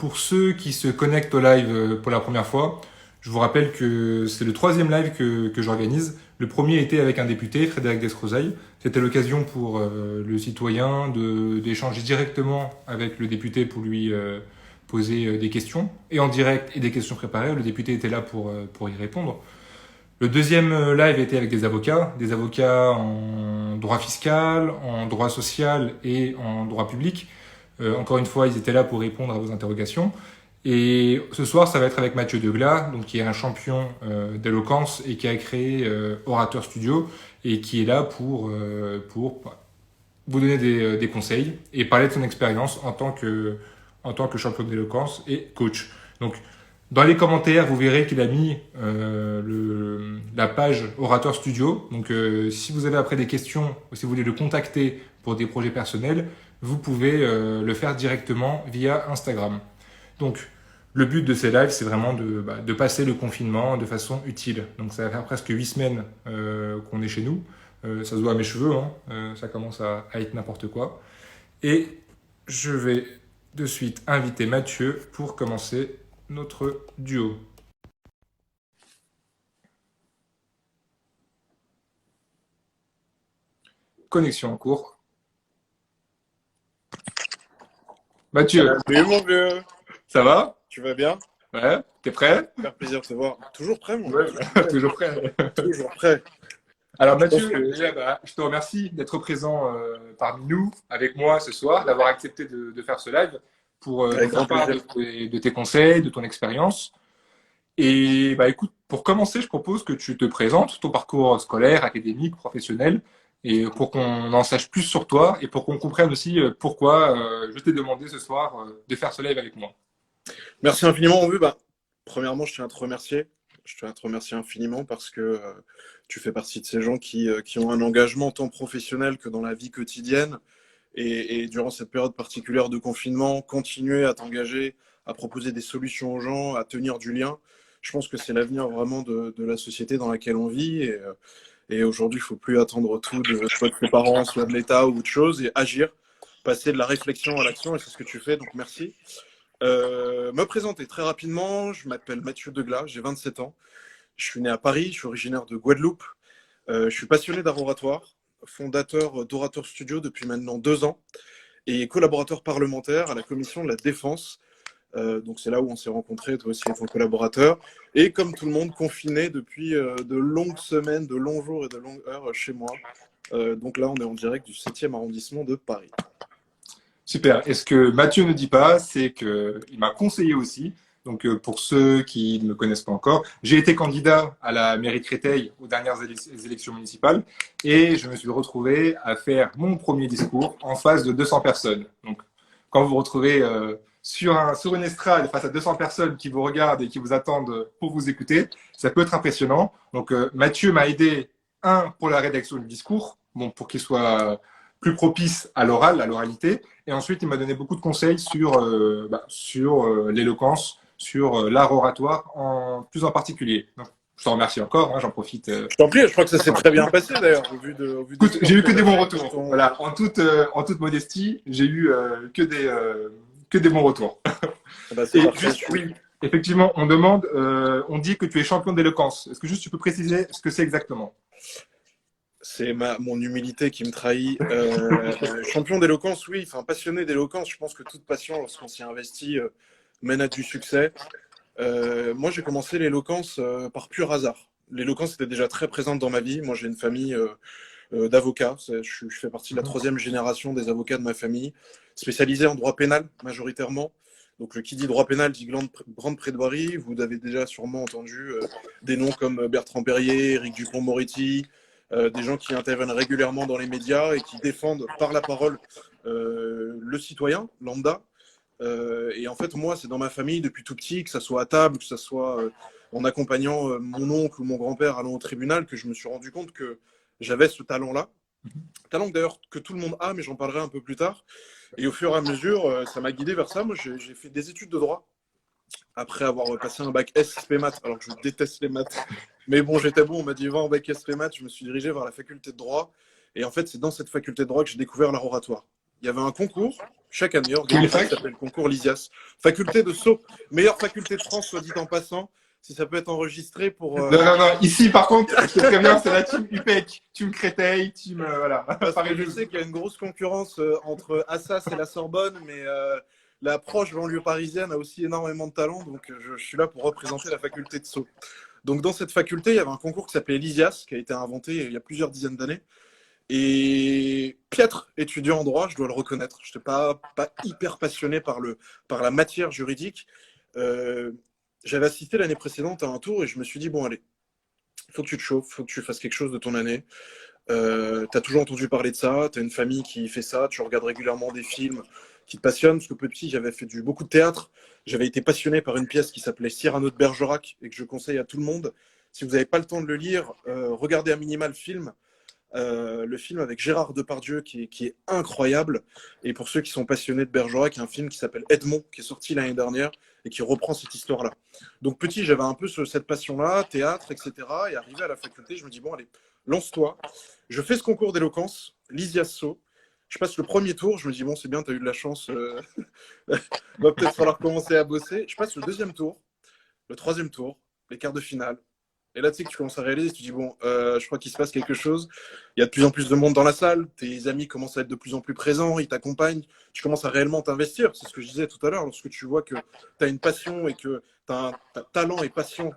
Pour ceux qui se connectent au live pour la première fois, je vous rappelle que c'est le troisième live que j'organise. Le premier était avec un député, Frédéric Descrozaille. C'était l'occasion pour le citoyen d'échanger directement avec le député pour lui poser des questions, et en direct et des questions préparées. Le député était là pour y répondre. Le deuxième live était avec des avocats en droit fiscal, en droit social et en droit public. Encore une fois, ils étaient là pour répondre à vos interrogations. Et ce soir, ça va être avec Mathieu Deglas, donc qui est un champion d'éloquence et qui a créé Orateur Studio et qui est là pour vous donner des conseils et parler de son expérience en tant que champion d'éloquence et coach. Donc, dans les commentaires, vous verrez qu'il a mis la page Orateur Studio. Donc, si vous avez après des questions ou si vous voulez le contacter pour des projets personnels, vous pouvez le faire directement via Instagram. Donc, le but de ces lives, c'est vraiment de passer le confinement de façon utile. Donc, ça va faire presque 8 semaines qu'on est chez nous. Ça se voit à mes cheveux, hein. Ça commence à être n'importe quoi. Et je vais de suite inviter Mathieu pour commencer notre duo. Connexion en cours. Mathieu, Salut mon vieux, ça va? tu vas bien? Ouais, t'es prêt? Ça fait plaisir de te voir. Toujours prêt, mon Ouais, vieux. toujours prêt. Toujours prêt. Alors Je pense Mathieu, que déjà, je te remercie d'être présent parmi nous, avec moi ce soir, d'avoir accepté de faire ce live pour nous avec faire grand part plaisir. de tes conseils, de ton expérience. Et bah écoute, pour commencer, je propose que tu te présentes, ton parcours scolaire, académique, professionnel, et pour qu'on en sache plus sur toi et pour qu'on comprenne aussi pourquoi je t'ai demandé ce soir de faire ce live avec moi. Merci infiniment, mon vieux. Premièrement, je tiens à te remercier. Je tiens à te remercier infiniment parce que tu fais partie de ces gens qui ont un engagement tant professionnel que dans la vie quotidienne. Et durant cette période particulière de confinement, continuer à t'engager, à proposer des solutions aux gens, à tenir du lien. Je pense que c'est l'avenir vraiment de la société dans laquelle on vit. Et aujourd'hui, il ne faut plus attendre tout soit de ses parents, soit de l'État ou autre chose, et agir, passer de la réflexion à l'action, et c'est ce que tu fais, donc merci. Me présenter très rapidement, je m'appelle Mathieu Deglas, j'ai 27 ans. Je suis né à Paris, je suis originaire de Guadeloupe. Je suis passionné d'art oratoire, fondateur d'Orateur Studio depuis maintenant 2 ans, et collaborateur parlementaire à la commission de la défense. Donc c'est là où on s'est rencontrés, toi aussi et ton collaborateur. Et comme tout le monde, confiné depuis de longues semaines, de longs jours et de longues heures chez moi. Donc là, on est en direct du 7e arrondissement de Paris. Super. Et ce que Mathieu ne dit pas, c'est qu'il m'a conseillé aussi. Donc, pour ceux qui ne me connaissent pas encore, j'ai été candidat à la mairie de Créteil aux dernières élections municipales et je me suis retrouvé à faire mon premier discours en face de 200 personnes. Donc, quand vous vous retrouvez sur une estrade face à 200 personnes qui vous regardent et qui vous attendent pour vous écouter, ça peut être impressionnant. Donc, Mathieu m'a aidé, pour la rédaction du discours, bon, pour qu'il soit plus propice à l'oral, à l'oralité. Et ensuite, il m'a donné beaucoup de conseils sur l'éloquence, sur l'art oratoire, plus en particulier. Donc, je t'en remercie encore, hein, j'en profite. Je t'en prie, je crois que ça s'est très bien passé d'ailleurs, au vu des Écoute, j'ai eu que des bons scores retours. Voilà, en toute modestie, j'ai eu que des bons retours. C'est Et parfait. juste, oui, effectivement, on dit que tu es champion d'éloquence. Est-ce que juste tu peux préciser ce que c'est exactement? C'est mon humilité qui me trahit. Champion d'éloquence, oui, enfin passionné d'éloquence. Je pense que toute passion, lorsqu'on s'y investit, mène à du succès. Moi, j'ai commencé l'éloquence par pur hasard. L'éloquence était déjà très présente dans ma vie. Moi, j'ai une famille d'avocats. Je fais partie de la troisième génération des avocats de ma famille, spécialisés en droit pénal majoritairement. Donc, qui dit droit pénal dit grande plaidoirie. Vous avez déjà sûrement entendu des noms comme Bertrand Perrier, Éric Dupond-Moretti, des gens qui interviennent régulièrement dans les médias et qui défendent par la parole le citoyen lambda. Et en fait, moi, c'est dans ma famille depuis tout petit, que ça soit à table, que ça soit en accompagnant mon oncle ou mon grand-père allant au tribunal, que je me suis rendu compte que j'avais ce talent-là. Talent d'ailleurs que tout le monde a, mais j'en parlerai un peu plus tard. Et au fur et à mesure, ça m'a guidé vers ça. Moi, j'ai fait des études de droit après avoir passé un bac SP maths, alors que je déteste les maths. Mais bon, j'étais bon, on m'a dit va en bac SP maths, je me suis dirigé vers la faculté de droit. Et en fait, c'est dans cette faculté de droit que j'ai découvert l'art oratoire. Il y avait un concours chaque année, organise ce qui s'appelle le concours Lysias. Faculté de Sceaux, meilleure faculté de France, soit dit en passant. Si ça peut être enregistré pour. Non. Ici, par contre, je te préviens, c'est la team UPEC, team Créteil, team. Voilà. Parce que je sais qu'il y a une grosse concurrence entre Assas et la Sorbonne, mais la proche banlieue parisienne a aussi énormément de talent. Donc, je suis là pour représenter la faculté de Sceaux. Donc, dans cette faculté, il y avait un concours qui s'appelait Lysias, qui a été inventé il y a plusieurs dizaines d'années. Et piètre étudiant en droit, je dois le reconnaître. Je n'étais pas hyper passionné par la matière juridique. J'avais assisté l'année précédente à un tour et je me suis dit, bon, allez, il faut que tu te chauffes, il faut que tu fasses quelque chose de ton année. Tu as toujours entendu parler de ça, tu as une famille qui fait ça, tu regardes régulièrement des films qui te passionnent. Parce que petit, j'avais fait beaucoup de théâtre. J'avais été passionné par une pièce qui s'appelait Cyrano de Bergerac et que je conseille à tout le monde. Si vous n'avez pas le temps de le lire, regardez à minima le film. Le film avec Gérard Depardieu qui est incroyable, et pour ceux qui sont passionnés de Bergerac, il y a un film qui s'appelle Edmond qui est sorti l'année dernière et qui reprend cette histoire-là. Donc petit, j'avais un peu cette passion-là, théâtre, etc. Et arrivé à la faculté, je me dis bon allez, lance-toi. Je fais ce concours d'éloquence, Lysias Sceaux. Je passe le premier tour, je me dis bon c'est bien, t'as eu de la chance, va peut-être falloir commencer à bosser. Je passe le deuxième tour, le troisième tour, les quarts de finale. Et là, tu sais que tu commences à réaliser, tu te dis, bon, je crois qu'il se passe quelque chose. Il y a de plus en plus de monde dans la salle. Tes amis commencent à être de plus en plus présents. Ils t'accompagnent. Tu commences à réellement t'investir. C'est ce que je disais tout à l'heure. Lorsque tu vois que tu as une passion et que t'as talent et passion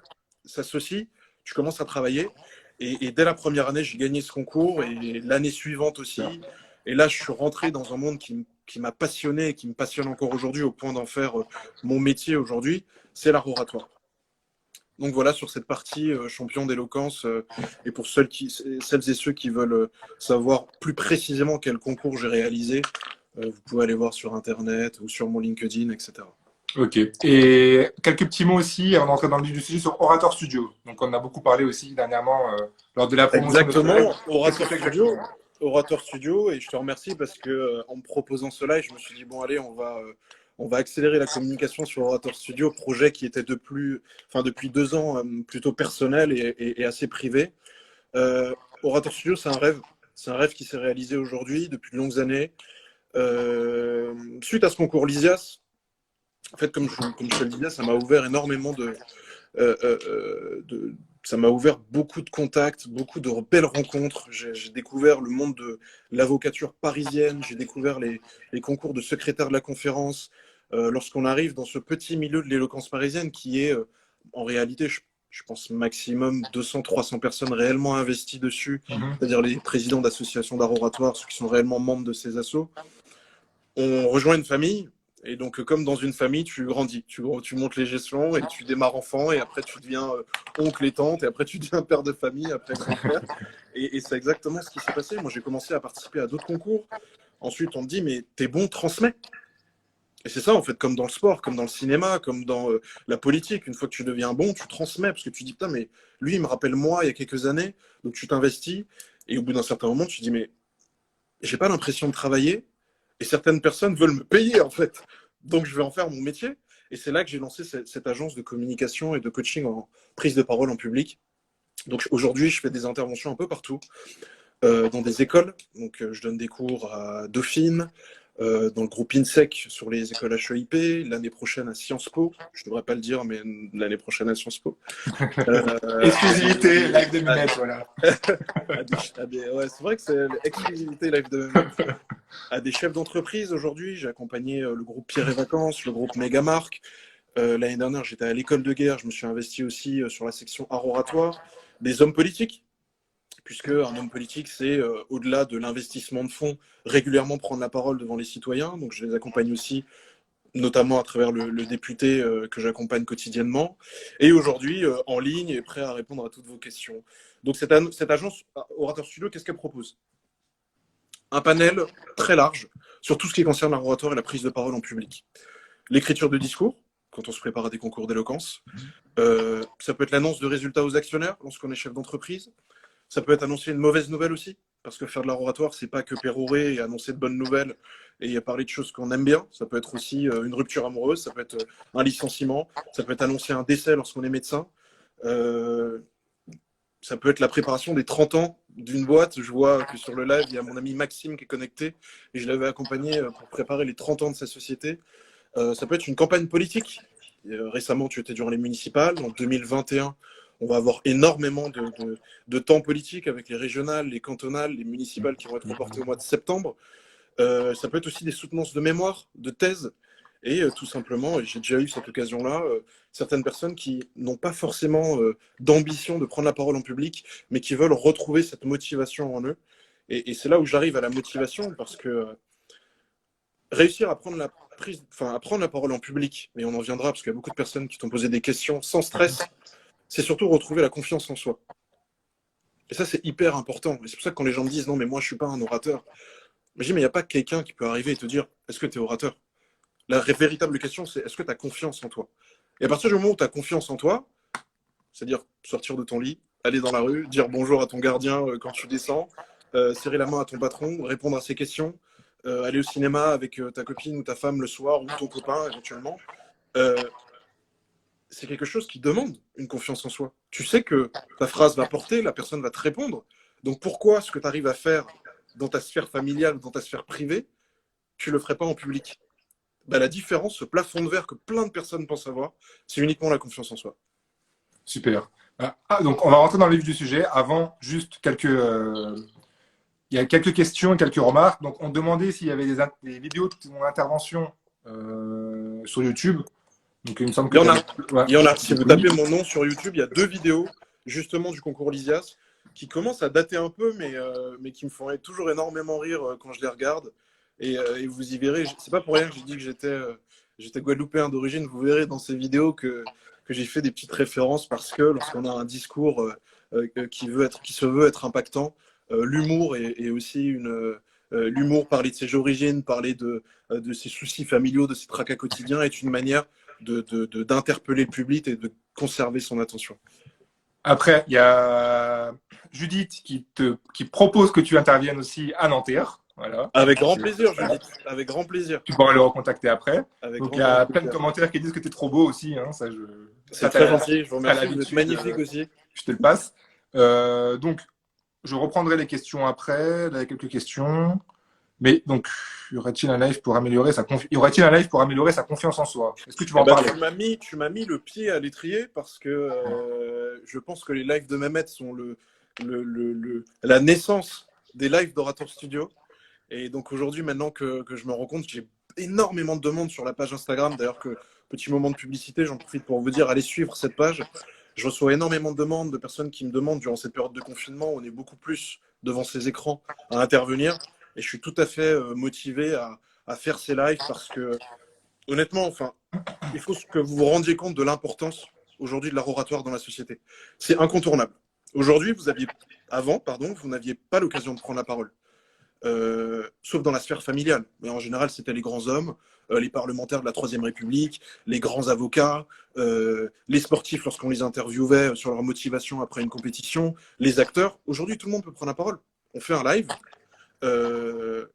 s'associent, tu commences à travailler. Et dès la première année, j'ai gagné ce concours. Et l'année suivante aussi. Et là, je suis rentré dans un monde qui m'a passionné et qui me passionne encore aujourd'hui au point d'en faire mon métier aujourd'hui. C'est l'art oratoire. Donc voilà, sur cette partie champion d'éloquence, et pour celles et ceux qui veulent savoir plus précisément quel concours j'ai réalisé, vous pouvez aller voir sur Internet ou sur mon LinkedIn, etc. Ok. Et quelques petits mots aussi, on entre dans le vif du sujet sur Orator Studio. Donc on a beaucoup parlé aussi dernièrement lors de la promotion. Exactement, Orator Studio, et je te remercie parce que en me proposant cela, je me suis dit bon allez, on va accélérer la communication sur Orator Studio, projet qui était depuis 2 ans plutôt personnel et assez privé. Orator Studio, c'est un rêve. C'est un rêve qui s'est réalisé aujourd'hui depuis de longues années. Suite à ce concours Lysias, en fait, comme je te le disais, ça m'a ouvert énormément ça m'a ouvert beaucoup de contacts, beaucoup de belles rencontres. J'ai découvert le monde de l'avocature parisienne, j'ai découvert les concours de secrétaire de la conférence. Lorsqu'on arrive dans ce petit milieu de l'éloquence parisienne qui est, en réalité, je pense maximum 200-300 personnes réellement investies dessus, c'est-à-dire les présidents d'associations d'art oratoire, ceux qui sont réellement membres de ces assos. On rejoint une famille. Et donc, comme dans une famille, tu grandis, tu montes les échelons et tu démarres enfant, et après tu deviens oncle et tante, et après tu deviens père de famille, après grand-père. Et c'est exactement ce qui s'est passé. Moi, j'ai commencé à participer à d'autres concours. Ensuite, on me dit, mais t'es bon, transmets. Et c'est ça, en fait, comme dans le sport, comme dans le cinéma, comme dans la politique. Une fois que tu deviens bon, tu transmets, parce que tu dis, putain, mais lui, il me rappelle moi, il y a quelques années. Donc, tu t'investis. Et au bout d'un certain moment, tu te dis, mais j'ai pas l'impression de travailler. Et certaines personnes veulent me payer, en fait. Donc, je vais en faire mon métier. Et c'est là que j'ai lancé cette agence de communication et de coaching en prise de parole en public. Donc, aujourd'hui, je fais des interventions un peu partout, dans des écoles. Donc, je donne des cours à Dauphine, dans le groupe INSEC sur les écoles HEIP, l'année prochaine à Sciences Po. Je ne devrais pas le dire, mais l'année prochaine à Sciences Po. Exclusivité, live de minutes, voilà. Ouais, c'est vrai que c'est l'exclusivité live de minutes. À des chefs d'entreprise aujourd'hui. J'ai accompagné le groupe Pierre et Vacances, le groupe Megamark. L'année dernière, j'étais à l'école de guerre. Je me suis investi aussi sur la section art oratoire. Des hommes politiques, puisque un homme politique, c'est au-delà de l'investissement de fonds, régulièrement prendre la parole devant les citoyens. Donc, je les accompagne aussi, notamment à travers le député que j'accompagne quotidiennement. Et aujourd'hui, en ligne et prêt à répondre à toutes vos questions. Donc, cette agence Orator Studio, qu'est-ce qu'elle propose ? Un panel très large sur tout ce qui concerne l'art oratoire et la prise de parole en public. L'écriture de discours, quand on se prépare à des concours d'éloquence. Ça peut être l'annonce de résultats aux actionnaires lorsqu'on est chef d'entreprise. Ça peut être annoncer une mauvaise nouvelle aussi, parce que faire de l'art oratoire, c'est pas que pérorer et annoncer de bonnes nouvelles et parler de choses qu'on aime bien. Ça peut être aussi une rupture amoureuse, ça peut être un licenciement, ça peut être annoncer un décès lorsqu'on est médecin. Ça peut être la préparation des 30 ans d'une boîte. Je vois que sur le live, il y a mon ami Maxime qui est connecté et je l'avais accompagné pour préparer les 30 ans de sa société. Ça peut être une campagne politique. Récemment, tu étais durant les municipales. En 2021, on va avoir énormément de temps politique avec les régionales, les cantonales, les municipales qui vont être reportées au mois de septembre. Ça peut être aussi des soutenances de mémoire, de thèse. Et tout simplement, et j'ai déjà eu cette occasion-là, certaines personnes qui n'ont pas forcément d'ambition de prendre la parole en public, mais qui veulent retrouver cette motivation en eux. Et c'est là où j'arrive à la motivation, parce que réussir à prendre à prendre la parole en public, et on en viendra, parce qu'il y a beaucoup de personnes qui t'ont posé des questions sans stress, c'est surtout retrouver la confiance en soi. Et ça, c'est hyper important. Et c'est pour ça que quand les gens me disent « Non, mais moi, je ne suis pas un orateur », je dis « Mais il n'y a pas quelqu'un qui peut arriver et te dire « Est-ce que tu es orateur ?» La véritable question, c'est est-ce que tu as confiance en toi? Et à partir du moment où tu as confiance en toi, c'est-à-dire sortir de ton lit, aller dans la rue, dire bonjour à ton gardien quand tu descends, serrer la main à ton patron, répondre à ses questions, aller au cinéma avec ta copine ou ta femme le soir ou ton copain éventuellement, c'est quelque chose qui demande une confiance en soi. Tu sais que ta phrase va porter, la personne va te répondre. Donc pourquoi ce que tu arrives à faire dans ta sphère familiale, dans ta sphère privée, tu ne le ferais pas en public? Bah, la différence, ce plafond de verre que plein de personnes pensent avoir, c'est uniquement la confiance en soi. Super. Donc, on va rentrer dans le vif du sujet. Avant, juste il y a quelques questions et quelques remarques. Donc, on demandait s'il y avait des vidéos de mon intervention sur YouTube. Donc, il me semble que il y en a. Si vous tapez mon nom sur YouTube, il y a 2 vidéos justement du concours Lysias qui commencent à dater un peu, mais qui me font toujours énormément rire quand je les regarde. Et vous y verrez, c'est pas pour rien que j'ai dit que j'étais guadeloupéen d'origine. Vous verrez dans ces vidéos que j'ai fait des petites références parce que lorsqu'on a un discours qui se veut être impactant, l'humour est aussi l'humour, parler de ses origines, parler de ses soucis familiaux, de ses tracas quotidiens est une manière d'interpeller le public et de conserver son attention. Après, il y a Judith qui propose que tu interviennes aussi à Nanterre. Voilà. Avec grand plaisir, Judith. Avec grand plaisir. Tu pourras le recontacter après. Avec donc, il y a plein de commentaires qui disent que tu es trop beau aussi. Hein, c'est très gentil. Je vous remercie. Vous êtes magnifique aussi. Je te le passe. Donc, je reprendrai les questions après. Là, il y a quelques questions. Mais donc, y aurait-il un live pour améliorer sa confiance en soi? Est-ce que tu vas en parler? Tu m'as mis le pied à l'étrier parce que je pense que les lives de Mehmet sont la naissance des lives d'Orator Studio. Et donc aujourd'hui, maintenant que je me rends compte, j'ai énormément de demandes sur la page Instagram. D'ailleurs, petit moment de publicité, j'en profite pour vous dire, allez suivre cette page. Je reçois énormément de demandes de personnes qui me demandent, durant cette période de confinement, on est beaucoup plus devant ces écrans à intervenir. Et je suis tout à fait motivé à faire ces lives parce que, honnêtement, il faut que vous vous rendiez compte de l'importance aujourd'hui de l'art oratoire dans la société. C'est incontournable. Aujourd'hui, vous n'aviez pas l'occasion de prendre la parole. Sauf dans la sphère familiale. Mais en général, c'était les grands hommes, les parlementaires de la Troisième République, les grands avocats, les sportifs lorsqu'on les interviewait sur leur motivation après une compétition, les acteurs. Aujourd'hui, tout le monde peut prendre la parole. On fait un live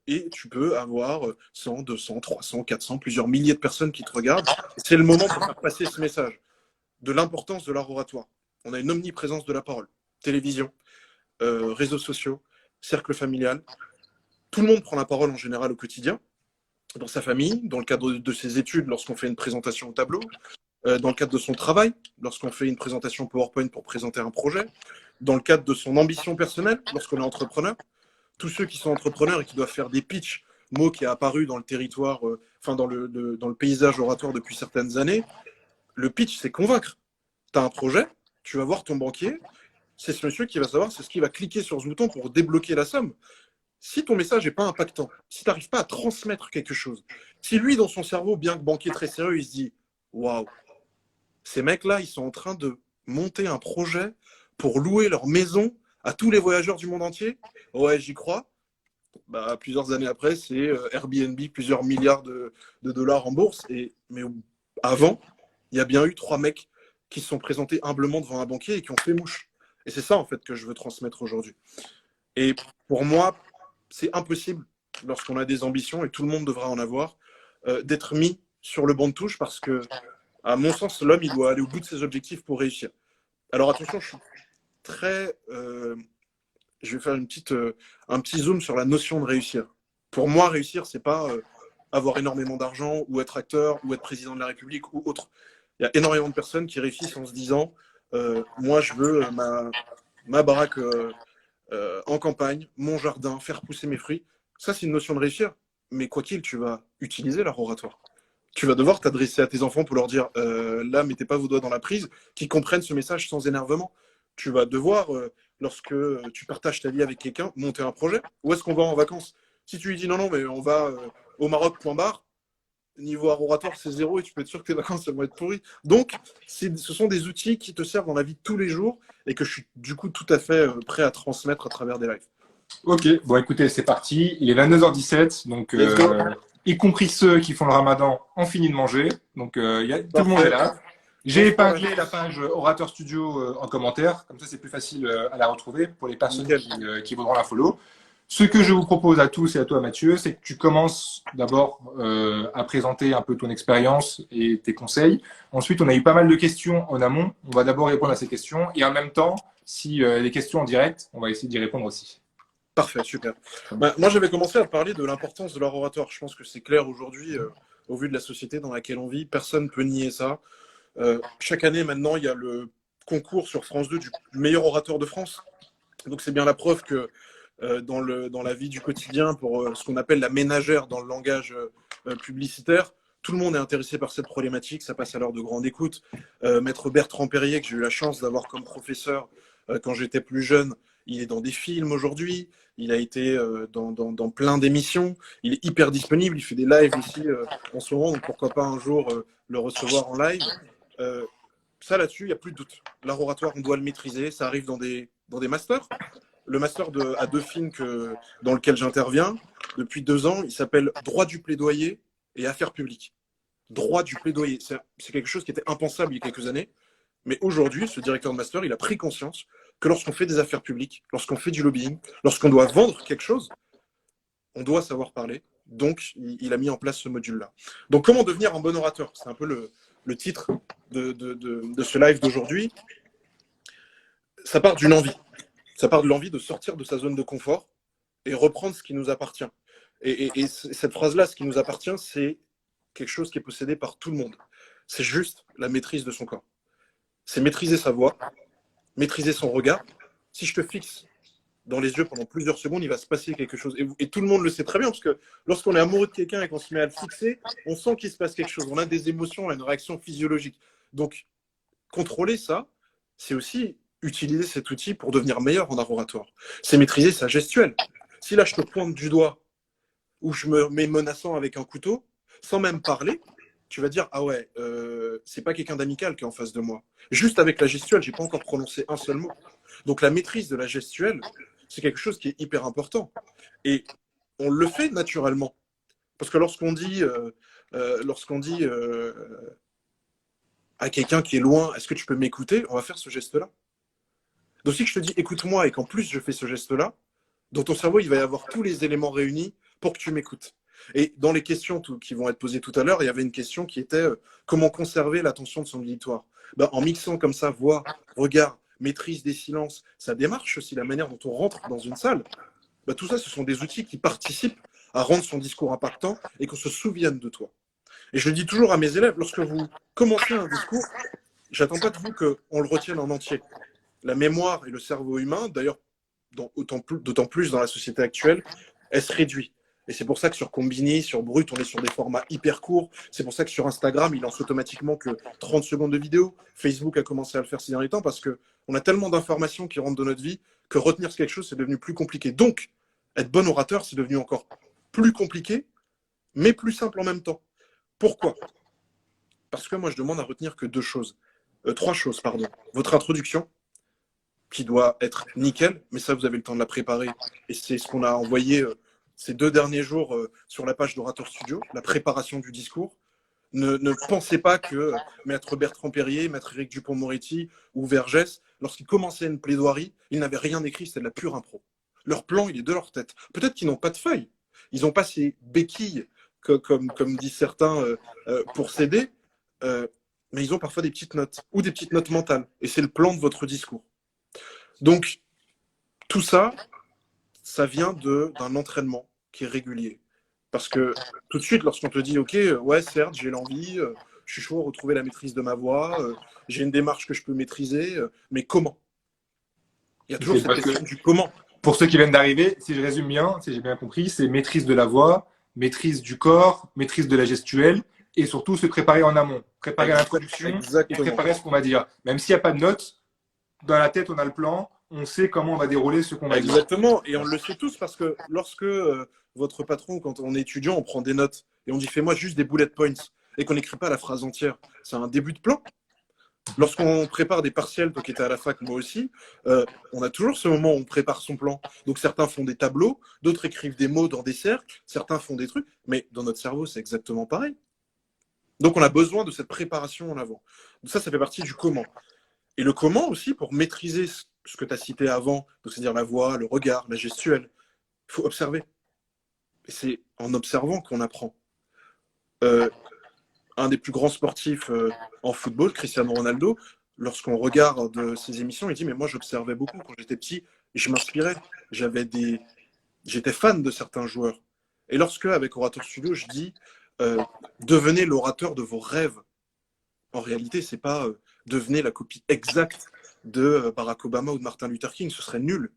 et tu peux avoir 100, 200, 300, 400, plusieurs milliers de personnes qui te regardent. C'est le moment pour faire passer ce message de l'importance de l'art oratoire. On a une omniprésence de la parole. Télévision, réseaux sociaux, cercle familial. Tout le monde prend la parole en général au quotidien, dans sa famille, dans le cadre de ses études, lorsqu'on fait une présentation au tableau, dans le cadre de son travail, lorsqu'on fait une présentation PowerPoint pour présenter un projet, dans le cadre de son ambition personnelle, lorsqu'on est entrepreneur. Tous ceux qui sont entrepreneurs et qui doivent faire des pitchs, mot qui est apparu dans le territoire, dans le paysage oratoire depuis certaines années, le pitch, c'est convaincre. Tu as un projet, tu vas voir ton banquier, c'est ce monsieur qui va savoir, c'est ce qui va cliquer sur ce bouton pour débloquer la somme. Si ton message n'est pas impactant, si tu n'arrives pas à transmettre quelque chose, si lui, dans son cerveau, bien que banquier très sérieux, il se dit « Waouh, ces mecs-là, ils sont en train de monter un projet pour louer leur maison à tous les voyageurs du monde entier. Ouais, j'y crois. » Bah, plusieurs années après, c'est Airbnb, plusieurs milliards de dollars en bourse. Mais avant, il y a bien eu 3 mecs qui se sont présentés humblement devant un banquier et qui ont fait mouche. Et c'est ça, en fait, que je veux transmettre aujourd'hui. Et pour moi, c'est impossible, lorsqu'on a des ambitions, et tout le monde devra en avoir, d'être mis sur le banc de touche parce que, à mon sens, l'homme, il doit aller au bout de ses objectifs pour réussir. Alors attention, je suis très... je vais faire un petit zoom sur la notion de réussir. Pour moi, réussir, c'est pas avoir énormément d'argent ou être acteur ou être président de la République ou autre. Il y a énormément de personnes qui réussissent en se disant moi, je veux ma baraque en campagne, mon jardin, faire pousser mes fruits. Ça, c'est une notion de réussir. Mais quoi qu'il, tu vas utiliser l'art oratoire. Tu vas devoir t'adresser à tes enfants pour leur dire là, mettez pas vos doigts dans la prise, qu'ils comprennent ce message sans énervement. Tu vas devoir, lorsque tu partages ta vie avec quelqu'un, monter un projet. Où est-ce qu'on va en vacances? Si tu lui dis non, non, mais on va au Maroc, point barre, niveau art oratoire, c'est zéro et tu peux être sûr que tes vacances, elles vont être pourries. Donc, ce sont des outils qui te servent dans la vie de tous les jours et que je suis du coup tout à fait prêt à transmettre à travers des lives. Ok, bon écoutez, c'est parti. Il est 22h17, donc Let's go. y compris ceux qui font le ramadan ont fini de manger. Donc tout le monde est là. J'ai épinglé la page Orateur Studio en commentaire, comme ça c'est plus facile à la retrouver pour les personnes qui voudront la follow. Ce que je vous propose à tous et à toi Mathieu, c'est que tu commences d'abord à présenter un peu ton expérience et tes conseils. Ensuite, on a eu pas mal de questions en amont. On va d'abord répondre à ces questions et en même temps, si les questions en direct, on va essayer d'y répondre aussi. Parfait, super. Moi, j'avais commencé à parler de l'importance de l'art oratoire. Je pense que c'est clair aujourd'hui, au vu de la société dans laquelle on vit. Personne ne peut nier ça. Chaque année, maintenant, il y a le concours sur France 2 du meilleur orateur de France. Donc, c'est bien la preuve que dans la vie du quotidien, pour ce qu'on appelle la ménagère dans le langage publicitaire, tout le monde est intéressé par cette problématique. Ça passe à l'heure de grande écoute. Maître Bertrand Perrier, que j'ai eu la chance d'avoir comme professeur quand j'étais plus jeune, il est dans des films aujourd'hui. Il a été dans plein d'émissions. Il est hyper disponible. Il fait des lives aussi en ce moment. Donc pourquoi pas un jour le recevoir en live. Ça, là-dessus, il n'y a plus de doute. L'art oratoire, on doit le maîtriser. Ça arrive dans des masters. Le master à Dauphine dans lequel j'interviens, depuis 2 ans, il s'appelle Droit du plaidoyer et affaires publiques. Droit du plaidoyer. C'est quelque chose qui était impensable il y a quelques années. Mais aujourd'hui, ce directeur de master, il a pris conscience que lorsqu'on fait des affaires publiques, lorsqu'on fait du lobbying, lorsqu'on doit vendre quelque chose, on doit savoir parler. Donc, il a mis en place ce module-là. Donc, comment devenir un bon orateur? C'est un peu le titre de ce live d'aujourd'hui. Ça part d'une envie. Ça part de l'envie de sortir de sa zone de confort et reprendre ce qui nous appartient. Et cette phrase-là, ce qui nous appartient, c'est quelque chose qui est possédé par tout le monde. C'est juste la maîtrise de son corps. C'est maîtriser sa voix, maîtriser son regard. Si je te fixe dans les yeux pendant plusieurs secondes, il va se passer quelque chose. Et tout le monde le sait très bien, parce que lorsqu'on est amoureux de quelqu'un et qu'on se met à le fixer, on sent qu'il se passe quelque chose. On a des émotions, on a une réaction physiologique. Donc, contrôler ça, c'est aussi utiliser cet outil pour devenir meilleur en art oratoire. C'est maîtriser sa gestuelle. Si là, je te pointe du doigt ou je me mets menaçant avec un couteau, sans même parler, tu vas dire, ah ouais, c'est pas quelqu'un d'amical qui est en face de moi. Juste avec la gestuelle, j'ai pas encore prononcé un seul mot. Donc la maîtrise de la gestuelle, c'est quelque chose qui est hyper important. Et on le fait naturellement. Parce que lorsqu'on dit à quelqu'un qui est loin, est-ce que tu peux m'écouter? On va faire ce geste-là. Donc si je te dis écoute-moi et qu'en plus je fais ce geste-là, dans ton cerveau, il va y avoir tous les éléments réunis pour que tu m'écoutes. Et dans les questions qui vont être posées tout à l'heure, il y avait une question qui était comment conserver l'attention de son auditoire? En mixant comme ça voix, regard, maîtrise des silences, sa démarche aussi, la manière dont on rentre dans une salle, tout ça, ce sont des outils qui participent à rendre son discours impactant et qu'on se souvienne de toi. Et je le dis toujours à mes élèves, lorsque vous commencez un discours, j'attends pas de vous qu'on le retienne en entier. La mémoire et le cerveau humain, d'ailleurs, d'autant plus dans la société actuelle, elle se réduit. Et c'est pour ça que sur Combini, sur Brut, on est sur des formats hyper courts. C'est pour ça que sur Instagram, il lance automatiquement que 30 secondes de vidéo. Facebook a commencé à le faire ces derniers temps parce qu'on a tellement d'informations qui rentrent dans notre vie que retenir quelque chose, c'est devenu plus compliqué. Donc, être bon orateur, c'est devenu encore plus compliqué, mais plus simple en même temps. Pourquoi? Parce que moi, je demande à retenir que 3 choses, pardon. Votre introduction, qui doit être nickel, mais ça, vous avez le temps de la préparer. Et c'est ce qu'on a envoyé ces 2 derniers jours sur la page d'Orateur Studio, la préparation du discours. Ne pensez pas que Maître Bertrand Perrier, Maître Éric Dupond-Moretti ou Vergès, lorsqu'ils commençaient une plaidoirie, ils n'avaient rien écrit, c'était de la pure impro. Leur plan, il est de leur tête. Peut-être qu'ils n'ont pas de feuilles. Ils n'ont pas ces béquilles, comme disent certains, pour s'aider, mais ils ont parfois des petites notes ou des petites notes mentales. Et c'est le plan de votre discours. Donc, tout ça, ça vient d'un entraînement qui est régulier. Parce que tout de suite, lorsqu'on te dit, OK, ouais, certes, j'ai l'envie, je suis chaud à retrouver la maîtrise de ma voix, j'ai une démarche que je peux maîtriser, mais comment? Il y a toujours C'est cette parce que question du comment. pour ceux qui viennent d'arriver, si je résume bien, si j'ai bien compris, c'est maîtrise de la voix, maîtrise du corps, maîtrise de la gestuelle et surtout se préparer en amont, préparer l'introduction et Exactement. préparer ce qu'on va dire. Même s'il n'y a pas de notes, dans la tête, on a le plan, on sait comment on va dérouler ce qu'on va dire. Exactement. Et on le sait tous parce que lorsque votre patron, quand on est étudiant, on prend des notes et on dit fais-moi juste des bullet points et qu'on n'écrit pas la phrase entière, c'est un début de plan. Lorsqu'on prépare des partiels, toi qui étais à la fac, moi aussi, on a toujours ce moment où on prépare son plan. Donc certains font des tableaux, d'autres écrivent des mots dans des cercles, certains font des trucs, mais dans notre cerveau, c'est exactement pareil. Donc on a besoin de cette préparation en avant. Donc ça fait partie du comment. Et le comment aussi, pour maîtriser ce que tu as cité avant, c'est-à-dire la voix, le regard, la gestuelle, il faut observer. Et c'est en observant qu'on apprend. Un des plus grands sportifs en football, Cristiano Ronaldo, lorsqu'on regarde ses émissions, il dit mais moi j'observais beaucoup quand j'étais petit, je m'inspirais, j'étais fan de certains joueurs. Et lorsque avec Orateur Studio, je dis devenez l'orateur de vos rêves. En réalité, c'est pas devenez la copie exacte de Barack Obama ou de Martin Luther King, ce serait nul.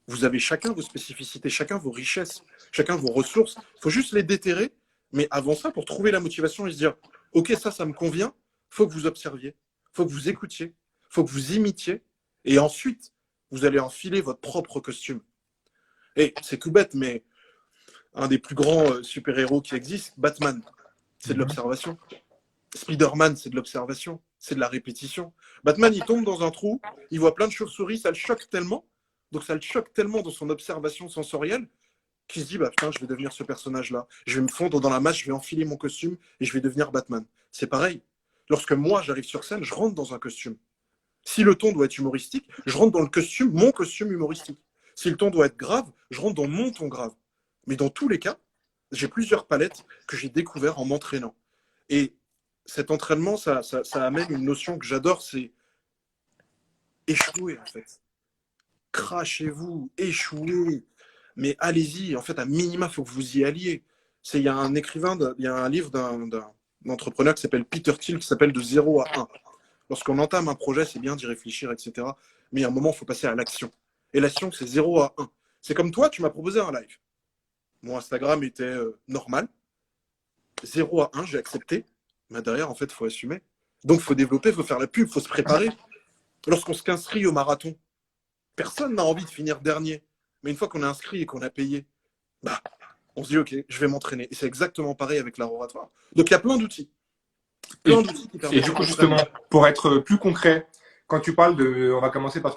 Vous avez chacun vos spécificités, chacun vos richesses, chacun vos ressources. Il faut juste les déterrer. Mais avant ça, pour trouver la motivation et se dire « Ok, ça me convient », il faut que vous observiez, il faut que vous écoutiez, il faut que vous imitiez. Et ensuite, vous allez enfiler votre propre costume. Et c'est tout bête, mais un des plus grands super-héros qui existent, Batman, c'est de l'observation. Spider-Man, c'est de l'observation, c'est de la répétition. Batman, il tombe dans un trou, il voit plein de chauves-souris, ça le choque tellement, donc ça le choque tellement dans son observation sensorielle, qu'il se dit, bah putain, je vais devenir ce personnage-là. Je vais me fondre dans la masse, je vais enfiler mon costume et je vais devenir Batman. C'est pareil. Lorsque moi, j'arrive sur scène, je rentre dans un costume. Si le ton doit être humoristique, je rentre dans le costume, mon costume humoristique. Si le ton doit être grave, je rentre dans mon ton grave. Mais dans tous les cas, j'ai plusieurs palettes que j'ai découvertes en m'entraînant. Et cet entraînement, ça amène une notion que j'adore, c'est échouer en fait. Crachez-vous, échouez. Mais allez-y, en fait, à minima, il faut que vous y alliez. Il y a un écrivain, il y a un livre d'un entrepreneur qui s'appelle Peter Thiel, qui s'appelle De 0 à 1. Lorsqu'on entame un projet, c'est bien d'y réfléchir, etc. Mais il y a un moment, il faut passer à l'action. Et l'action, c'est 0 à 1. C'est comme toi, tu m'as proposé un live. Mon Instagram était normal. 0 à 1, j'ai accepté. Mais derrière, en fait, il faut assumer. Donc, il faut développer, il faut faire la pub, il faut se préparer. Lorsqu'on s'inscrit au marathon, personne n'a envie de finir dernier. Mais une fois qu'on est inscrit et qu'on a payé, bah, on se dit, OK, je vais m'entraîner. Et c'est exactement pareil avec l'art oratoire. Donc, il y a plein d'outils. Et du coup, justement, pour être plus concret, quand tu parles de... On va commencer par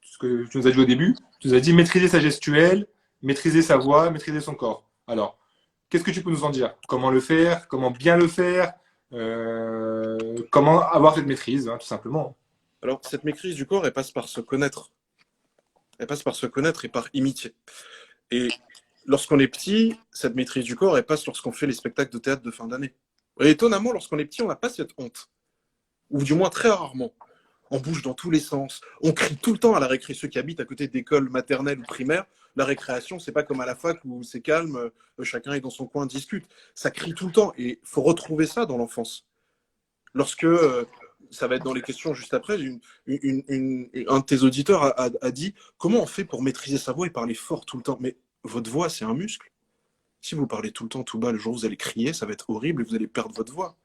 ce que tu nous as dit au début. Tu nous as dit maîtriser sa gestuelle, maîtriser sa voix, maîtriser son corps. Alors, qu'est-ce que tu peux nous en dire? Comment le faire? Comment bien le faire? Comment avoir cette maîtrise, hein, tout simplement. Alors, cette maîtrise du corps, elle passe par se connaître. Elle passe par se connaître et par imiter. Et lorsqu'on est petit, cette maîtrise du corps, elle passe lorsqu'on fait les spectacles de théâtre de fin d'année. Et étonnamment, lorsqu'on est petit, on n'a pas cette honte. Ou du moins très rarement. On bouge dans tous les sens. On crie tout le temps à la récré. Ceux qui habitent à côté d'écoles maternelles ou primaires, la récréation, c'est pas comme à la fac où c'est calme, chacun est dans son coin, discute. Ça crie tout le temps. Et il faut retrouver ça dans l'enfance. Lorsque, ça va être dans les questions juste après, un de tes auditeurs a dit « Comment on fait pour maîtriser sa voix et parler fort tout le temps ?» Mais votre voix, c'est un muscle. Si vous parlez tout le temps tout bas, le jour où vous allez crier, ça va être horrible et vous allez perdre votre voix.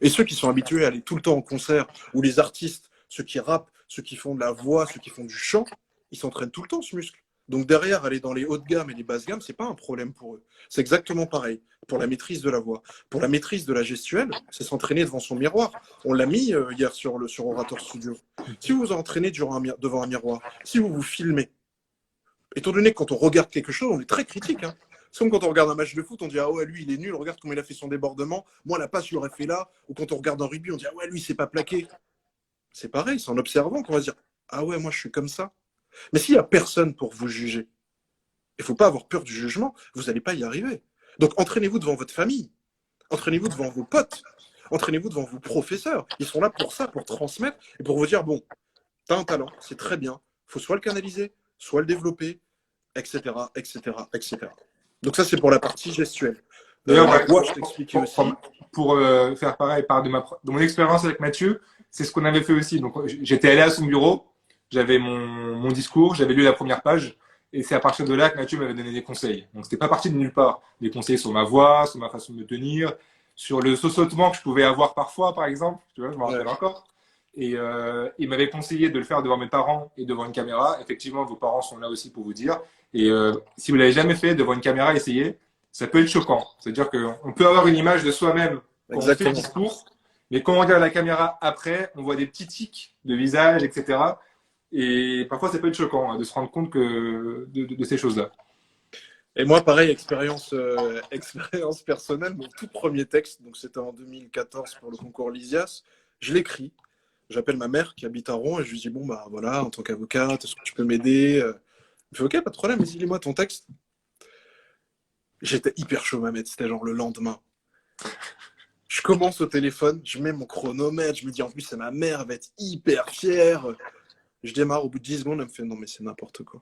Et ceux qui sont habitués à aller tout le temps en concert, ou les artistes, ceux qui rappent, ceux qui font de la voix, ceux qui font du chant, ils s'entraînent tout le temps ce muscle. Donc derrière, aller dans les hauts de gamme et les basses gammes, c'est pas un problème pour eux. C'est exactement pareil pour la maîtrise de la voix. Pour la maîtrise de la gestuelle, c'est s'entraîner devant son miroir. On l'a mis hier sur Orator Studio. Si vous vous entraînez devant un miroir, si vous vous filmez, étant donné que quand on regarde quelque chose, on est très critique. Hein. C'est comme quand on regarde un match de foot, on dit « Ah ouais, lui, il est nul, regarde comment il a fait son débordement. Moi, la passe, je l'aurais fait là. » Ou quand on regarde un rugby, on dit « Ah ouais, lui, c'est pas plaqué. » C'est pareil, c'est en observant qu'on va se dire « Ah ouais, moi, je suis comme ça. » Mais s'il n'y a personne pour vous juger, il ne faut pas avoir peur du jugement, vous n'allez pas y arriver. Donc, entraînez-vous devant votre famille. Entraînez-vous devant vos potes. Entraînez-vous devant vos professeurs. Ils sont là pour ça, pour transmettre et pour vous dire « Bon, tu as un talent, c'est très bien. faut soit le canaliser, soit le développer, etc., etc., etc. Donc ça, c'est pour la partie gestuelle. D'ailleurs, La voix, je t'expliquais aussi. pour faire pareil, de mon expérience avec Mathieu, c'est ce qu'on avait fait aussi. Donc, j'étais allé à son bureau, j'avais mon discours, j'avais lu la première page, et c'est à partir de là que Mathieu m'avait donné des conseils. Donc, c'était pas parti de nulle part. Des conseils sur ma voix, sur ma façon de me tenir, sur le sautement que je pouvais avoir parfois, par exemple. Tu vois, je me rappelle encore. Et il m'avait conseillé de le faire devant mes parents et devant une caméra. Effectivement, vos parents sont là aussi pour vous dire. Et si vous l'avez jamais fait devant une caméra, essayez. Ça peut être choquant. C'est-à-dire qu'on peut avoir une image de soi-même quand on fait le discours, mais quand on regarde la caméra après, on voit des petits tics de visage, etc. Et parfois, ça peut être choquant de se rendre compte de ces choses-là. Et moi, pareil, expérience personnelle, mon tout premier texte, donc c'était en 2014 pour le concours Lysias, je l'écris. J'appelle ma mère qui habite à Rouen et je lui dis, bon, bah voilà, en tant qu'avocate, est-ce que tu peux m'aider? Elle fait, ok, pas de problème, vas-y, lis-moi ton texte. J'étais hyper chaud, Mamet, c'était genre le lendemain. Je commence au téléphone, je mets mon chronomètre, je me dis, en plus, c'est ma mère, elle va être hyper fière. Je démarre, au bout de 10 secondes, elle me fait, non, mais c'est n'importe quoi.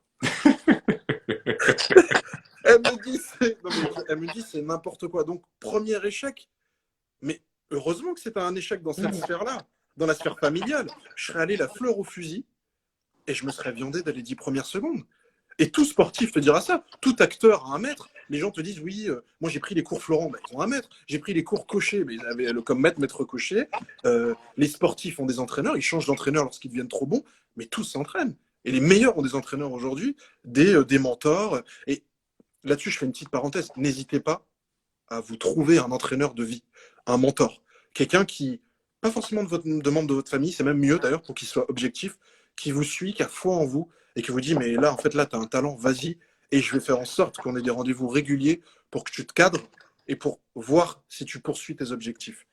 Elle me dit, c'est n'importe quoi. Donc, premier échec. Mais heureusement que c'était un échec dans cette sphère-là, dans la sphère familiale. Je serais allé la fleur au fusil et je me serais viandé dès les 10 premières secondes. Et tout sportif te dira ça. Tout acteur a un maître. Les gens te disent, oui, moi j'ai pris les cours Florent, ils ont un maître. J'ai pris les cours Cochet, mais ils avaient comme maître Cochet. Les sportifs ont des entraîneurs, ils changent d'entraîneur lorsqu'ils deviennent trop bons, mais tous s'entraînent. Et les meilleurs ont des entraîneurs aujourd'hui, des mentors. Et là-dessus, je fais une petite parenthèse. N'hésitez pas à vous trouver un entraîneur de vie, un mentor. Quelqu'un qui, pas forcément de membre de votre famille, c'est même mieux d'ailleurs pour qu'il soit objectif, qui vous suit, qui a foi en vous et qui vous dit, mais là, en fait, là, tu as un talent, vas-y. Et je vais faire en sorte qu'on ait des rendez-vous réguliers pour que tu te cadres et pour voir si tu poursuis tes objectifs.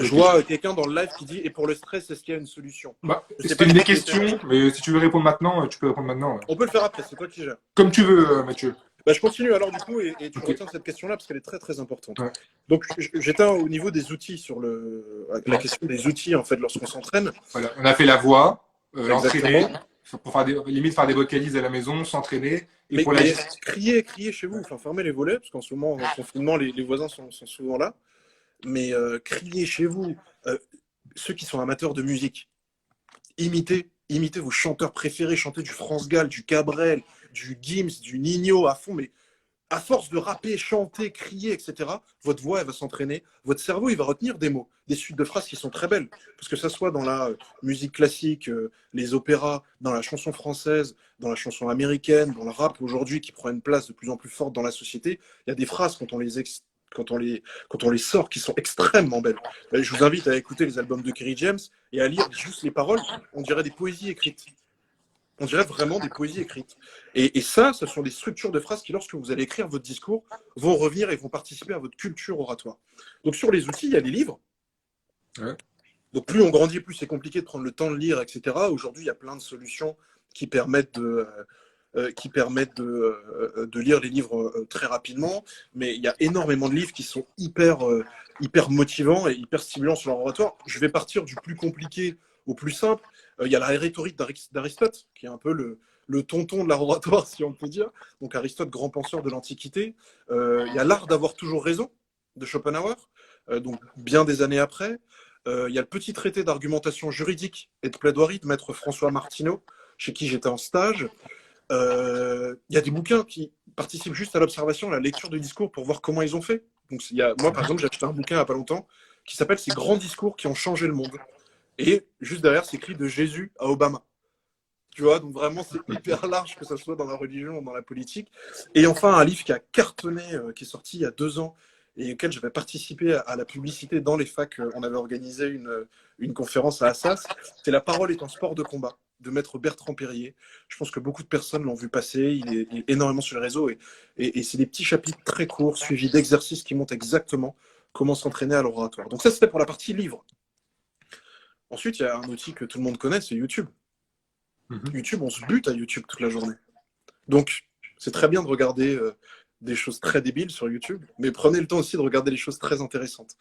Je vois quelqu'un dans le live qui dit, et pour le stress, est-ce qu'il y a une solution? C'était une des questions, mais si tu veux répondre maintenant, tu peux répondre maintenant. Ouais. On peut le faire après, c'est toi qui gères. Comme tu veux, Mathieu. Bah, je continue alors du coup, et tu retiens cette question-là parce qu'elle est très très importante. Ouais. Donc j'étais au niveau des outils, sur la question des outils en fait lorsqu'on s'entraîne. Voilà. On a fait la voix, l'entraîner, pour limite faire des vocalises à la maison, s'entraîner. Et pour crier chez vous, enfin fermez les volets, parce qu'en ce moment, en confinement, les voisins sont souvent là. Mais criez chez vous. Ceux qui sont amateurs de musique, imitez vos chanteurs préférés, chantez du France Gall, du Cabrel, du Gims, du Nino à fond, mais à force de rapper, chanter, crier, etc., votre voix, elle va s'entraîner. Votre cerveau, il va retenir des mots, des suites de phrases qui sont très belles. Parce que ça soit dans la musique classique, les opéras, dans la chanson française, dans la chanson américaine, dans le rap aujourd'hui qui prend une place de plus en plus forte dans la société, il y a des phrases quand on les sort qui sont extrêmement belles. Je vous invite à écouter les albums de Kerry James et à lire juste les paroles. On dirait des poésies écrites. On dirait vraiment des poésies écrites. Et ça, ce sont des structures de phrases qui, lorsque vous allez écrire votre discours, vont revenir et vont participer à votre culture oratoire. Donc sur les outils, il y a les livres. Ouais. Donc plus on grandit, plus c'est compliqué de prendre le temps de lire, etc. Aujourd'hui, il y a plein de solutions qui permettent de lire les livres très rapidement. Mais il y a énormément de livres qui sont hyper motivants et hyper stimulants sur leur oratoire. Je vais partir du plus compliqué au plus simple. Il y a la rhétorique d'Aristote, qui est un peu le tonton de l'oratoire, si on peut dire. Donc Aristote, grand penseur de l'Antiquité. Il y a l'art d'avoir toujours raison, de Schopenhauer, donc bien des années après. Il y a le petit traité d'argumentation juridique et de plaidoirie de maître François Martineau, chez qui j'étais en stage. Il y a des bouquins qui participent juste à l'observation, à la lecture du discours pour voir comment ils ont fait. Donc, moi, par exemple, j'ai acheté un bouquin il n'y a pas longtemps qui s'appelle « Ces grands discours qui ont changé le monde ». Et juste derrière, c'est écrit de Jésus à Obama. Tu vois, donc vraiment, c'est hyper large, que ce soit dans la religion ou dans la politique. Et enfin, un livre qui a cartonné, qui est sorti il y a 2 ans, et auquel j'avais participé à la publicité dans les facs. On avait organisé une conférence à Assas. C'est « La parole est un sport de combat » de maître Bertrand Perrier. Je pense que beaucoup de personnes l'ont vu passer. Il est énormément sur les réseaux. Et c'est des petits chapitres très courts, suivis d'exercices qui montrent exactement comment s'entraîner à l'oratoire. Donc ça, c'était pour la partie livre. Ensuite, il y a un outil que tout le monde connaît, c'est YouTube. YouTube, on se bute à YouTube toute la journée. Donc, c'est très bien de regarder des choses très débiles sur YouTube, mais prenez le temps aussi de regarder les choses très intéressantes.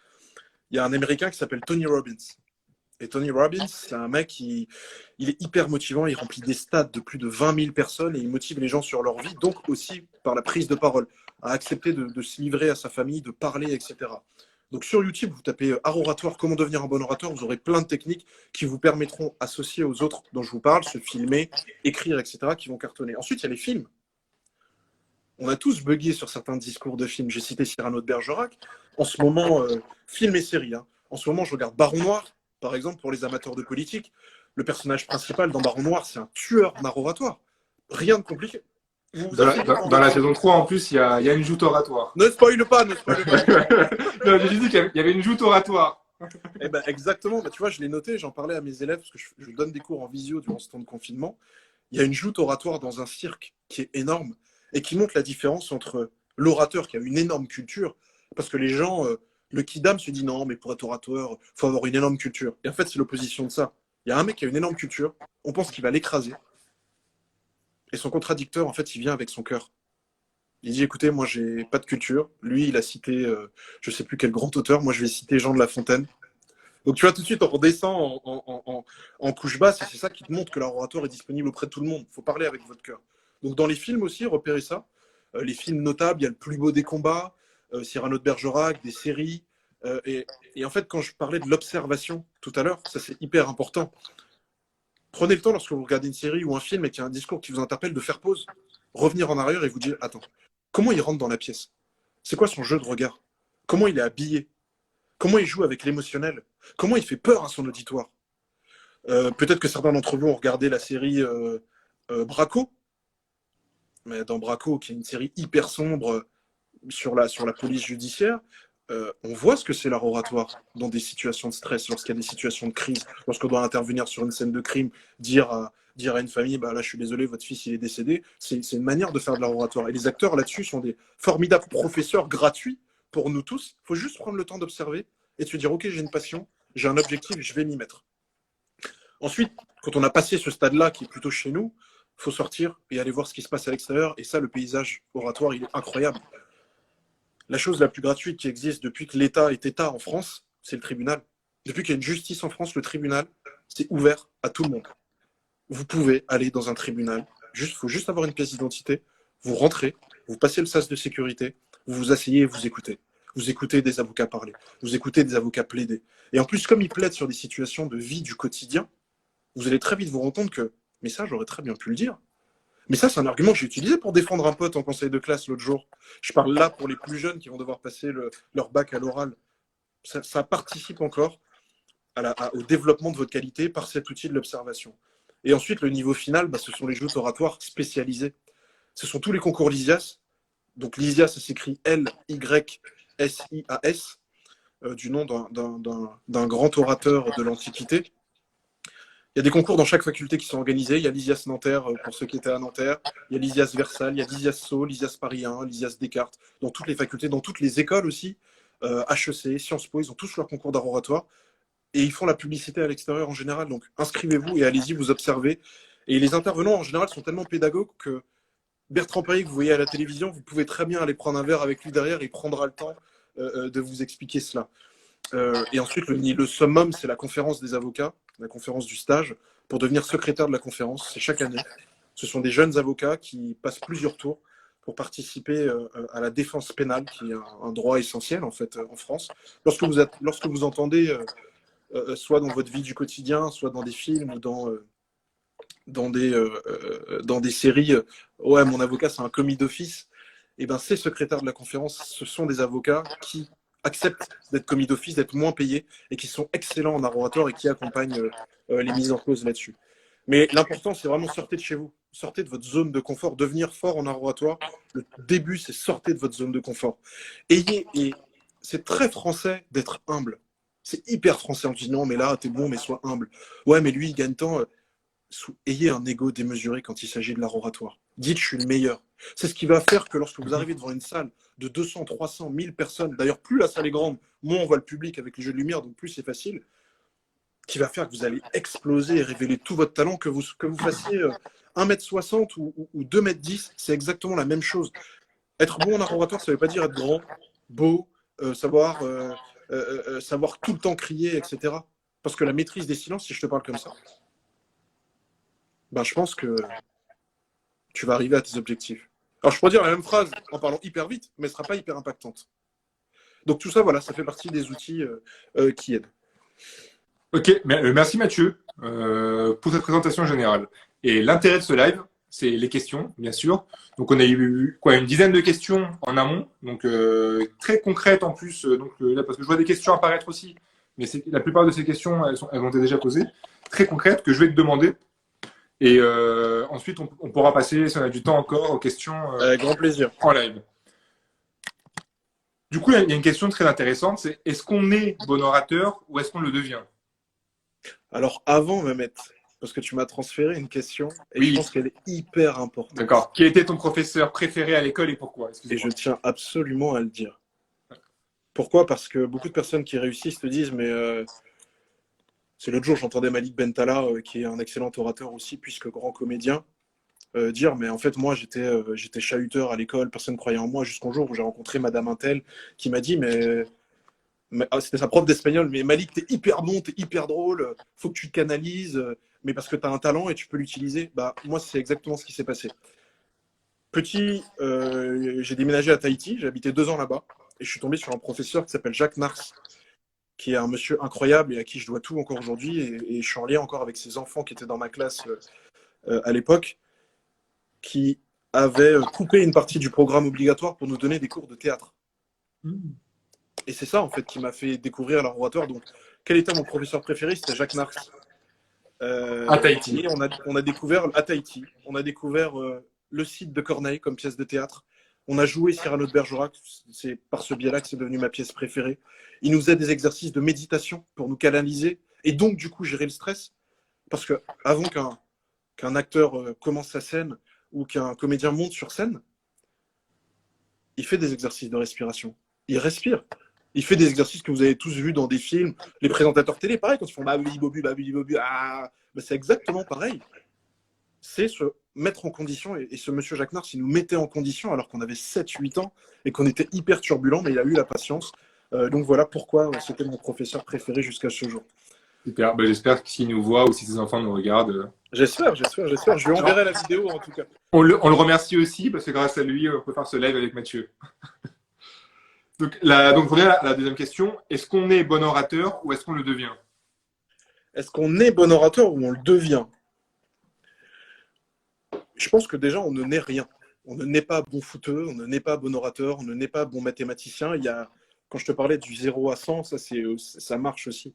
Il y a un Américain qui s'appelle Tony Robbins. Et Tony Robbins, c'est un mec il est hyper motivant, il remplit des stades de plus de 20 000 personnes et il motive les gens sur leur vie, donc aussi par la prise de parole, à accepter de se livrer à sa famille, de parler, etc. Donc sur YouTube, vous tapez art oratoire, comment devenir un bon orateur, vous aurez plein de techniques qui vous permettront, associées aux autres dont je vous parle, se filmer, écrire, etc., qui vont cartonner. Ensuite, il y a les films. On a tous bugué sur certains discours de films. J'ai cité Cyrano de Bergerac. En ce moment, film et série. Hein. En ce moment, je regarde Baron Noir, par exemple, pour les amateurs de politique. Le personnage principal dans Baron Noir, c'est un tueur narratoire. Rien de compliqué. Dans la saison 3, en plus, il y a une joute oratoire. Ne spoil pas, ne spoil pas. Non, j'ai juste dit qu'il y avait une joute oratoire. Eh ben, exactement. Bah, tu vois, je l'ai noté, j'en parlais à mes élèves, parce que je donne des cours en visio durant ce temps de confinement. Il y a une joute oratoire dans un cirque qui est énorme et qui montre la différence entre l'orateur qui a une énorme culture, parce que les gens, le kidam se dit non, mais pour être orateur, il faut avoir une énorme culture. Et en fait, c'est l'opposition de ça. Il y a un mec qui a une énorme culture, on pense qu'il va l'écraser, et son contradicteur, en fait, il vient avec son cœur. Il dit, écoutez, moi, j'ai pas de culture. Lui, il a cité, je sais plus quel grand auteur, moi, je vais citer Jean de La Fontaine. Donc, tu vois, tout de suite, on redescend en couche basse, et c'est ça qui te montre que l'oratoire est disponible auprès de tout le monde. Il faut parler avec votre cœur. Donc, dans les films aussi, repérez ça. Les films notables, il y a Le plus beau des combats, Cyrano de Bergerac, des séries. Et en fait, quand je parlais de l'observation tout à l'heure, ça, c'est hyper important. Prenez le temps, lorsque vous regardez une série ou un film et qu'il y a un discours qui vous interpelle, de faire pause, revenir en arrière et vous dire, attends, comment il rentre dans la pièce? C'est quoi son jeu de regard? Comment il est habillé? Comment il joue avec l'émotionnel? Comment il fait peur à son auditoire? Peut-être que certains d'entre vous ont regardé la série Braco, mais dans Braco, qui est une série hyper sombre sur la police judiciaire, on voit ce que c'est l'art oratoire dans des situations de stress, lorsqu'il y a des situations de crise, lorsqu'on doit intervenir sur une scène de crime, dire à une famille, bah là je suis désolé, votre fils il est décédé, c'est une manière de faire de l'art oratoire. Et les acteurs là-dessus sont des formidables professeurs gratuits pour nous tous. Il faut juste prendre le temps d'observer et de se dire, ok, j'ai une passion, j'ai un objectif, je vais m'y mettre. Ensuite, quand on a passé ce stade-là, qui est plutôt chez nous, il faut sortir et aller voir ce qui se passe à l'extérieur. Et ça, le paysage oratoire, il est incroyable. La chose la plus gratuite qui existe depuis que l'État est État en France, c'est le tribunal. Depuis qu'il y a une justice en France, le tribunal, c'est ouvert à tout le monde. Vous pouvez aller dans un tribunal, il faut juste avoir une pièce d'identité, vous rentrez, vous passez le sas de sécurité, vous vous asseyez et vous écoutez. Vous écoutez des avocats parler, vous écoutez des avocats plaider. Et en plus, comme ils plaident sur des situations de vie du quotidien, vous allez très vite vous rendre compte que, mais ça, j'aurais très bien pu le dire. Mais ça, c'est un argument que j'ai utilisé pour défendre un pote en conseil de classe l'autre jour. Je parle là pour les plus jeunes qui vont devoir passer leur bac à l'oral. Ça participe encore au développement de votre qualité par cet outil de l'observation. Et ensuite, le niveau final, ce sont les joutes oratoires spécialisées. Ce sont tous les concours LISIAS. Donc LISIAS, ça s'écrit L-Y-S-I-A-S, du nom d'un grand orateur de l'Antiquité. Il y a des concours dans chaque faculté qui sont organisés. Il y a l'ISIAS Nanterre pour ceux qui étaient à Nanterre. Il y a l'ISIAS Versailles, il y a l'ISIAS Sceaux, l'ISIAS Paris 1, l'ISIAS Descartes. Dans toutes les facultés, dans toutes les écoles aussi. HEC, Sciences Po, ils ont tous leur concours d'art oratoire. Et ils font la publicité à l'extérieur en général. Donc inscrivez-vous et allez-y, vous observez. Et les intervenants en général sont tellement pédagogues que Bertrand Payet, que vous voyez à la télévision, vous pouvez très bien aller prendre un verre avec lui derrière. Il prendra le temps de vous expliquer cela. Et ensuite, le summum, c'est la conférence des avocats, la conférence du stage, pour devenir secrétaire de la conférence. C'est chaque année. Ce sont des jeunes avocats qui passent plusieurs tours pour participer à la défense pénale, qui est un droit essentiel en fait en France. Lorsque vous entendez, soit dans votre vie du quotidien, soit dans des films ou dans des séries, ouais, mon avocat c'est un commis d'office, et ben ces secrétaires de la conférence, ce sont des avocats qui acceptent d'être commis d'office, d'être moins payés et qui sont excellents en art oratoire et qui accompagnent les mises en cause là-dessus. Mais l'important, c'est vraiment sortez de chez vous, sortez de votre zone de confort, devenir fort en art oratoire. Le début, c'est sortez de votre zone de confort. Et c'est très français d'être humble. C'est hyper français. On dit non, mais là, t'es bon, mais sois humble. Ouais, mais lui, il gagne tant. Ayez un ego démesuré quand il s'agit de l'art oratoire. Dites, je suis le meilleur. C'est ce qui va faire que lorsque vous arrivez devant une salle de 200, 300, 1000 personnes, d'ailleurs, plus la salle est grande, moins on voit le public avec les jeux de lumière, donc plus c'est facile, qui va faire que vous allez exploser et révéler tout votre talent, que vous fassiez 1m60 ou 2m10, c'est exactement la même chose. Être bon en art oratoire, ça ne veut pas dire être grand, beau, savoir tout le temps crier, etc. Parce que la maîtrise des silences, si je te parle comme ça, ben, je pense que tu vas arriver à tes objectifs. Alors, je pourrais dire la même phrase en parlant hyper vite, mais elle ne sera pas hyper impactante. Donc, tout ça, voilà, ça fait partie des outils qui aident. Ok, merci Mathieu pour cette présentation générale. Et l'intérêt de ce live, c'est les questions, bien sûr. Donc on a eu quoi, une dizaine de questions en amont, donc très concrètes en plus. Là, parce que je vois des questions apparaître aussi, mais la plupart de ces questions, elles ont été déjà posées, très concrètes que je vais te demander. Et ensuite, on pourra passer, si on a du temps encore, aux questions Avec grand plaisir. En live. Du coup, il y a une question très intéressante, c'est est-ce qu'on est bon orateur ou est-ce qu'on le devient? Alors, avant, Mehmet, parce que tu m'as transféré une question, et oui. Je pense qu'elle est hyper importante. D'accord. Quel était ton professeur préféré à l'école et pourquoi? Et je tiens absolument à le dire. Pourquoi? Parce que beaucoup de personnes qui réussissent te disent, mais c'est l'autre jour, j'entendais Malik Bentala, qui est un excellent orateur aussi, puisque grand comédien, dire, mais en fait, moi, j'étais chahuteur à l'école, personne ne croyait en moi, jusqu'au jour où j'ai rencontré Madame Intel, qui m'a dit, mais c'était sa prof d'espagnol, mais Malik, t'es hyper bon, t'es hyper drôle, faut que tu te canalises, mais parce que t'as un talent et tu peux l'utiliser. Bah, moi, c'est exactement ce qui s'est passé. Petit, j'ai déménagé à Tahiti, j'ai habité 2 ans là-bas, et je suis tombé sur un professeur qui s'appelle Jacques Nars, qui est un monsieur incroyable et à qui je dois tout encore aujourd'hui, et je suis en lien encore avec ses enfants qui étaient dans ma classe à l'époque, qui avait coupé une partie du programme obligatoire pour nous donner des cours de théâtre. Et c'est ça, en fait, qui m'a fait découvrir l'art oratoire. Donc, quel était mon professeur préféré? C'était Jacques Nars. À Tahiti. Et on a découvert, à Tahiti, on a découvert le site de Corneille comme pièce de théâtre. On a joué Cyrano de Bergerac. C'est par ce biais-là que c'est devenu ma pièce préférée. Il nous faisait des exercices de méditation pour nous canaliser et donc, du coup, gérer le stress. Parce que avant qu'un acteur commence sa scène ou qu'un comédien monte sur scène, il fait des exercices de respiration. Il respire. Il fait des exercices que vous avez tous vus dans des films. Les présentateurs télé, pareil, quand ils font babili bobu, c'est exactement pareil. C'est se mettre en condition. Et ce monsieur Jacques Nars, il nous mettait en condition alors qu'on avait 7-8 ans et qu'on était hyper turbulent, mais il a eu la patience. Donc voilà pourquoi c'était mon professeur préféré jusqu'à ce jour. Super. J'espère que s'il nous voit ou si ses enfants nous regardent. J'espère. Je lui enverrai la vidéo en tout cas. On le remercie aussi parce que grâce à lui, on peut faire ce live avec Mathieu. Donc, on revient à la deuxième question. Est-ce qu'on est bon orateur ou est-ce qu'on le devient? Est-ce qu'on est bon orateur ou on le devient? Je pense que déjà, on ne naît rien. On ne naît pas bon footeux, on ne naît pas bon orateur, on ne naît pas bon mathématicien. Quand je te parlais du 0 à 100, ça marche aussi.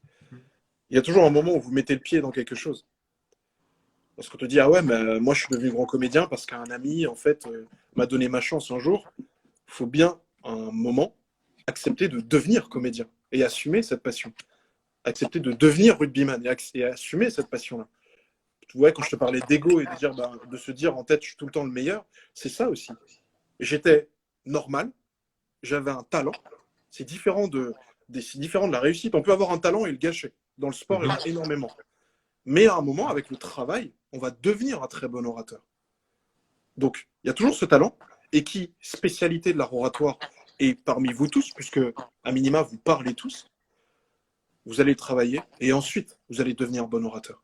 Il y a toujours un moment où vous mettez le pied dans quelque chose. Parce qu'on te dit, ah ouais, mais moi, je suis devenu grand comédien parce qu'un ami, en fait, m'a donné ma chance un jour. Il faut bien, à un moment, accepter de devenir comédien et assumer cette passion. Accepter de devenir rugbyman et assumer cette passion-là. Tu vois, quand je te parlais d'ego et de se dire en tête, je suis tout le temps le meilleur, c'est ça aussi. J'étais normal, j'avais un talent. C'est différent de la réussite. On peut avoir un talent et le gâcher. Dans le sport, il y en a énormément. Mais à un moment, avec le travail, on va devenir un très bon orateur. Donc, il y a toujours ce talent. Et qui, spécialité de l'art oratoire, et parmi vous tous, puisque à minima, vous parlez tous, vous allez le travailler et ensuite, vous allez devenir bon orateur.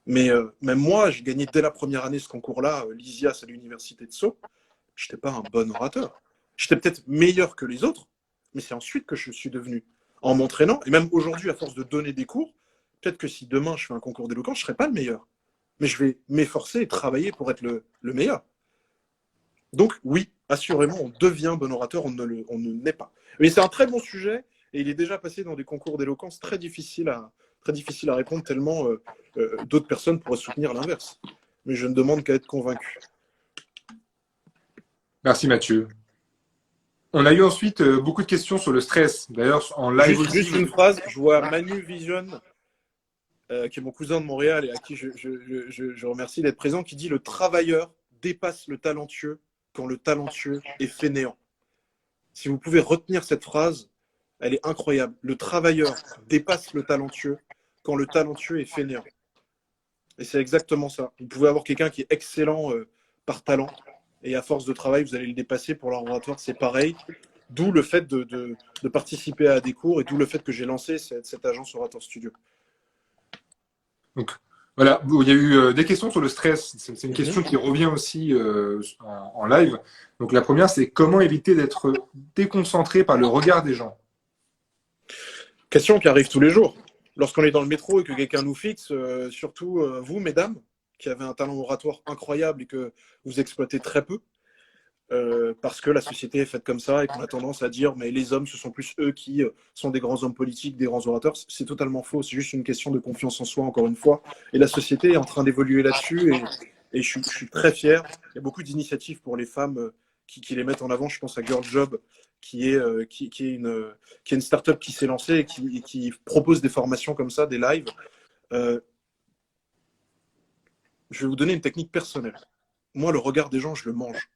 Mais même moi, j'ai gagné dès la première année ce concours-là, l'ISIAS à l'université de Sceaux. Je n'étais pas un bon orateur. J'étais peut-être meilleur que les autres, mais c'est ensuite que je suis devenu. En m'entraînant, et même aujourd'hui, à force de donner des cours, peut-être que si demain je fais un concours d'éloquence, je ne serai pas le meilleur. Mais je vais m'efforcer et travailler pour être le meilleur. Donc oui, assurément, on devient bon orateur, on ne naît pas. Mais c'est un très bon sujet, et il est déjà passé dans des concours d'éloquence très difficiles à répondre, tellement d'autres personnes pourraient soutenir l'inverse. Mais je ne demande qu'à être convaincu. Merci Mathieu. On a eu ensuite beaucoup de questions sur le stress. D'ailleurs, en live aussi. Juste une phrase, je vois Manu Vision, qui est mon cousin de Montréal et à qui je remercie d'être présent, qui dit « Le travailleur dépasse le talentueux quand le talentueux est fainéant ». Si vous pouvez retenir cette phrase, elle est incroyable. Le travailleur dépasse le talentueux quand le talentueux est fainéant. Et c'est exactement ça. Vous pouvez avoir quelqu'un qui est excellent par talent, et à force de travail, vous allez le dépasser. Pour l'art oratoire, c'est pareil. D'où le fait de participer à des cours et d'où le fait que j'ai lancé cette agence Orator Studio. Donc voilà, bon, il y a eu des questions sur le stress. C'est une question Mhm. qui revient aussi en live. Donc la première, c'est comment éviter d'être déconcentré par le regard des gens. Question qui arrive tous les jours. Lorsqu'on est dans le métro et que quelqu'un nous fixe, surtout vous, mesdames, qui avez un talent oratoire incroyable et que vous exploitez très peu, parce que la société est faite comme ça et qu'on a tendance à dire mais les hommes, ce sont plus eux qui sont des grands hommes politiques, des grands orateurs. C'est totalement faux. C'est juste une question de confiance en soi, encore une fois. Et la société est en train d'évoluer là-dessus et je suis très fier. Il y a beaucoup d'initiatives pour les femmes qui les mettent en avant. Je pense à Girl Job, qui est une start-up qui s'est lancée et qui propose des formations comme ça, des lives. Euh, je vais vous donner une technique personnelle. Moi, le regard des gens, je le mange.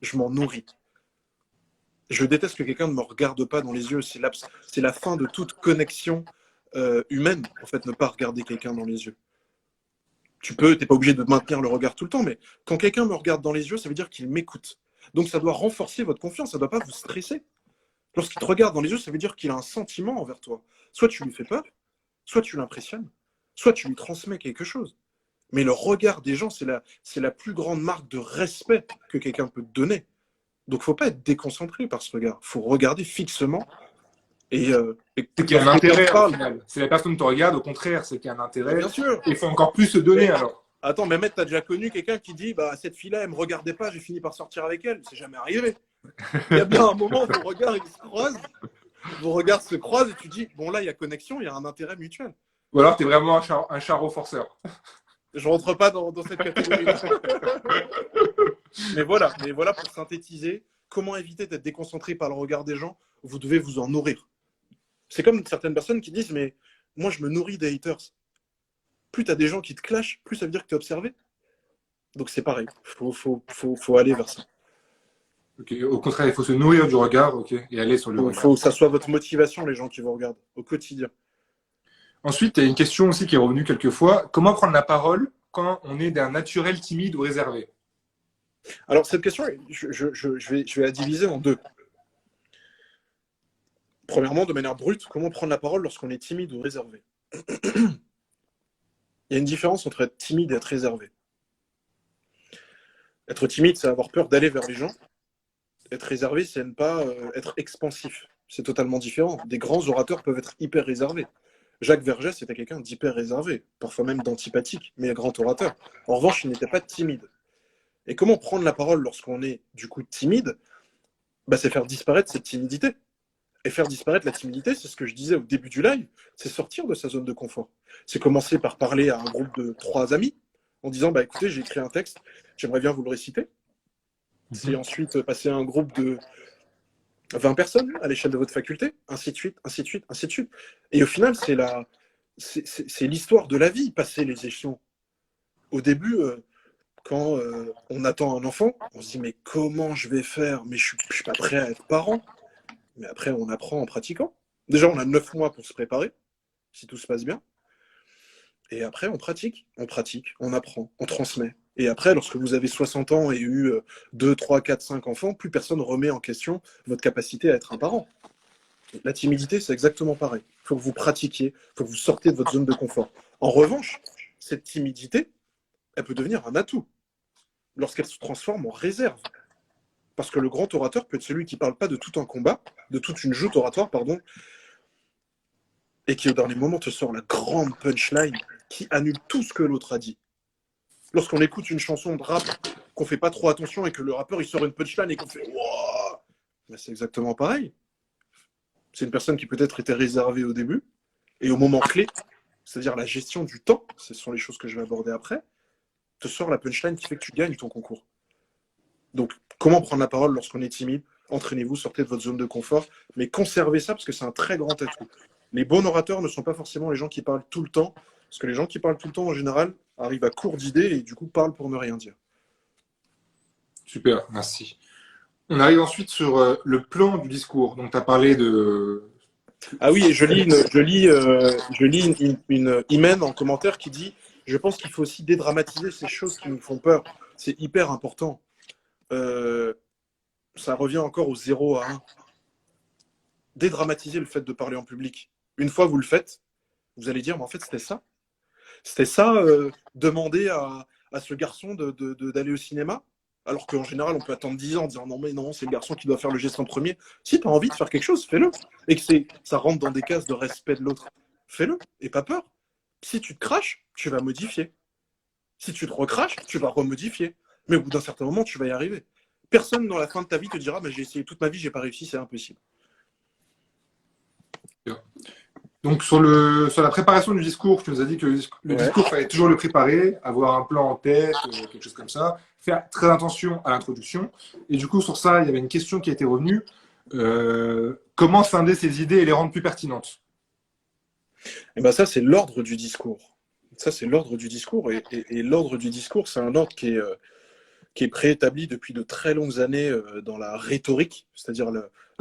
Je m'en nourris. Je déteste que quelqu'un ne me regarde pas dans les yeux. C'est la fin de toute connexion humaine, en fait, ne pas regarder quelqu'un dans les yeux. T'es pas obligé de maintenir le regard tout le temps, mais quand quelqu'un me regarde dans les yeux, ça veut dire qu'il m'écoute. Donc ça doit renforcer votre confiance, ça ne doit pas vous stresser. Lorsqu'il te regarde dans les yeux, ça veut dire qu'il a un sentiment envers toi. Soit tu lui fais peur, soit tu l'impressionnes, soit tu lui transmets quelque chose. Mais le regard des gens, c'est la plus grande marque de respect que quelqu'un peut te donner. Donc, faut pas être déconcentré par ce regard. Faut regarder fixement et C'est qu'il y a un lorsque quelqu'un intérêt au parle, final. Si la personne te regarde, au contraire, c'est qu'il y a un mais intérêt. bien sûr. Et il faut encore plus se donner alors. Attends, mais mec, t'as déjà connu quelqu'un qui dit bah cette fille-là, elle me regardait pas, j'ai fini par sortir avec elle. C'est jamais arrivé. Il y a bien un moment où vos regards se croisent et tu dis bon là, il y a connexion, il y a un intérêt mutuel. Ou alors tu es vraiment un charreau forceur. Je rentre pas dans cette catégorie-là. Mais voilà pour synthétiser, comment éviter d'être déconcentré par le regard des gens. Vous devez vous en nourrir. C'est comme certaines personnes qui disent mais moi je me nourris des haters. Plus tu as des gens qui te clashent, plus ça veut dire que tu es observé. Donc c'est pareil, faut aller vers ça. Okay. Au contraire, il faut se nourrir du regard, ok, et aller sur le Il regard. faut que ça soit votre motivation, les gens qui vous regardent, au quotidien. Ensuite, il y a une question aussi qui est revenue quelques fois. Comment prendre la parole quand on est d'un naturel timide ou réservé? Alors cette question, je vais la diviser en deux. Premièrement, de manière brute, comment prendre la parole lorsqu'on est timide ou réservé? Il y a une différence entre être timide et être réservé. Être timide, c'est avoir peur d'aller vers les gens. Être réservé, c'est ne pas être expansif. C'est totalement différent. Des grands orateurs peuvent être hyper réservés. Jacques Vergès était quelqu'un d'hyper réservé, parfois même d'antipathique, mais un grand orateur. En revanche, il n'était pas timide. Et comment prendre la parole lorsqu'on est du coup timide? C'est faire disparaître cette timidité. Et faire disparaître la timidité, c'est ce que je disais au début du live, c'est sortir de sa zone de confort. C'est commencer par parler à un groupe de 3 amis en disant écoutez, j'ai écrit un texte, j'aimerais bien vous le réciter. C'est ensuite passer à un groupe de 20 personnes à l'échelle de votre faculté, ainsi de suite, ainsi de suite, ainsi de suite. Et au final, c'est l'histoire de la vie, passer les échelons. Au début, quand on attend un enfant, on se dit mais comment je vais faire? Mais je suis pas prêt à être parent. Mais après, on apprend en pratiquant. Déjà, on a 9 mois pour se préparer, si tout se passe bien. Et après, on pratique, on apprend, on transmet. Et après, lorsque vous avez 60 ans et eu 2, 3, 4, 5 enfants, plus personne ne remet en question votre capacité à être un parent. La timidité, c'est exactement pareil. Il faut que vous pratiquiez, il faut que vous sortez de votre zone de confort. En revanche, cette timidité, elle peut devenir un atout lorsqu'elle se transforme en réserve. Parce que le grand orateur peut être celui qui ne parle pas de tout un combat, de toute une joute oratoire, pardon, et qui au dernier moment te sort la grande punchline qui annule tout ce que l'autre a dit. Lorsqu'on écoute une chanson de rap, qu'on fait pas trop attention et que le rappeur il sort une punchline et qu'on fait Wouah, c'est exactement pareil. C'est une personne qui peut-être était réservée au début et au moment clé, c'est-à-dire la gestion du temps, ce sont les choses que je vais aborder après, te sort la punchline qui fait que tu gagnes ton concours. Donc, comment prendre la parole lorsqu'on est timide? Entraînez-vous, sortez de votre zone de confort, mais conservez ça parce que c'est un très grand atout. Les bons orateurs ne sont pas forcément les gens qui parlent tout le temps, parce que les gens qui parlent tout le temps, en général, arrivent à court d'idées et du coup parlent pour ne rien dire. Super, merci. On arrive ensuite sur le plan du discours. Donc, tu as parlé de... Ah oui, et je lis une Imen en commentaire qui dit « Je pense qu'il faut aussi dédramatiser ces choses qui nous font peur. C'est hyper important. Ça revient encore au 0 à 1. Dédramatiser le fait de parler en public. Une fois vous le faites, vous allez dire « Mais en fait, c'était ça. » C'était ça, demander à ce garçon d'aller au cinéma, alors qu'en général, on peut attendre 10 ans en disant non, mais non, c'est le garçon qui doit faire le geste en premier. Si tu as envie de faire quelque chose, fais-le. Et que ça rentre dans des cases de respect de l'autre, fais-le. Et pas peur. Si tu te craches, tu vas modifier. Si tu te recraches, tu vas remodifier. Mais au bout d'un certain moment, tu vas y arriver. Personne dans la fin de ta vie te dira bah, j'ai essayé toute ma vie, j'ai pas réussi, c'est impossible. Donc sur la préparation du discours, tu nous as dit que le discours, il fallait toujours le préparer, avoir un plan en tête, quelque chose comme ça, faire très attention à l'introduction. Et du coup, sur ça, il y avait une question qui a été revenue. Comment scinder ces idées et les rendre plus pertinentes? Et ben ça, c'est l'ordre du discours. Ça, c'est l'ordre du discours. Et l'ordre du discours, c'est un ordre qui est préétabli depuis de très longues années dans la rhétorique. C'est-à-dire,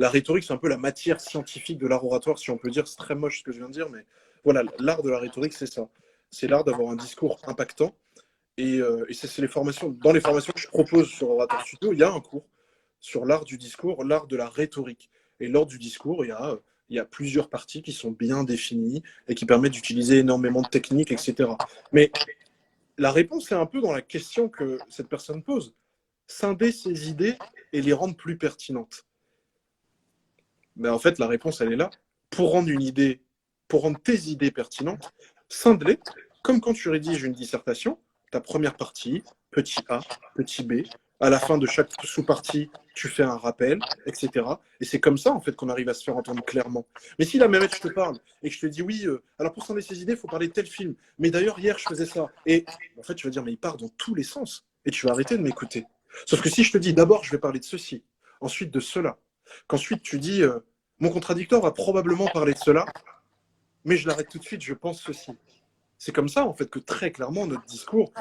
la rhétorique, c'est un peu la matière scientifique de l'art oratoire, si on peut dire. C'est très moche ce que je viens de dire, mais voilà, l'art de la rhétorique, c'est ça. C'est l'art d'avoir un discours impactant. Et c'est les formations. Dans les formations que je propose sur Orateur Studio, il y a un cours sur l'art du discours, l'art de la rhétorique. Et l'ordre du discours, il y a plusieurs parties qui sont bien définies et qui permettent d'utiliser énormément de techniques, etc. Mais la réponse est un peu dans la question que cette personne pose. Scinder ses idées et les rendre plus pertinentes. Ben, en fait, la réponse, elle est là. Pour rendre tes idées pertinentes, scinde-les, comme quand tu rédiges une dissertation, ta première partie, petit A, petit B, à la fin de chaque sous-partie, tu fais un rappel, etc. Et c'est comme ça, en fait, qu'on arrive à se faire entendre clairement. Mais si là, Mehmet, je te parle et que je te dis, oui, alors pour scinder ses idées, il faut parler de tel film. Mais d'ailleurs, hier, je faisais ça. Et en fait, tu vas dire, mais il part dans tous les sens. Et tu vas arrêter de m'écouter. Sauf que si je te dis, d'abord, je vais parler de ceci, ensuite de cela, qu'ensuite tu dis, mon contradicteur va probablement parler de cela, mais je l'arrête tout de suite, je pense ceci. C'est comme ça, en fait, que très clairement, notre discours,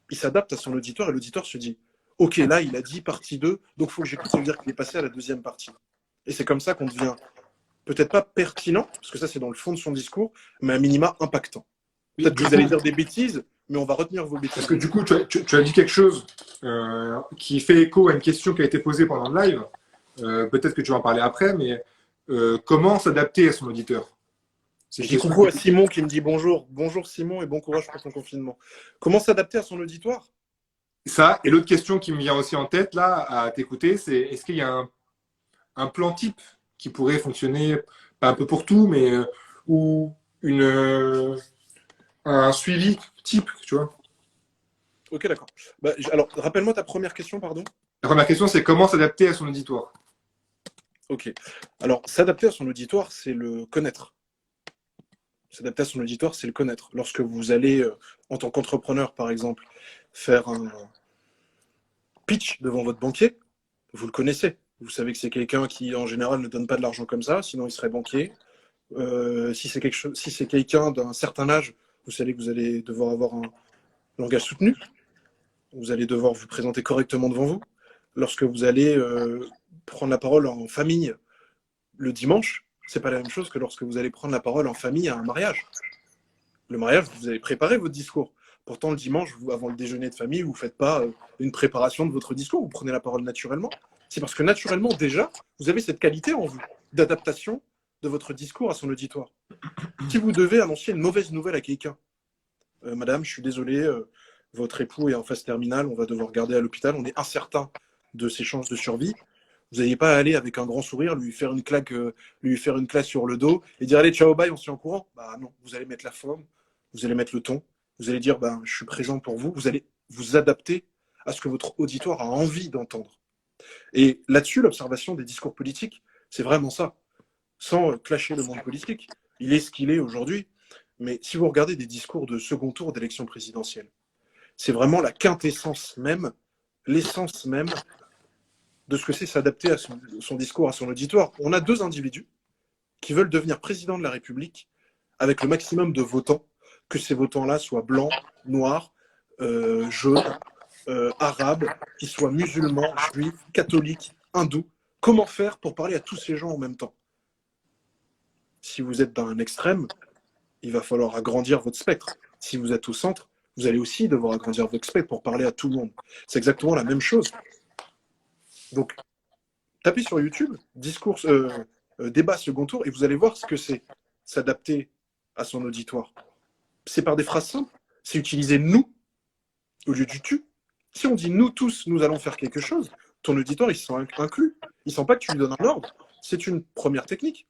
il s'adapte à son auditoire et l'auditeur se dit ok, là, il a dit partie 2, donc il faut que j'écoute, ça veut dire qu'il est passé à la deuxième partie. Et c'est comme ça qu'on devient peut-être pas pertinent, parce que ça, c'est dans le fond de son discours, mais à minima impactant. Peut-être que vous allez dire des bêtises, mais on va retenir vos bêtises. Parce que du coup, tu as dit quelque chose qui fait écho à une question qui a été posée pendant le live. Peut-être que tu vas en parler après, mais comment s'adapter à son auditeur? Je dis coucou à Simon qui me dit bonjour. Bonjour Simon et bon courage pour ton confinement. Comment s'adapter à son auditoire? Ça, et l'autre question qui me vient aussi en tête, là, à t'écouter, c'est est-ce qu'il y a un plan type qui pourrait fonctionner, pas un peu pour tout, mais ou un suivi type, tu vois? Ok, d'accord. Bah, alors, rappelle-moi ta première question, pardon. La première question, c'est comment s'adapter à son auditoire? Ok. Alors, s'adapter à son auditoire, c'est le connaître. S'adapter à son auditoire, c'est le connaître. Lorsque vous allez, en tant qu'entrepreneur, par exemple, faire un pitch devant votre banquier, vous le connaissez. Vous savez que c'est quelqu'un qui, en général, ne donne pas de l'argent comme ça, sinon il serait banquier. Si c'est quelqu'un d'un certain âge, vous savez que vous allez devoir avoir un langage soutenu. Vous allez devoir vous présenter correctement devant vous. Lorsque vous allez prendre la parole en famille le dimanche, c'est pas la même chose que lorsque vous allez prendre la parole en famille à un mariage. Le mariage, vous avez préparé votre discours. Pourtant, le dimanche, avant le déjeuner de famille, vous ne faites pas une préparation de votre discours, vous prenez la parole naturellement. C'est parce que naturellement, déjà, vous avez cette qualité en vous d'adaptation de votre discours à son auditoire. Si vous devez annoncer une mauvaise nouvelle à quelqu'un, madame, je suis désolé, votre époux est en phase terminale, on va devoir garder à l'hôpital, on est incertain de ses chances de survie. Vous n'allez pas aller avec un grand sourire, lui faire une claque sur le dos et dire allez, ciao, bye, on se tient au courant. Bah non, vous allez mettre la forme, vous allez mettre le ton, vous allez dire ben, je suis présent pour vous, vous allez vous adapter à ce que votre auditoire a envie d'entendre. Et là-dessus, l'observation des discours politiques, c'est vraiment ça. Sans clasher le monde politique, il est ce qu'il est aujourd'hui. Mais si vous regardez des discours de second tour d'élection présidentielle, c'est vraiment la quintessence même, l'essence même de ce que c'est s'adapter à son discours, à son auditoire. On a deux individus qui veulent devenir président de la République avec le maximum de votants, que ces votants-là soient blancs, noirs, jaunes, arabes, qu'ils soient musulmans, juifs, catholiques, hindous. Comment faire pour parler à tous ces gens en même temps? Si vous êtes d'un extrême, il va falloir agrandir votre spectre. Si vous êtes au centre, vous allez aussi devoir agrandir votre spectre pour parler à tout le monde. C'est exactement la même chose. Donc, tapez sur YouTube, débat second tour, et vous allez voir ce que c'est s'adapter à son auditoire. C'est par des phrases simples. C'est utiliser nous au lieu du tu. Si on dit nous tous, nous allons faire quelque chose, ton auditoire, il se sent inclus. Il ne sent pas que tu lui donnes un ordre. C'est une première technique.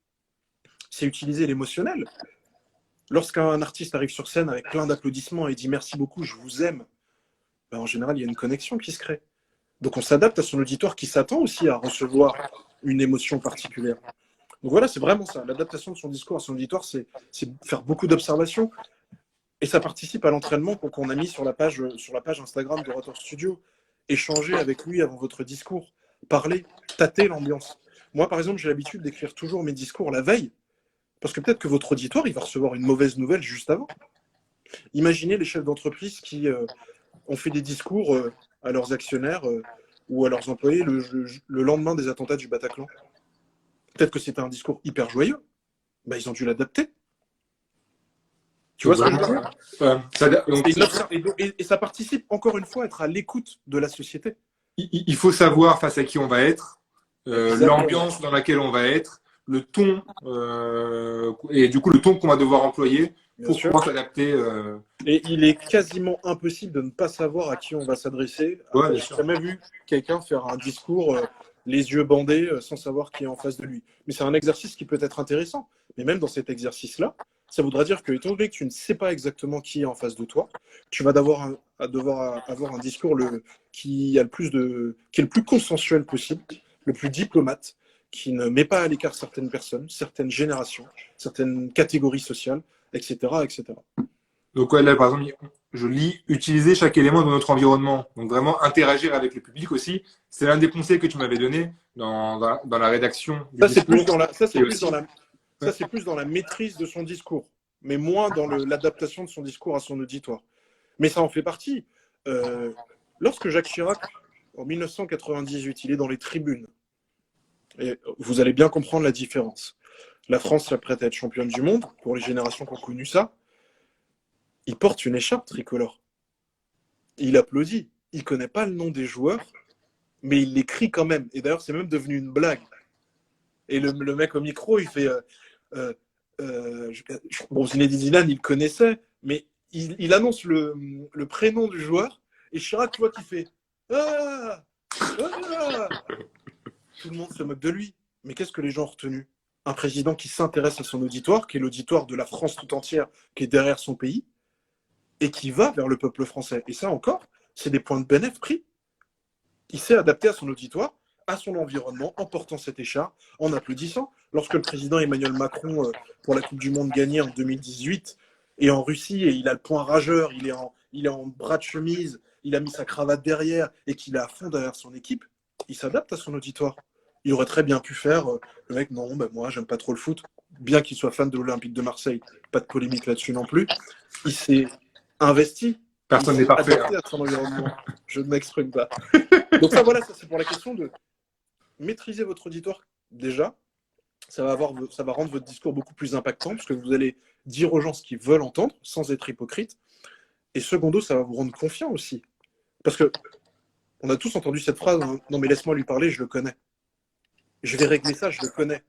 C'est utiliser l'émotionnel. Lorsqu'un artiste arrive sur scène avec plein d'applaudissements et dit merci beaucoup, je vous aime, ben en général, il y a une connexion qui se crée. Donc on s'adapte à son auditoire qui s'attend aussi à recevoir une émotion particulière. Donc voilà, c'est vraiment ça. L'adaptation de son discours à son auditoire, c'est faire beaucoup d'observations. Et ça participe à l'entraînement qu'on a mis sur la page Instagram de Rotor Studio. Échanger avec lui avant votre discours. Parler, tâter l'ambiance. Moi, par exemple, j'ai l'habitude d'écrire toujours mes discours la veille. Parce que peut-être que votre auditoire, il va recevoir une mauvaise nouvelle juste avant. Imaginez les chefs d'entreprise qui ont fait des discours à leurs actionnaires ou à leurs employés le lendemain des attentats du Bataclan. Peut-être que c'était un discours hyper joyeux. Ben, ils ont dû l'adapter. Tu vois ce que je veux dire ? Et ça participe, encore une fois, à être à l'écoute de la société. Il faut savoir face à qui on va être, l'ambiance dans laquelle on va être, le ton, et du coup le ton qu'on va devoir employer pour pouvoir s'adapter. Et il est quasiment impossible de ne pas savoir à qui on va s'adresser. Ouais, j'ai jamais vu quelqu'un faire un discours les yeux bandés sans savoir qui est en face de lui. Mais c'est un exercice qui peut être intéressant. Mais même dans cet exercice-là, ça voudra dire que, étant donné que tu ne sais pas exactement qui est en face de toi, tu vas devoir avoir un discours qui est le plus consensuel possible, le plus diplomate, qui ne met pas à l'écart certaines personnes, certaines générations, certaines catégories sociales, etc. etc. Donc ouais, là par exemple, je lis utiliser chaque élément de notre environnement. Donc vraiment interagir avec le public aussi. C'est l'un des conseils que tu m'avais donné dans la rédaction. Ça, c'est plus dans la maîtrise de son discours, mais moins dans l'adaptation de son discours à son auditoire. Mais ça en fait partie. Lorsque Jacques Chirac, en 1998, il est dans les tribunes, et vous allez bien comprendre la différence. La France s'apprête à être championne du monde, pour les générations qui ont connu ça. Il porte une écharpe tricolore. Il applaudit. Il ne connaît pas le nom des joueurs, mais il les crie quand même. Et d'ailleurs, c'est même devenu une blague. Et le mec au micro, il fait... bon, Zinedine Zidane, il le connaissait, mais il annonce le prénom du joueur, et Chirac, tu vois, qui fait ah, ah. Tout le monde se moque de lui. Mais qu'est-ce que les gens ont retenu? Un président qui s'intéresse à son auditoire, qui est l'auditoire de la France tout entière, qui est derrière son pays, et qui va vers le peuple français. Et ça encore, c'est des points de bénéfice pris. Il s'est adapté à son auditoire, à son environnement, en portant cette écharpe, en applaudissant. Lorsque le président Emmanuel Macron, pour la Coupe du Monde gagnée en 2018, est en Russie et il a le point rageur, il est en bras de chemise, il a mis sa cravate derrière et qu'il est à fond derrière son équipe, il s'adapte à son auditoire. Il aurait très bien pu faire le mec, non, ben moi, j'aime pas trop le foot, bien qu'il soit fan de l'Olympique de Marseille, pas de polémique là-dessus non plus. Il s'est investi. Personne n'est parfait. Adapté à son environnement. Je ne m'exprime pas. Donc ça, voilà, ça c'est pour la question de maîtriser votre auditoire déjà. Ça va rendre votre discours beaucoup plus impactant parce que vous allez dire aux gens ce qu'ils veulent entendre sans être hypocrite. Et secondo, ça va vous rendre confiant aussi. Parce que on a tous entendu cette phrase, hein, non mais laisse-moi lui parler, je le connais. Je vais régler ça, je le connais.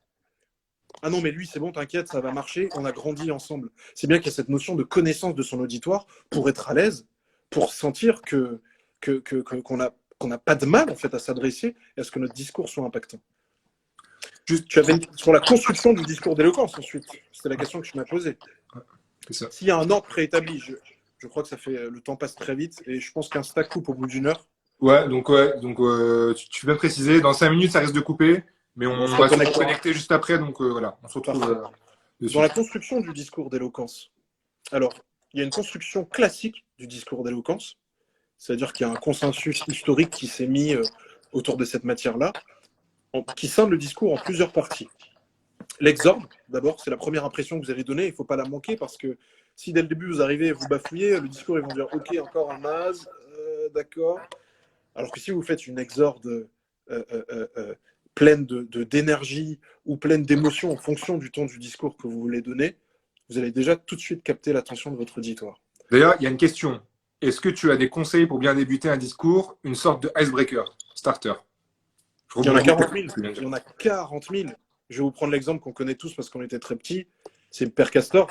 Ah non mais lui c'est bon, t'inquiète, ça va marcher, on a grandi ensemble. C'est bien qu'il y a cette notion de connaissance de son auditoire pour être à l'aise, pour sentir qu'on n'a pas de mal en fait à s'adresser et à ce que notre discours soit impactant. Tu avais sur la construction du discours d'éloquence ensuite. C'était la question que tu m'as posée. S'il y a un ordre préétabli, je crois que le temps passe très vite et je pense qu'un stack coupe au bout d'une heure. Ouais, donc tu peux préciser, dans 5 minutes ça risque de couper, mais on va se reconnecter juste après, donc voilà, on se retrouve dessus. Dans la construction du discours d'éloquence, alors il y a une construction classique du discours d'éloquence, c'est-à-dire qu'il y a un consensus historique qui s'est mis autour de cette matière-là, qui scinde le discours en plusieurs parties. L'exorde, d'abord, c'est la première impression que vous allez donner, il ne faut pas la manquer, parce que si dès le début vous arrivez et vous bafouillez, le discours, ils vont dire « Ok, encore un naze, d'accord ». Alors que si vous faites une exorde pleine d'énergie ou pleine d'émotion en fonction du ton du discours que vous voulez donner, vous allez déjà tout de suite capter l'attention de votre auditoire. D'ailleurs, il y a une question. Est-ce que tu as des conseils pour bien débuter un discours, une sorte de icebreaker, starter? Il y en a 40 000. Il y en a 40 000. Je vais vous prendre l'exemple qu'on connaît tous parce qu'on était très petits. C'est le Père Castor.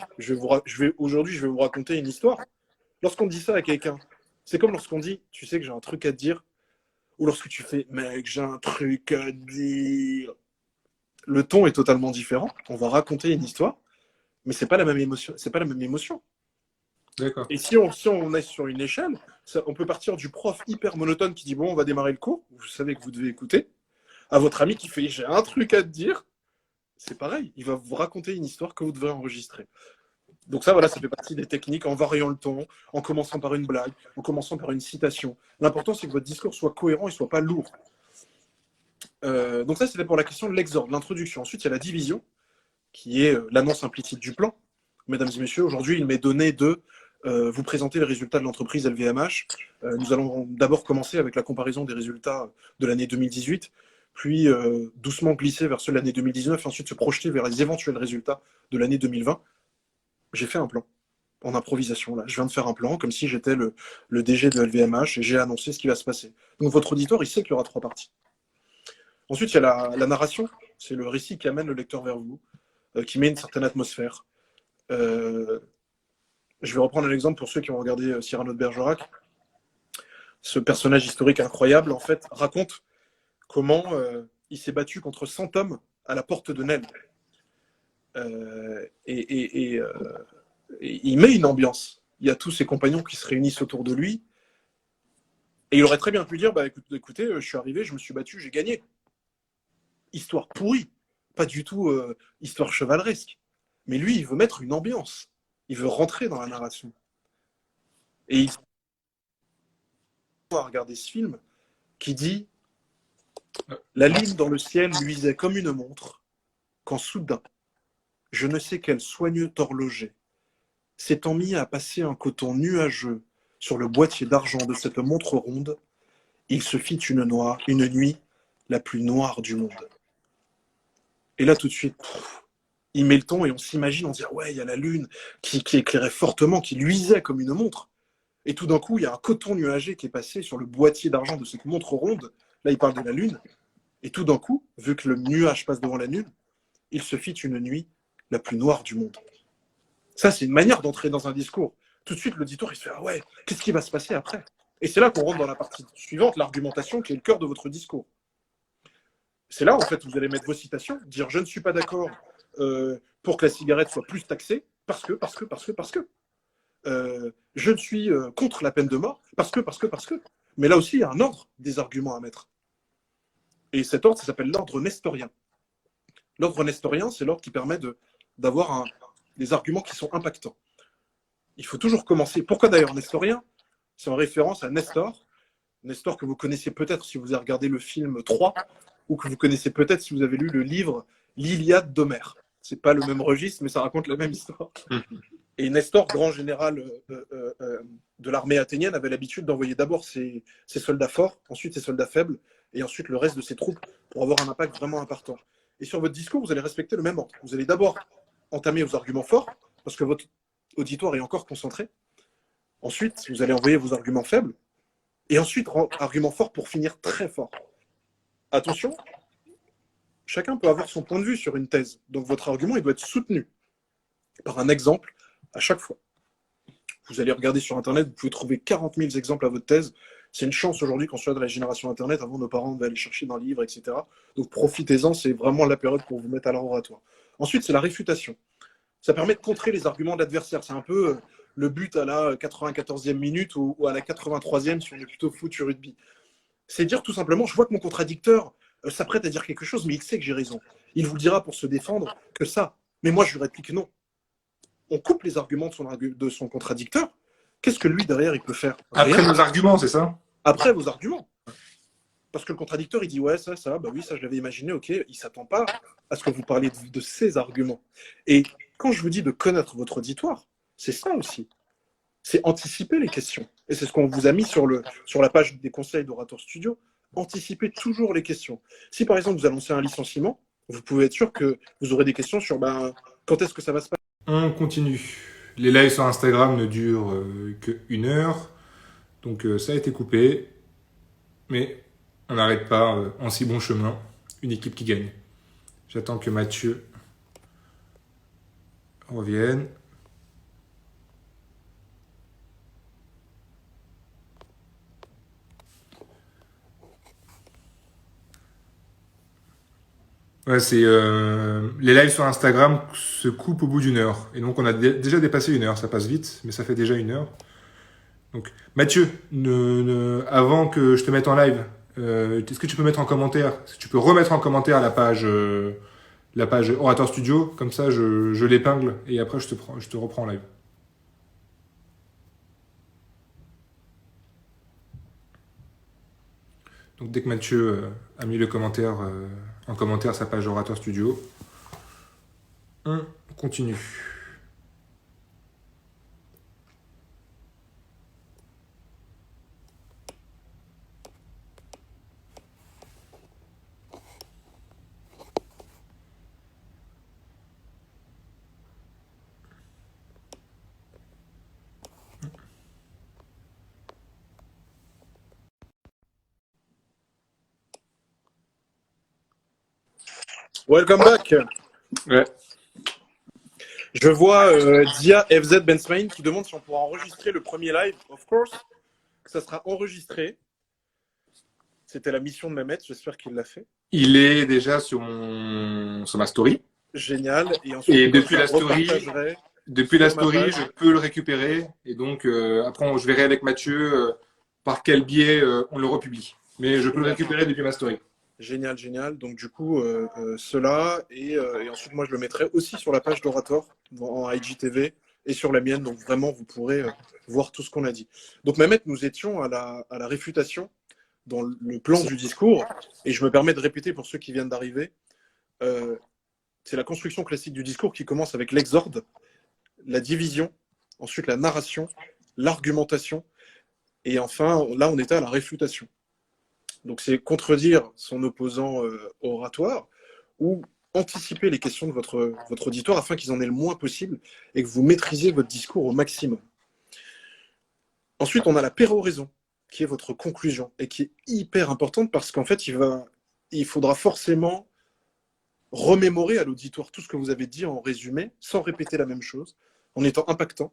Aujourd'hui, je vais vous raconter une histoire. Lorsqu'on dit ça à quelqu'un, c'est comme lorsqu'on dit, tu sais que j'ai un truc à te dire, ou lorsque tu fais, mec, j'ai un truc à te dire. Le ton est totalement différent. On va raconter une histoire, mais c'est pas la même émotion. C'est pas la même émotion. D'accord. Et si on est sur une échelle, on peut partir du prof hyper monotone qui dit bon, on va démarrer le cours. Vous savez que vous devez écouter. À votre ami qui fait j'ai un truc à te dire. C'est pareil. Il va vous raconter une histoire que vous devez enregistrer. Donc ça, voilà, ça fait partie des techniques en variant le ton, en commençant par une blague, en commençant par une citation. L'important, c'est que votre discours soit cohérent et soit pas lourd. Donc ça, c'était pour la question de l'exorde, l'introduction. Ensuite, il y a la division, qui est l'annonce implicite du plan. Mesdames et messieurs, aujourd'hui, il m'est donné de vous présenter les résultats de l'entreprise LVMH. Nous allons d'abord commencer avec la comparaison des résultats de l'année 2018, puis doucement glisser vers ceux de l'année 2019, et ensuite se projeter vers les éventuels résultats de l'année 2020. J'ai fait un plan en improvisation. Là. Je viens de faire un plan comme si j'étais le DG de LVMH et j'ai annoncé ce qui va se passer. Donc votre auditoire, il sait qu'il y aura 3 parties. Ensuite, il y a la narration. C'est le récit qui amène le lecteur vers vous, qui met une certaine atmosphère. Je vais reprendre un exemple pour ceux qui ont regardé Cyrano de Bergerac. Ce personnage historique incroyable, en fait, raconte comment il s'est battu contre 100 hommes à la porte de Nesle. Et il met une ambiance. Il y a tous ses compagnons qui se réunissent autour de lui. Et il aurait très bien pu dire bah, écoutez, je suis arrivé, je me suis battu, j'ai gagné. Histoire pourrie. Pas du tout histoire chevaleresque. Mais lui, il veut mettre une ambiance. Il veut rentrer dans la narration. Et il faut regarder ce film qui dit la lune dans le ciel luisait comme une montre quand soudain, je ne sais quel soigneux horloger s'étant mis à passer un coton nuageux sur le boîtier d'argent de cette montre ronde, il se fit une nuit la plus noire du monde. Et là, tout de suite, il met le ton et on s'imagine, on se dit, ouais, il y a la lune qui éclairait fortement, qui luisait comme une montre. Et tout d'un coup, il y a un coton nuagé qui est passé sur le boîtier d'argent de cette montre ronde. Là, il parle de la lune. Et tout d'un coup, vu que le nuage passe devant la lune, il se fit une nuit la plus noire du monde. Ça, c'est une manière d'entrer dans un discours. Tout de suite, l'auditoire, il se fait, ah ouais, qu'est-ce qui va se passer après? Et c'est là qu'on rentre dans la partie suivante, l'argumentation, qui est le cœur de votre discours. C'est là, en fait, vous allez mettre vos citations, dire, je ne suis pas d'accord pour que la cigarette soit plus taxée, parce que. Je ne suis contre la peine de mort, parce que. Mais là aussi, il y a un ordre des arguments à mettre. Et cet ordre, ça s'appelle l'ordre nestorien. L'ordre nestorien, c'est l'ordre qui permet d'avoir des arguments qui sont impactants. Il faut toujours commencer. Pourquoi d'ailleurs nestorien? C'est en référence à Nestor. Nestor que vous connaissez peut-être si vous avez regardé le film 3, ou que vous connaissez peut-être si vous avez lu le livre L'Iliade d'Homère. C'est pas le même registre, mais ça raconte la même histoire. Et Nestor, grand général de l'armée athénienne, avait l'habitude d'envoyer d'abord ses soldats forts, ensuite ses soldats faibles, et ensuite le reste de ses troupes pour avoir un impact vraiment important. Et sur votre discours, vous allez respecter le même ordre. Vous allez d'abord entamer vos arguments forts, parce que votre auditoire est encore concentré. Ensuite, vous allez envoyer vos arguments faibles, et ensuite, arguments forts pour finir très fort. Attention, chacun peut avoir son point de vue sur une thèse. Donc votre argument, il doit être soutenu par un exemple à chaque fois. Vous allez regarder sur Internet, vous pouvez trouver 40 000 exemples à votre thèse. C'est une chance aujourd'hui qu'on soit dans la génération Internet. Avant, nos parents devaient aller chercher dans le livre, etc. Donc profitez-en, c'est vraiment la période pour vous mettre à l'oratoire. Ensuite, c'est la réfutation. Ça permet de contrer les arguments de l'adversaire. C'est un peu le but à la 94e minute ou à la 83e si on est plutôt foot sur rugby. C'est dire tout simplement, je vois que mon contradicteur s'apprête à dire quelque chose, mais il sait que j'ai raison. Il vous dira pour se défendre que ça. Mais moi, je lui réplique non. On coupe les arguments de son contradicteur. Qu'est-ce que lui, derrière, il peut faire? Après nos arguments, c'est ça? Après vos arguments. Parce que le contradicteur, il dit ouais, ça, bah oui, ça, je l'avais imaginé, ok. Il ne s'attend pas à ce que vous parliez de ses arguments. Et quand je vous dis de connaître votre auditoire, c'est ça aussi. C'est anticiper les questions. Et c'est ce qu'on vous a mis sur la page des conseils d'Orator Studio. Anticipez toujours les questions. Si par exemple vous annoncez un licenciement, vous pouvez être sûr que vous aurez des questions sur quand est-ce que ça va se passer. On continue. Les lives sur Instagram ne durent que 1 heure. Donc ça a été coupé. Mais on n'arrête pas en si bon chemin. Une équipe qui gagne. J'attends que Mathieu revienne. Ouais, c'est les lives sur Instagram se coupent au bout d'une heure. Et donc on a déjà dépassé une heure. Ça passe vite, mais ça fait déjà une heure. Donc Mathieu, avant que je te mette en live, est-ce que tu peux mettre en commentaire, est-ce que tu peux remettre en commentaire la page Orator Studio, comme ça je l'épingle et après je te reprends en live. Donc dès que Mathieu a mis le commentaire en commentaire sa page Orator Studio, on continue. Welcome back. Ouais. Je vois Dia FZ Bensmain qui demande si on pourra enregistrer le premier live. Of course, ça sera enregistré. C'était la mission de Mehmet, j'espère qu'il l'a fait. Il est déjà sur ma story. Génial. Et ensuite, Et depuis la story, page. je peux le récupérer. Et donc, après, je verrai avec Mathieu par quel biais on le republie. Mais je peux le récupérer depuis ma story. Génial, génial. Donc, du coup, cela. Et ensuite, moi, je le mettrai aussi sur la page d'Orator, en IGTV, et sur la mienne. Donc, vraiment, vous pourrez voir tout ce qu'on a dit. Donc, Mehmet, nous étions à la réfutation dans le plan du discours. Et je me permets de répéter pour ceux qui viennent d'arriver. C'est la construction classique du discours qui commence avec l'exorde, la division, ensuite la narration, l'argumentation, et enfin, là, on était à la réfutation. Donc, c'est contredire son opposant oratoire ou anticiper les questions de votre auditoire afin qu'ils en aient le moins possible et que vous maîtrisiez votre discours au maximum. Ensuite, on a la péroraison, qui est votre conclusion et qui est hyper importante parce qu'en fait, il faudra forcément remémorer à l'auditoire tout ce que vous avez dit en résumé, sans répéter la même chose, en étant impactant,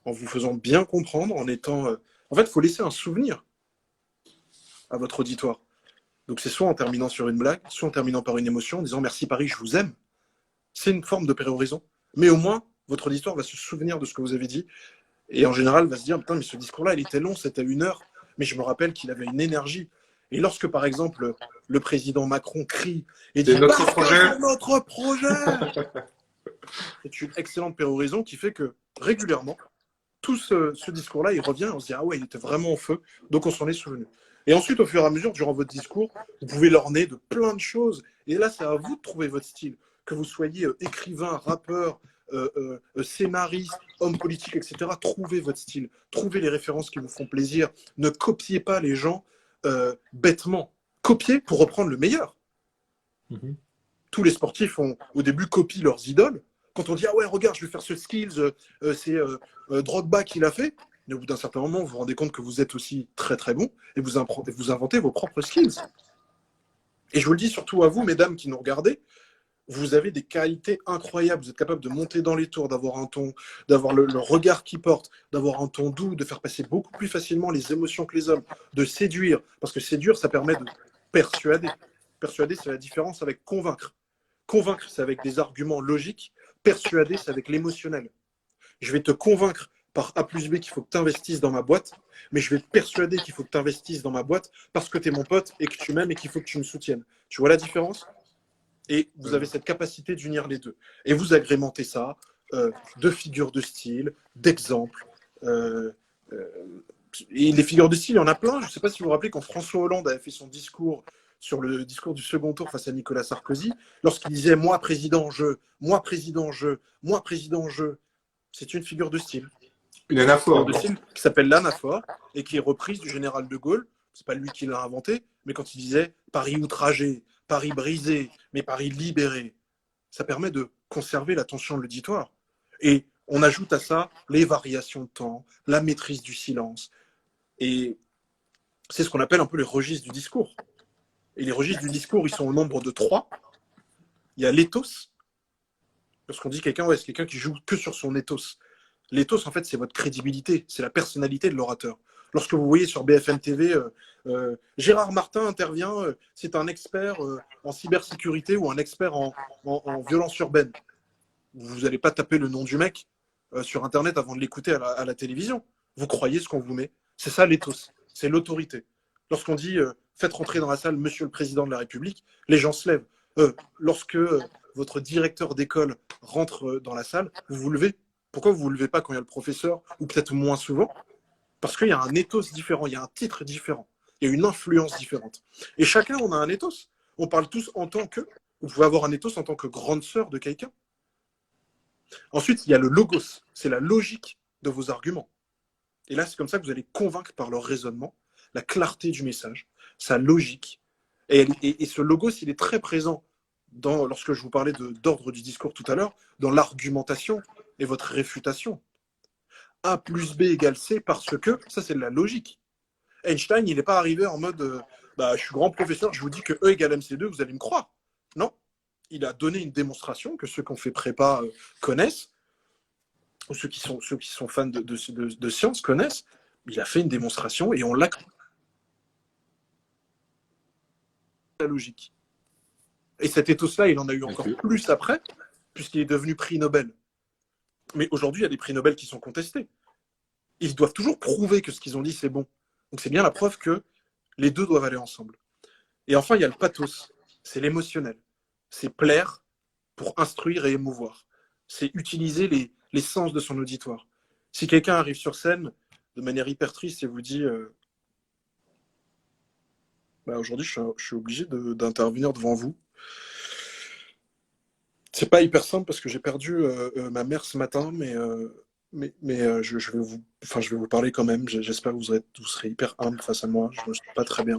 en vous faisant bien comprendre, en étant... En fait, il faut laisser un souvenir à votre auditoire. Donc c'est soit en terminant sur une blague, soit en terminant par une émotion, en disant « Merci Paris, je vous aime ». C'est une forme de péroraison. Mais au moins, votre auditoire va se souvenir de ce que vous avez dit et en général va se dire « Putain, mais ce discours-là, il était long, c'était 1 heure, mais je me rappelle qu'il avait une énergie ». Et lorsque, par exemple, le président Macron crie et dit « notre projet. C'est notre projet !» C'est une excellente péroraison qui fait que régulièrement, tout ce discours-là, il revient, on se dit « Ah ouais, il était vraiment au feu », donc on s'en est souvenu. Et ensuite, au fur et à mesure, durant votre discours, vous pouvez l'orner de plein de choses. Et là, c'est à vous de trouver votre style. Que vous soyez écrivain, rappeur, scénariste, homme politique, etc. Trouvez votre style. Trouvez les références qui vous font plaisir. Ne copiez pas les gens bêtement. Copiez pour reprendre le meilleur. Tous les sportifs, au début, copient leurs idoles. Quand on dit « Ah ouais, regarde, je vais faire ce skills, c'est Drogba qui l'a fait », mais au bout d'un certain moment, vous vous rendez compte que vous êtes aussi très très bon et vous inventez vos propres skills. Et je vous le dis surtout à vous, mesdames qui nous regardez, vous avez des qualités incroyables. Vous êtes capable de monter dans les tours, d'avoir un ton, d'avoir le regard qui porte, d'avoir un ton doux, de faire passer beaucoup plus facilement les émotions que les hommes, de séduire. Parce que séduire, ça permet de persuader. Persuader, c'est la différence avec convaincre. Convaincre, c'est avec des arguments logiques. Persuader, c'est avec l'émotionnel. Je vais te convaincre par A plus B qu'il faut que tu investisses dans ma boîte, mais je vais te persuader qu'il faut que tu investisses dans ma boîte parce que tu es mon pote et que tu m'aimes et qu'il faut que tu me soutiennes. Tu vois la différence? Et vous avez cette capacité d'unir les deux. Et vous agrémentez ça de figures de style, d'exemples. Et les figures de style, il y en a plein. Je ne sais pas si vous vous rappelez quand François Hollande avait fait son discours sur le discours du second tour face à Nicolas Sarkozy, lorsqu'il disait « Moi, président, je, moi, président, je, moi, président, je », c'est une figure de style. Une anaphore. De style qui s'appelle l'anaphore et qui est reprise du général de Gaulle. C'est pas lui qui l'a inventé, mais quand il disait Paris outragé, Paris brisé, mais Paris libéré, ça permet de conserver l'attention de l'auditoire. Et on ajoute à ça les variations de temps, la maîtrise du silence. Et c'est ce qu'on appelle un peu les registres du discours. Et les registres du discours, ils sont au nombre de 3. Il y a l'éthos. Lorsqu'on dit quelqu'un, ouais, c'est quelqu'un qui joue que sur son éthos. L'éthos, en fait, c'est votre crédibilité, c'est la personnalité de l'orateur. Lorsque vous voyez sur BFM TV, Gérard Martin intervient, c'est un expert en cybersécurité ou un expert en violence urbaine. Vous n'allez pas taper le nom du mec sur Internet avant de l'écouter à la télévision. Vous croyez ce qu'on vous met. C'est ça l'éthos, c'est l'autorité. Lorsqu'on dit faites rentrer dans la salle Monsieur le Président de la République, les gens se lèvent. Lorsque votre directeur d'école rentre dans la salle, vous vous levez. Pourquoi vous ne vous levez pas quand il y a le professeur, ou peut-être moins souvent? Parce qu'il y a un ethos différent, il y a un titre différent, il y a une influence différente. Et chacun, on a un ethos. On parle tous en tant que... Vous pouvez avoir un ethos en tant que grande sœur de quelqu'un. Ensuite, il y a le logos, c'est la logique de vos arguments. Et là, c'est comme ça que vous allez convaincre par leur raisonnement, la clarté du message, sa logique. Et ce logos, il est très présent lorsque je vous parlais d'ordre du discours tout à l'heure, dans l'argumentation et votre réfutation. A plus B égale C parce que, ça c'est de la logique. Einstein, il n'est pas arrivé en mode je suis grand professeur, je vous dis que E égale MC2, vous allez me croire. Non, il a donné une démonstration que ceux qui ont fait prépa connaissent, ou ceux qui sont fans de sciences connaissent. Il a fait une démonstration et on l'a la logique. Et cet ethos-là, il en a eu encore plus après, puisqu'il est devenu prix Nobel. Mais aujourd'hui, il y a des prix Nobel qui sont contestés. Ils doivent toujours prouver que ce qu'ils ont dit, c'est bon. Donc c'est bien la preuve que les deux doivent aller ensemble. Et enfin, il y a le pathos. C'est l'émotionnel. C'est plaire pour instruire et émouvoir. C'est utiliser les sens de son auditoire. Si quelqu'un arrive sur scène de manière hyper triste et vous dit aujourd'hui, je suis obligé d'intervenir devant vous. C'est pas hyper simple parce que j'ai perdu ma mère ce matin, mais je vais vous parler quand même. J'espère que vous serez hyper humble face à moi. Je ne me sens pas très bien.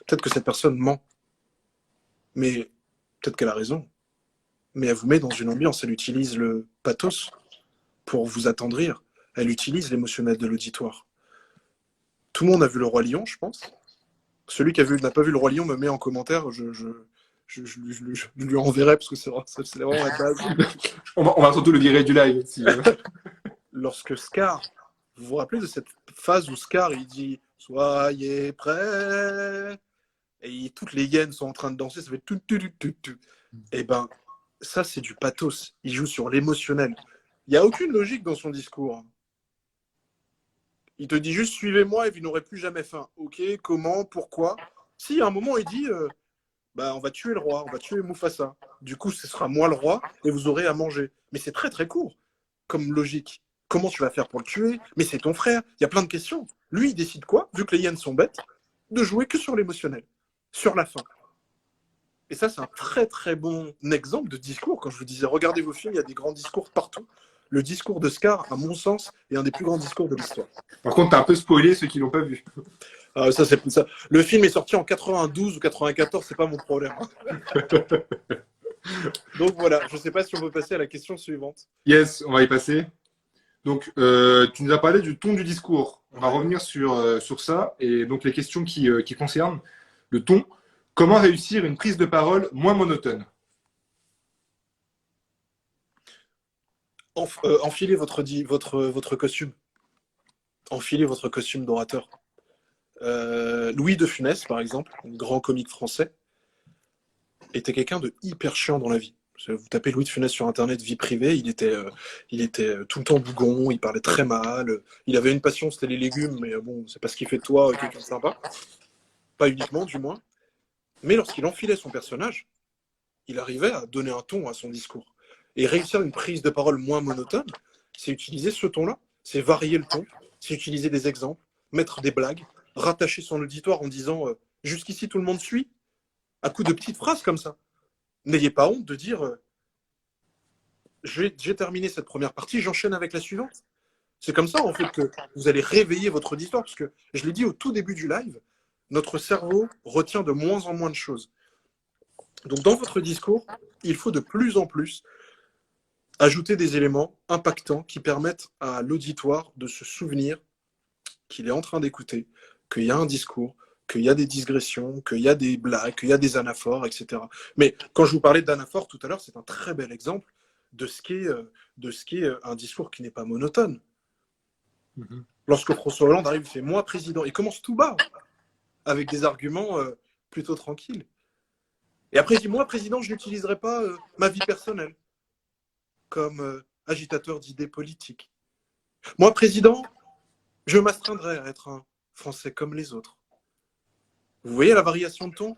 Peut-être que cette personne ment, mais peut-être qu'elle a raison. Mais elle vous met dans une ambiance. Elle utilise le pathos pour vous attendrir. Elle utilise l'émotionnel de l'auditoire. Tout le monde a vu Le Roi Lion, je pense. Celui qui n'a pas vu Le Roi Lion me met en commentaire. Je lui enverrai parce que c'est vraiment la base. on va surtout le virer du live. Lorsque Scar, vous vous rappelez de cette phase où Scar il dit « Soyez prêts » et toutes les hyènes sont en train de danser, ça fait tout. Et ben, ça c'est du pathos. Il joue sur l'émotionnel. Il n'y a aucune logique dans son discours. Il te dit juste « Suivez-moi et vous n'aurez plus jamais faim ». Ok, comment, pourquoi? Si, à un moment, il dit on va tuer le roi, on va tuer Mufasa. Du coup, ce sera moi le roi et vous aurez à manger. Mais c'est très très court comme logique. Comment tu vas faire pour le tuer? Mais c'est ton frère. Il y a plein de questions. Lui, il décide quoi, vu que les hyènes sont bêtes, de jouer que sur l'émotionnel, sur la fin. Et ça, c'est un très très bon exemple de discours. Quand je vous disais, regardez vos films, il y a des grands discours partout. Le discours de Scar, à mon sens, est un des plus grands discours de l'histoire. Par contre, t'as un peu spoilé ceux qui l'ont pas vu. Ça. Le film est sorti en 92 ou 94, c'est pas mon problème. Donc voilà, je ne sais pas si on peut passer à la question suivante. Yes, on va y passer. Donc, tu nous as parlé du ton du discours. On va revenir sur ça. Et donc, les questions qui concernent le ton. Comment réussir une prise de parole moins monotone? Enfilez votre costume. Enfilez votre costume d'orateur. Louis de Funès, par exemple, un grand comique français, était quelqu'un de hyper chiant dans la vie. Vous tapez Louis de Funès sur Internet, vie privée, il était tout le temps bougon, il parlait très mal, il avait une passion, c'était les légumes, mais bon, c'est pas ce qui fait de toi quelqu'un de sympa. Pas uniquement, du moins. Mais lorsqu'il enfilait son personnage, il arrivait à donner un ton à son discours. Et réussir une prise de parole moins monotone, c'est utiliser ce ton-là, c'est varier le ton, c'est utiliser des exemples, mettre des blagues, rattacher son auditoire en disant jusqu'ici tout le monde suit, à coup de petites phrases comme ça. N'ayez pas honte de dire j'ai terminé cette première partie, j'enchaîne avec la suivante. C'est comme ça en fait que vous allez réveiller votre auditoire, parce que je l'ai dit au tout début du live, notre cerveau retient de moins en moins de choses. Donc dans votre discours, il faut de plus en plus ajouter des éléments impactants qui permettent à l'auditoire de se souvenir qu'il est en train d'écouter, qu'il y a un discours, qu'il y a des digressions, qu'il y a des blagues, qu'il y a des anaphores, etc. Mais quand je vous parlais d'anaphores tout à l'heure, c'est un très bel exemple de ce qui est un discours qui n'est pas monotone. Mhm. Lorsque François Hollande arrive, il fait « moi président », il commence tout bas, avec des arguments plutôt tranquilles. Et après, il dit « moi président, je n'utiliserai pas ma vie personnelle comme agitateur d'idées politiques. Moi président, je m'astreindrai à être un Français comme les autres. » Vous voyez la variation de ton?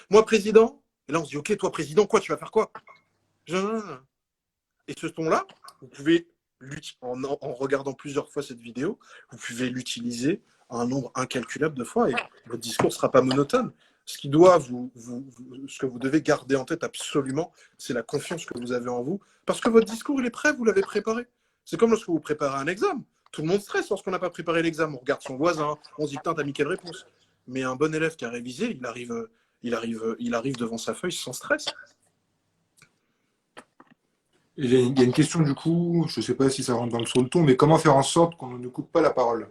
Moi président, et là on se dit « ok, toi président, quoi, tu vas faire quoi ?» Et ce ton-là, vous pouvez, en regardant plusieurs fois cette vidéo, vous pouvez l'utiliser un nombre incalculable de fois et votre discours ne sera pas monotone. Ce que vous devez garder en tête absolument, c'est la confiance que vous avez en vous. Parce que votre discours, il est prêt, vous l'avez préparé. C'est comme lorsque vous préparez un examen. Tout le monde stresse lorsqu'on n'a pas préparé l'examen. On regarde son voisin, on se dit, putain, t'as mis quelle réponse? Mais un bon élève qui a révisé, il arrive devant sa feuille sans stress. Il y a une question du coup, je ne sais pas si ça rentre sur le ton, mais comment faire en sorte qu'on ne nous coupe pas la parole?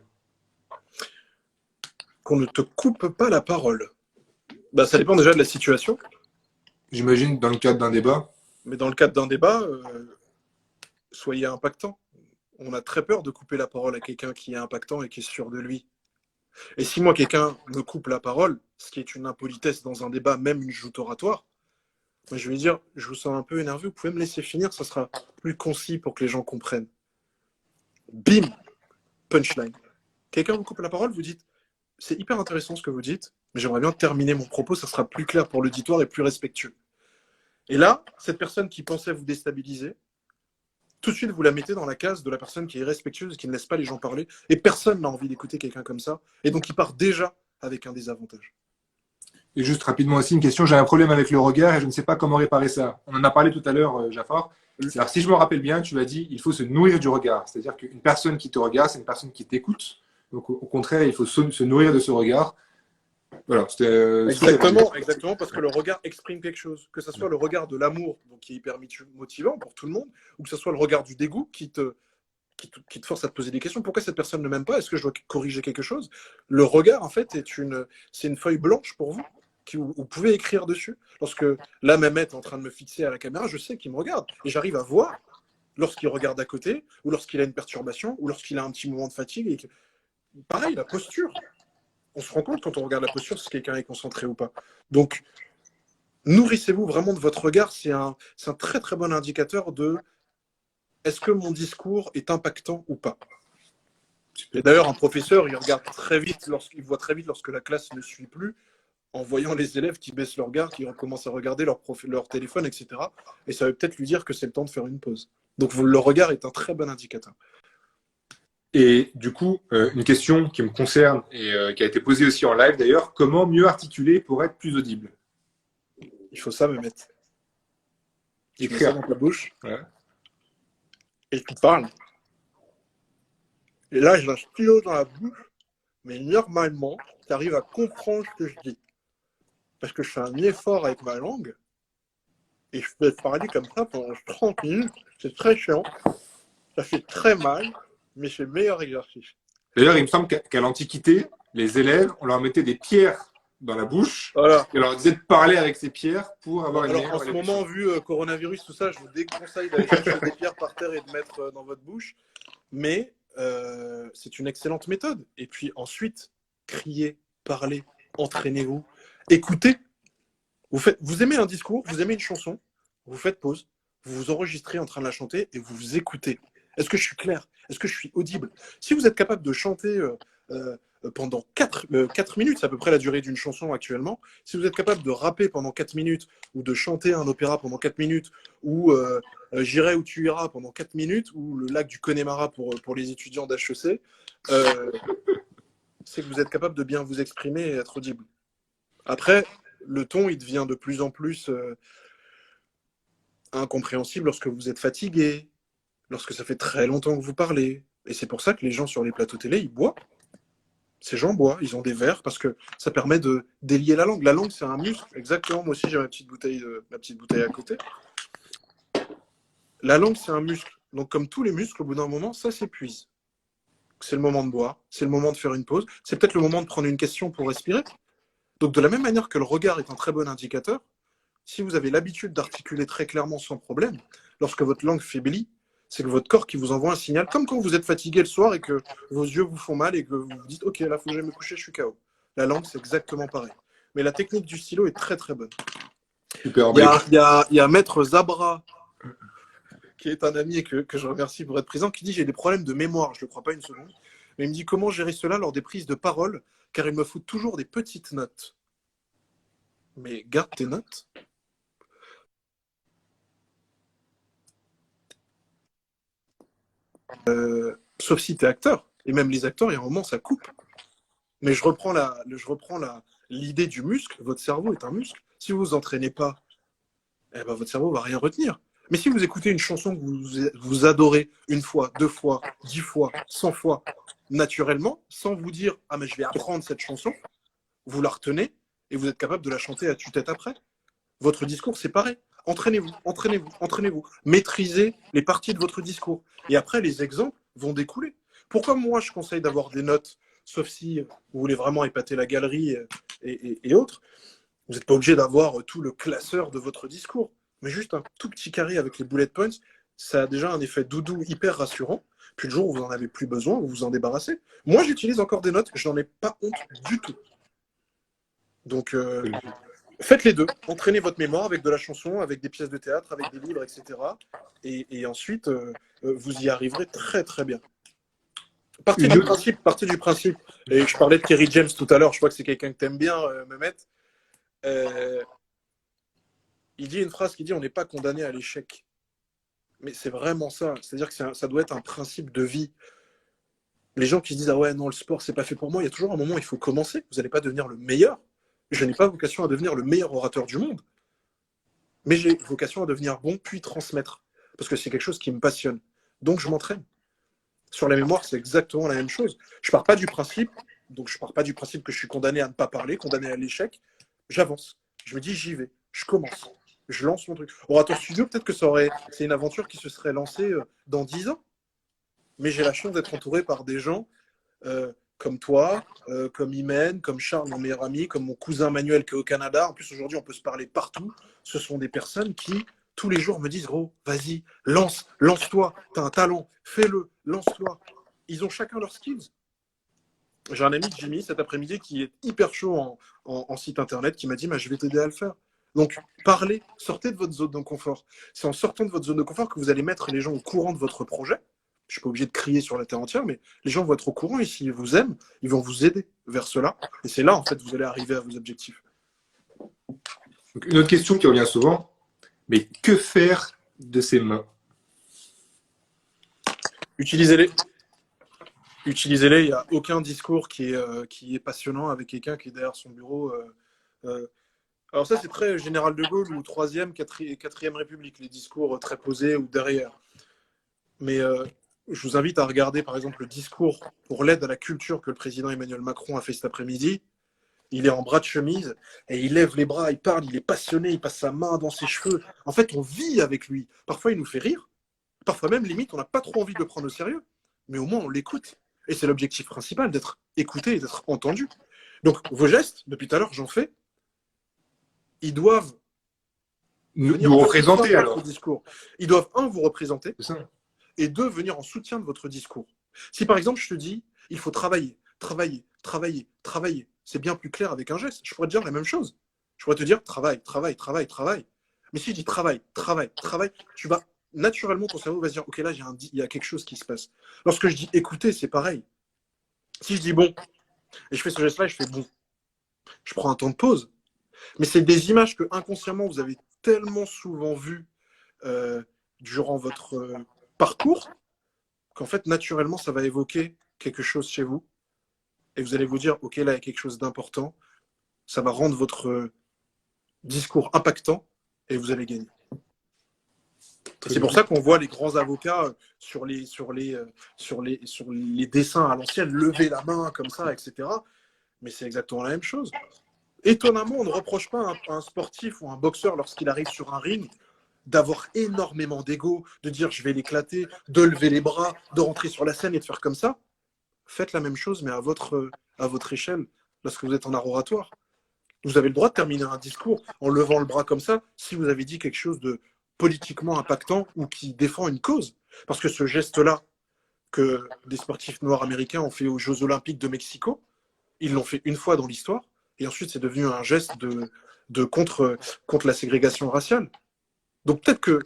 Qu'on ne te coupe pas la parole. Bah, ça dépend déjà de la situation. J'imagine dans le cadre d'un débat. Mais dans le cadre d'un débat, soyez impactant. On a très peur de couper la parole à quelqu'un qui est impactant et qui est sûr de lui. Et si moi, quelqu'un me coupe la parole, ce qui est une impolitesse dans un débat, même une joute oratoire, je vais dire, je vous sens un peu énervé, vous pouvez me laisser finir, ça sera plus concis pour que les gens comprennent. Bim, punchline. Quelqu'un vous coupe la parole, vous dites, c'est hyper intéressant ce que vous dites, mais j'aimerais bien terminer mon propos, ça sera plus clair pour l'auditoire et plus respectueux. Et là, cette personne qui pensait vous déstabiliser, tout de suite, vous la mettez dans la case de la personne qui est irrespectueuse, qui ne laisse pas les gens parler, et personne n'a envie d'écouter quelqu'un comme ça, et donc il part déjà avec un désavantage. Et juste rapidement aussi, une question, j'ai un problème avec le regard et je ne sais pas comment réparer ça. On en a parlé tout à l'heure, Jafar. C'est-à-dire, si je me rappelle bien, tu as dit, il faut se nourrir du regard. C'est-à-dire qu'une personne qui te regarde, c'est une personne qui t'écoute. Donc, au contraire, il faut se nourrir de ce regard. Voilà, exactement, parce que le regard exprime quelque chose. Que ce soit le regard de l'amour, donc qui est hyper motivant pour tout le monde, ou que ce soit le regard du dégoût qui te force à te poser des questions. Pourquoi cette personne ne m'aime pas? Est-ce que je dois corriger quelque chose? Le regard, en fait, c'est une feuille blanche pour vous, vous pouvez écrire dessus. Lorsque là, Mehmet est en train de me fixer à la caméra, je sais qu'il me regarde. Et j'arrive à voir lorsqu'il regarde à côté, ou lorsqu'il a une perturbation, ou lorsqu'il a un petit moment de fatigue. Et pareil, la posture. On se rend compte quand on regarde la posture si quelqu'un est concentré ou pas. Donc, nourrissez-vous vraiment de votre regard. C'est un très très bon indicateur de est-ce que mon discours est impactant ou pas. Et d'ailleurs, un professeur, il regarde très vite, il voit très vite lorsque la classe ne suit plus, en voyant les élèves qui baissent leur regard, qui commencent à regarder leur téléphone, etc. Et ça veut peut-être lui dire que c'est le temps de faire une pause. Donc le regard est un très bon indicateur. Et du coup, une question qui me concerne et qui a été posée aussi en live d'ailleurs, comment mieux articuler pour être plus audible? Il faut ça me mettre. Tu mets ça dans ta bouche, ouais. Et tu parles. Et là, j'ai un stylo dans la bouche, mais normalement, tu arrives à comprendre ce que je dis. Parce que je fais un effort avec ma langue, et je peux parler comme ça pendant 30 minutes. C'est très chiant, ça fait très mal, mais c'est le meilleur exercice. D'ailleurs, il me semble qu'à l'Antiquité, les élèves, on leur mettait des pierres dans la bouche, voilà. Et on leur disait de parler avec ces pierres pour avoir une meilleure. Alors, en ce moment, vu coronavirus, tout ça, je vous déconseille d'aller chercher des pierres par terre et de mettre dans votre bouche. Mais c'est une excellente méthode. Et puis ensuite, criez, parlez, entraînez-vous, écoutez. Vous aimez un discours, vous aimez une chanson, vous faites pause, vous vous enregistrez en train de la chanter et vous vous écoutez. Est-ce que je suis clair? Est-ce que je suis audible? Si vous êtes capable de chanter pendant 4 minutes, c'est à peu près la durée d'une chanson actuellement, si vous êtes capable de rapper pendant 4 minutes ou de chanter un opéra pendant 4 minutes ou J'irai où tu iras pendant 4 minutes ou le lac du Connemara pour les étudiants d'HEC, c'est que vous êtes capable de bien vous exprimer et être audible. Après, le ton, il devient de plus en plus incompréhensible lorsque vous êtes fatigué, lorsque ça fait très longtemps que vous parlez. Et c'est pour ça que les gens sur les plateaux télé, ils boivent. Ces gens boivent, ils ont des verres parce que ça permet de délier la langue. La langue, c'est un muscle. Exactement, moi aussi, j'ai ma petite bouteille à côté. La langue, c'est un muscle. Donc, comme tous les muscles, au bout d'un moment, ça s'épuise. C'est le moment de boire, c'est le moment de faire une pause, c'est peut-être le moment de prendre une question pour respirer. Donc, de la même manière que le regard est un très bon indicateur, si vous avez l'habitude d'articuler très clairement sans problème, lorsque votre langue faiblit, c'est que votre corps qui vous envoie un signal, comme quand vous êtes fatigué le soir et que vos yeux vous font mal et que vous vous dites « Ok, là, il faut que j'aille me coucher, je suis KO ». La langue, c'est exactement pareil. Mais la technique du stylo est très, très bonne. Super. Il y a Maître Zabra, qui est un ami que je remercie pour être présent, qui dit « J'ai des problèmes de mémoire, je ne le crois pas une seconde. » Mais il me dit « Comment gérer cela lors des prises de parole, car il me faut toujours des petites notes. » Mais garde tes notes. Sauf si tu es acteur. Et même les acteurs, il y a un moment, ça coupe. Mais je reprends l'idée du muscle. Votre cerveau est un muscle. Si vous vous entraînez pas, eh ben, votre cerveau va rien retenir. Mais si vous écoutez une chanson que vous adorez une fois, 2 fois, 10 fois, 100 fois, naturellement, sans vous dire « Ah, mais je vais apprendre cette chanson », vous la retenez et vous êtes capable de la chanter à tue-tête après. Votre discours, c'est pareil. Entraînez-vous, entraînez-vous, entraînez-vous. Maîtrisez les parties de votre discours. Et après, les exemples vont découler. Pourquoi moi, je conseille d'avoir des notes, sauf si vous voulez vraiment épater la galerie et autres. Vous n'êtes pas obligé d'avoir tout le classeur de votre discours. Mais juste un tout petit carré avec les bullet points, ça a déjà un effet doudou hyper rassurant. Puis le jour où vous n'en avez plus besoin, vous vous en débarrassez. Moi, j'utilise encore des notes. Je n'en ai pas honte du tout. Donc, faites les deux. Entraînez votre mémoire avec de la chanson, avec des pièces de théâtre, avec des livres, etc. Et ensuite, vous y arriverez très, très bien. Partez du principe. Et je parlais de Kerry James tout à l'heure. Je crois que c'est quelqu'un que tu aimes bien, Mehmet. Il dit une phrase qui dit « On n'est pas condamné à l'échec ». Mais c'est vraiment ça. C'est-à-dire que ça doit être un principe de vie. Les gens qui se disent « Ah ouais, non, le sport, c'est pas fait pour moi », il y a toujours un moment où il faut commencer. Vous n'allez pas devenir le meilleur. Je n'ai pas vocation à devenir le meilleur orateur du monde. Mais j'ai vocation à devenir bon, puis transmettre. Parce que c'est quelque chose qui me passionne. Donc, je m'entraîne. Sur la mémoire, c'est exactement la même chose. Je pars pas du principe, que je suis condamné à ne pas parler, condamné à l'échec. J'avance. Je me dis, j'y vais. Je commence. Je lance mon truc. Orateur Studio, peut-être que c'est une aventure qui se serait lancée dans 10 ans. Mais j'ai la chance d'être entouré par des gens comme toi, comme Imen, comme Charles, mon meilleur ami, comme mon cousin Manuel qui est au Canada. En plus, aujourd'hui, on peut se parler partout. Ce sont des personnes qui, tous les jours, me disent « Gros, vas-y, lance-toi. T'as un talent, fais-le, lance-toi. » Ils ont chacun leurs skills. J'ai un ami, Jimmy, cet après-midi, qui est hyper chaud en site internet, qui m'a dit « Je vais t'aider à le faire. » Donc, parlez, sortez de votre zone de confort. C'est en sortant de votre zone de confort que vous allez mettre les gens au courant de votre projet. Je ne suis pas obligé de crier sur la terre entière, mais les gens vont être au courant et s'ils vous aiment, ils vont vous aider vers cela. Et c'est là, en fait, vous allez arriver à vos objectifs. Donc, une autre question qui revient souvent, mais que faire de ses mains? Utilisez-les. Utilisez-les. Il n'y a aucun discours qui est passionnant avec quelqu'un qui est derrière son bureau. Alors ça, c'est très général de Gaulle ou 3e, 4e République, les discours très posés ou derrière. Mais je vous invite à regarder, par exemple, le discours pour l'aide à la culture que le président Emmanuel Macron a fait cet après-midi. Il est en bras de chemise et il lève les bras, il parle, il est passionné, il passe sa main dans ses cheveux. En fait, on vit avec lui. Parfois, il nous fait rire. Parfois même, limite, on n'a pas trop envie de le prendre au sérieux. Mais au moins, on l'écoute. Et c'est l'objectif principal, d'être écouté et d'être entendu. Donc, vos gestes, depuis tout à l'heure, j'en fais. Ils doivent nous représenter alors. Votre discours. Ils doivent, vous représenter. C'est ça. Et 2, venir en soutien de votre discours. Si par exemple, je te dis, il faut travailler. C'est bien plus clair avec un geste. Je pourrais te dire la même chose. Je pourrais te dire, travaille. Mais si je dis travaille, tu vas, naturellement, ton cerveau va se dire, ok, là, il y a quelque chose qui se passe. Lorsque je dis écouter, c'est pareil. Si je dis bon, et je fais ce geste-là, et je fais bon, je prends un temps de pause. Mais c'est des images que inconsciemment, vous avez tellement souvent vues durant votre parcours qu'en fait, naturellement, ça va évoquer quelque chose chez vous. Et vous allez vous dire, ok, là, il y a quelque chose d'important. Ça va rendre votre discours impactant et vous allez gagner. C'est pour ça qu'on voit les grands avocats sur les dessins à l'ancienne, lever la main comme ça, etc. Mais c'est exactement la même chose. Étonnamment, on ne reproche pas à un sportif ou un boxeur lorsqu'il arrive sur un ring d'avoir énormément d'ego, de dire je vais l'éclater, de lever les bras, de rentrer sur la scène et de faire comme ça. Faites la même chose, mais à votre échelle, lorsque vous êtes en art oratoire. Vous avez le droit de terminer un discours en levant le bras comme ça si vous avez dit quelque chose de politiquement impactant ou qui défend une cause. Parce que ce geste-là que des sportifs noirs américains ont fait aux Jeux Olympiques de Mexico, ils l'ont fait une fois dans l'histoire, et ensuite c'est devenu un geste de contre la ségrégation raciale. Donc peut-être que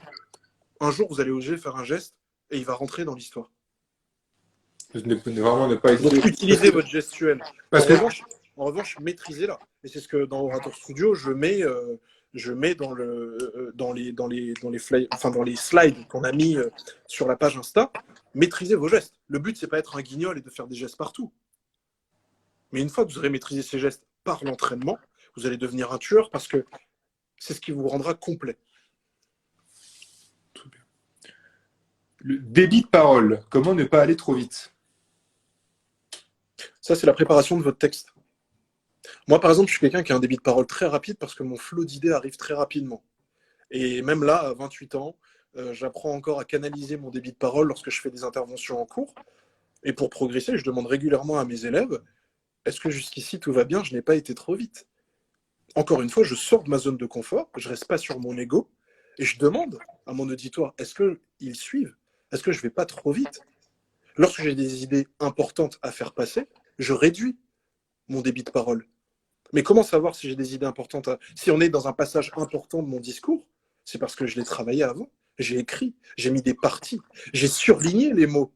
un jour vous allez oser faire un geste et il va rentrer dans l'histoire. Vraiment ne pas hésiter. Donc utilisez votre gestuelle. Parce En revanche, maîtrisez-la. Et c'est ce que dans Orator Studio, je mets dans les slides qu'on a mis sur la page Insta. Maîtrisez vos gestes. Le but, c'est pas être un guignol et de faire des gestes partout. Mais une fois que vous aurez maîtrisé ces gestes par l'entraînement, vous allez devenir un tueur parce que c'est ce qui vous rendra complet. Très bien. Le débit de parole. Comment ne pas aller trop vite? Ça, c'est la préparation de votre texte. Moi, par exemple, je suis quelqu'un qui a un débit de parole très rapide parce que mon flot d'idées arrive très rapidement. Et même là, à 28 ans, j'apprends encore à canaliser mon débit de parole lorsque je fais des interventions en cours. Et pour progresser, je demande régulièrement à mes élèves, est-ce que jusqu'ici tout va bien? Je n'ai pas été trop vite. Encore une fois, je sors de ma zone de confort, je ne reste pas sur mon ego, et je demande à mon auditoire, est-ce qu'ils suivent? Est-ce que je ne vais pas trop vite? Lorsque j'ai des idées importantes à faire passer, je réduis mon débit de parole. Mais comment savoir si j'ai des idées importantes Si on est dans un passage important de mon discours, c'est parce que je l'ai travaillé avant. J'ai écrit, j'ai mis des parties, j'ai surligné les mots.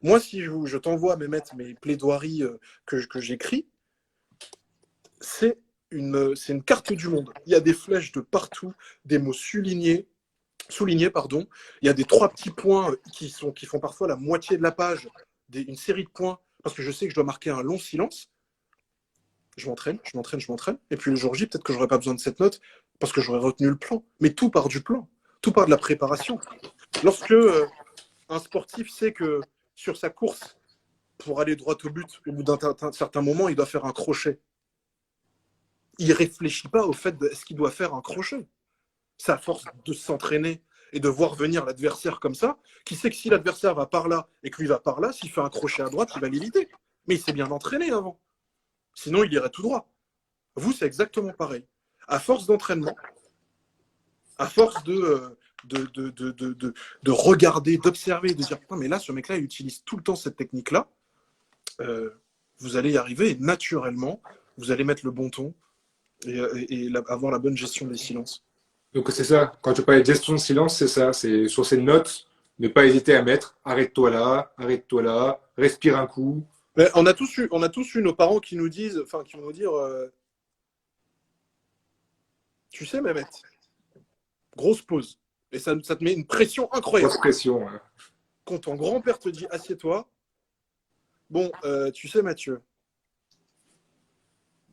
Moi, si je t'envoie mes plaidoiries que j'écris, c'est une carte du monde. Il y a des flèches de partout, des mots soulignés. Il y a des 3 petits points qui font parfois la moitié de la page, une série de points, parce que je sais que je dois marquer un long silence. Je m'entraîne. Et puis le jour J, peut-être que j'aurais pas besoin de cette note parce que j'aurais retenu le plan. Mais tout part du plan. Tout part de la préparation. Lorsque un sportif sait que sur sa course, pour aller droit au but, au bout d'un certain moment, il doit faire un crochet. Il ne réfléchit pas au fait de est-ce qu'il doit faire un crochet. C'est à force de s'entraîner et de voir venir l'adversaire comme ça, qui sait que si l'adversaire va par là et que lui va par là, s'il fait un crochet à droite, il va l'éviter. Mais il s'est bien entraîné avant. Sinon, il irait tout droit. Vous, c'est exactement pareil. À force d'entraînement, à force de regarder, d'observer, de dire « mais là, ce mec-là, il utilise tout le temps cette technique-là », vous allez y arriver et naturellement, vous allez mettre le bon ton et avoir la bonne gestion des silences. Donc c'est ça, quand tu parlais de gestion de silence, c'est ça, c'est sur ces notes, ne pas hésiter à mettre arrête-toi là, respire un coup. Mais on a tous eu nos parents qui nous disent, qui vont nous dire tu sais, Mehmet, grosse pause. Et ça te met une pression incroyable. Grosse pression. Ouais. Quand ton grand-père te dit assieds-toi, bon, tu sais, Mathieu,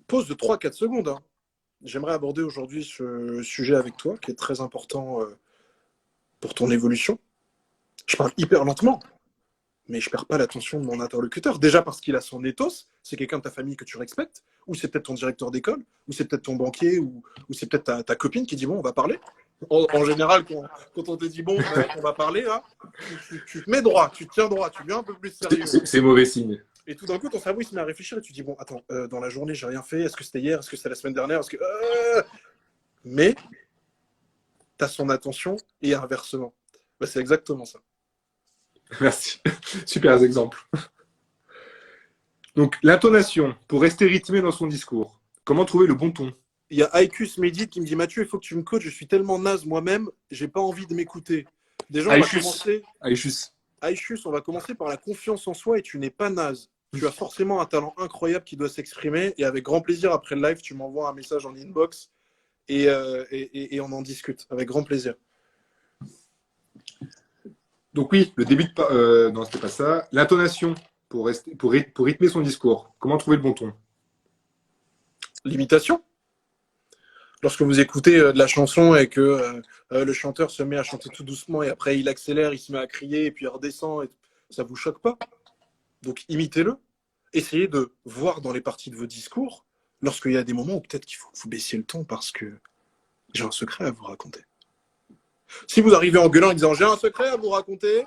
pause de 3-4 secondes. Hein. J'aimerais aborder aujourd'hui ce sujet avec toi, qui est très important pour ton évolution. Je parle hyper lentement, mais je ne perds pas l'attention de mon interlocuteur. Déjà parce qu'il a son ethos, c'est quelqu'un de ta famille que tu respectes, ou c'est peut-être ton directeur d'école, ou c'est peut-être ton banquier, ou c'est peut-être ta copine qui dit bon, on va parler. En général, quand on te dit bon, on va parler, là, tu te mets droit, tu te tiens droit, tu viens un peu plus sérieux. C'est mauvais signe. Et tout d'un coup, ton cerveau il se met à réfléchir et tu dis bon, attends, dans la journée, j'ai rien fait. Est-ce que c'était hier? Est-ce que c'était la semaine dernière? Mais tu as son attention et inversement. Bah, c'est exactement ça. Merci. Super exemple. Donc, l'intonation, pour rester rythmé dans son discours. Comment trouver le bon ton? Il y a Aikus Medit qui me dit Mathieu, il faut que tu me coaches, je suis tellement naze moi-même, j'ai pas envie de m'écouter. Déjà, on va commencer. Aikus, on va commencer par la confiance en soi et tu n'es pas naze. Tu as forcément un talent incroyable qui doit s'exprimer et avec grand plaisir, après le live, tu m'envoies un message en inbox et on en discute avec grand plaisir. Donc oui, le début de... non, c'était pas ça. L'intonation, pour rythmer son discours. Comment trouver le bon ton? L'imitation. Lorsque vous écoutez de la chanson et que le chanteur se met à chanter tout doucement et après il accélère, il se met à crier et puis il redescend, et ça ne vous choque pas. Donc imitez-le. Essayez de voir dans les parties de vos discours, lorsqu'il y a des moments où peut-être qu'il faut que vous baissiez le ton parce que j'ai un secret à vous raconter. Si vous arrivez en gueulant en disant « j'ai un secret à vous raconter »,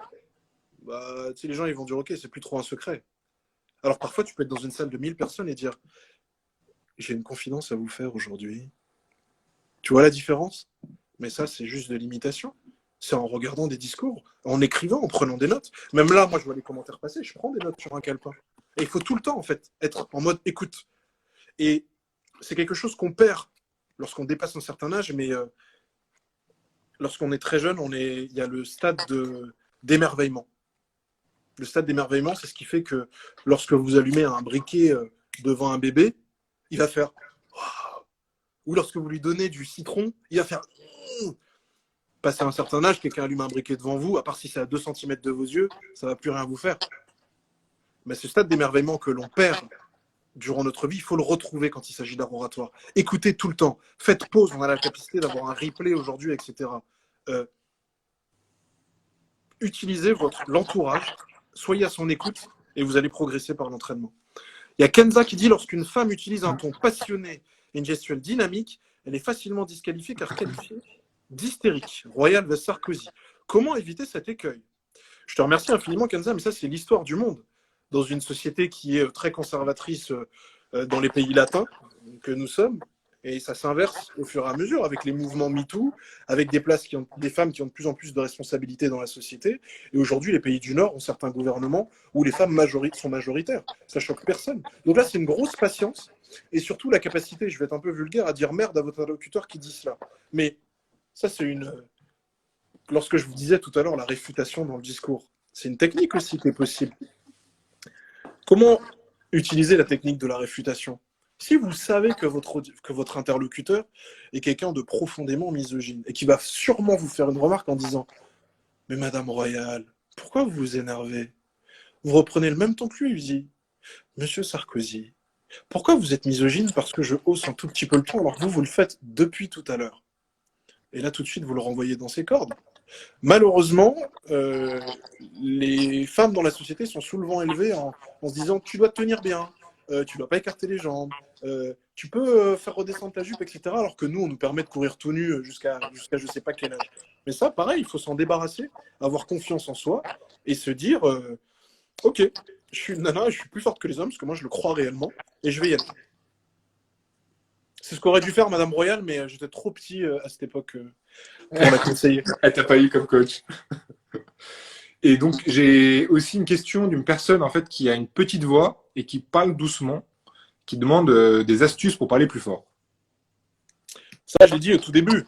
bah, les gens ils vont dire « ok, c'est plus trop un secret ». Alors parfois tu peux être dans une salle de 1000 personnes et dire j'ai une confidence à vous faire aujourd'hui. Tu vois la différence? Mais ça, c'est juste de l'imitation. C'est en regardant des discours, en écrivant, en prenant des notes. Même là, moi, je vois les commentaires passer, je prends des notes sur un calepin. Et il faut tout le temps, en fait, être en mode écoute. Et c'est quelque chose qu'on perd lorsqu'on dépasse un certain âge, mais lorsqu'on est très jeune, il y a le stade d'émerveillement. Le stade d'émerveillement, c'est ce qui fait que lorsque vous allumez un briquet devant un bébé, il va faire waouh. Ou lorsque vous lui donnez du citron, il va faire Passé un certain âge, quelqu'un allume un briquet devant vous, à part si c'est à 2 cm de vos yeux, ça ne va plus rien vous faire. Mais ce stade d'émerveillement que l'on perd durant notre vie, il faut le retrouver quand il s'agit d'art oratoire. Écoutez tout le temps. Faites pause, on a la capacité d'avoir un replay aujourd'hui, etc. Utilisez l'entourage, soyez à son écoute et vous allez progresser par l'entraînement. Il y a Kenza qui dit lorsqu'une femme utilise un ton passionné et une gestuelle dynamique, elle est facilement disqualifiée car qualifiée d'hystérique. Royal vs Sarkozy. Comment éviter cet écueil? Je te remercie infiniment, Kenza, mais ça, c'est l'histoire du monde. Dans une société qui est très conservatrice dans les pays latins que nous sommes, et ça s'inverse au fur et à mesure avec les mouvements MeToo, avec des femmes qui ont de plus en plus de responsabilités dans la société. Et aujourd'hui, les pays du Nord ont certains gouvernements où les femmes sont majoritaires. Ça choque personne. Donc là, c'est une grosse patience et surtout la capacité, je vais être un peu vulgaire, à dire merde à votre interlocuteur qui dit cela. Mais ça, lorsque je vous disais tout à l'heure la réfutation dans le discours, c'est une technique aussi qui est possible. Comment utiliser la technique de la réfutation? Si vous savez que votre interlocuteur est quelqu'un de profondément misogyne et qui va sûrement vous faire une remarque en disant « Mais Madame Royale, pourquoi vous vous énervez? Vous reprenez le même ton que lui, il dit « Monsieur Sarkozy, pourquoi vous êtes misogyne parce que je hausse un tout petit peu le ton alors que vous le faites depuis tout à l'heure ?» Et là, tout de suite, vous le renvoyez dans ses cordes. Malheureusement, les femmes dans la société sont souvent élevées en se disant « Tu dois te tenir bien, tu ne dois pas écarter les jambes, tu peux faire redescendre ta jupe, etc. » Alors que nous, on nous permet de courir tout nu jusqu'à je ne sais pas quel âge. Mais ça, pareil, il faut s'en débarrasser, avoir confiance en soi et se dire Ok, je suis une nana, je suis plus forte que les hommes, parce que moi, je le crois réellement, et je vais y aller. C'est ce qu'aurait dû faire Madame Royale, mais j'étais trop petit à cette époque pour la conseiller. Elle t'a pas eu comme coach. Et donc, j'ai aussi une question d'une personne en fait qui a une petite voix et qui parle doucement, qui demande des astuces pour parler plus fort. Ça, je l'ai dit au tout début.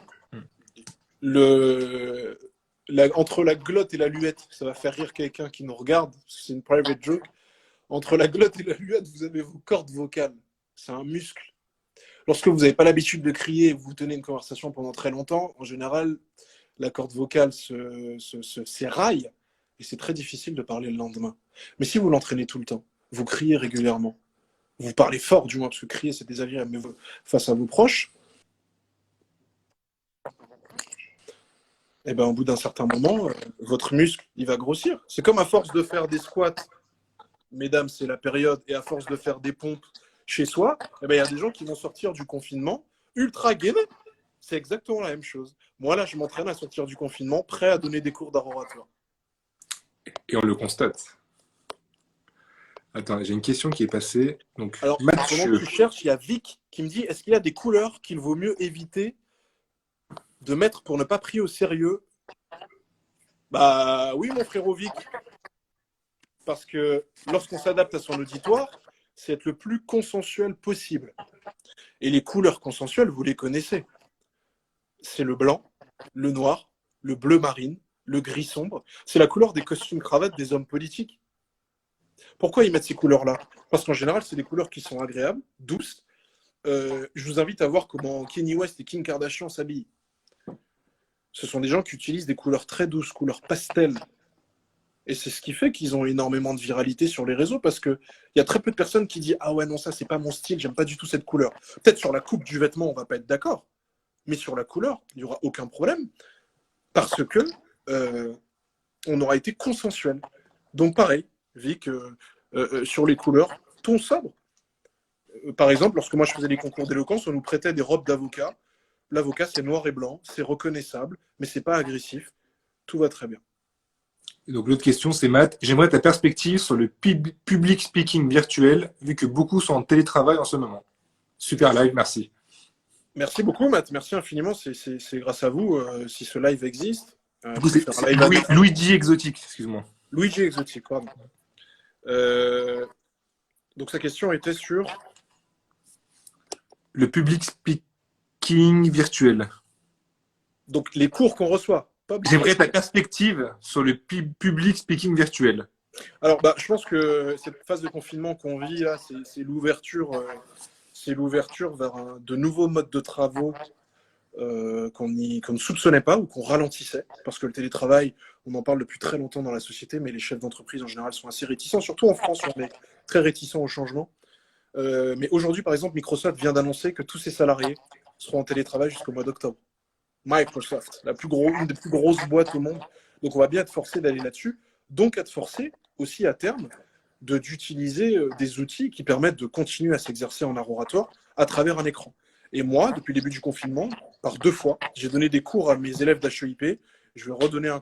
Entre la glotte et la luette, ça va faire rire quelqu'un qui nous regarde, c'est une private joke. Entre la glotte et la luette, vous avez vos cordes vocales. C'est un muscle. Lorsque vous n'avez pas l'habitude de crier et vous tenez une conversation pendant très longtemps, en général, la corde vocale s'éraille et c'est très difficile de parler le lendemain. Mais si vous l'entraînez tout le temps, vous criez régulièrement, vous parlez fort du moins, parce que crier c'est désagréable, mais face à vos proches, et ben, au bout d'un certain moment, votre muscle il va grossir. C'est comme à force de faire des squats, mesdames, c'est la période, et à force de faire des pompes chez soi, eh ben, y a des gens qui vont sortir du confinement ultra gainés. C'est exactement la même chose. Moi, là, je m'entraîne à sortir du confinement, prêt à donner des cours d'art oratoire. Et on le constate. Attends, j'ai une question qui est passée. Donc, alors, pendant que tu cherches, il y a Vic qui me dit, est-ce qu'il y a des couleurs qu'il vaut mieux éviter de mettre pour ne pas prier au sérieux? Bah oui, mon frérot Vic. Parce que lorsqu'on s'adapte à son auditoire, c'est être le plus consensuel possible. Et les couleurs consensuelles, vous les connaissez. C'est le blanc, le noir, le bleu marine, le gris sombre. C'est la couleur des costumes cravates des hommes politiques. Pourquoi ils mettent ces couleurs-là? Parce qu'en général, c'est des couleurs qui sont agréables, douces. Je vous invite à voir comment Kanye West et Kim Kardashian s'habillent. Ce sont des gens qui utilisent des couleurs très douces, couleurs pastel. Et c'est ce qui fait qu'ils ont énormément de viralité sur les réseaux, parce qu'il y a très peu de personnes qui disent « Ah ouais, non, ça, c'est pas mon style, j'aime pas du tout cette couleur. » Peut-être sur la coupe du vêtement, on va pas être d'accord. Mais sur la couleur, il n'y aura aucun problème. Parce que on aura été consensuel. Donc pareil, Vic, sur les couleurs, ton sobre. Par exemple, lorsque moi je faisais les concours d'éloquence, on nous prêtait des robes d'avocat. L'avocat, c'est noir et blanc, c'est reconnaissable, mais c'est pas agressif. Tout va très bien. Et donc l'autre question, c'est Matt. J'aimerais ta perspective sur le public speaking virtuel, vu que beaucoup sont en télétravail en ce moment. Super live, merci. Merci beaucoup, Matt. Merci infiniment. C'est grâce à vous si ce live existe. C'est Luigi Exotique, excuse-moi. Luigi Exotique, pardon. Donc sa question était sur le public speaking virtuel. donc les cours qu'on reçoit. J'aimerais ta perspective sur le public speaking virtuel. Alors, je pense que cette phase de confinement qu'on vit là, c'est l'ouverture vers de nouveaux modes de travaux qu'on ne soupçonnait pas ou qu'on ralentissait. Parce que le télétravail, on en parle depuis très longtemps dans la société, mais les chefs d'entreprise en général sont assez réticents. Surtout en France, on est très réticents au changement. Mais aujourd'hui, par exemple, Microsoft vient d'annoncer que tous ses salariés seront en télétravail jusqu'au mois d'octobre. Microsoft, une des plus grosses boîtes au monde. Donc, on va bien être forcé d'aller là-dessus. Donc, être forcé aussi à terme d'utiliser des outils qui permettent de continuer à s'exercer en art oratoire à travers un écran. Et moi, depuis le début du confinement, par 2 fois, j'ai donné des cours à mes élèves d'HEIP. Je vais redonner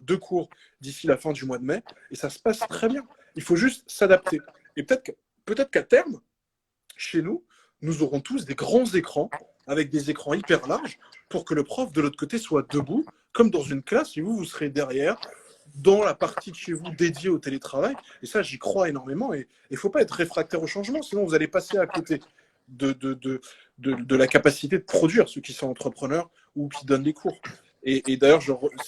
2 cours d'ici la fin du mois de mai. Et ça se passe très bien. Il faut juste s'adapter. Et peut-être qu'à terme, chez nous, nous aurons tous des grands écrans avec des écrans hyper larges pour que le prof de l'autre côté soit debout, comme dans une classe, et vous serez derrière, dans la partie de chez vous dédiée au télétravail. Et ça, j'y crois énormément. Et il ne faut pas être réfractaire au changement, sinon vous allez passer à côté de la capacité de produire ceux qui sont entrepreneurs ou qui donnent des cours. Et d'ailleurs,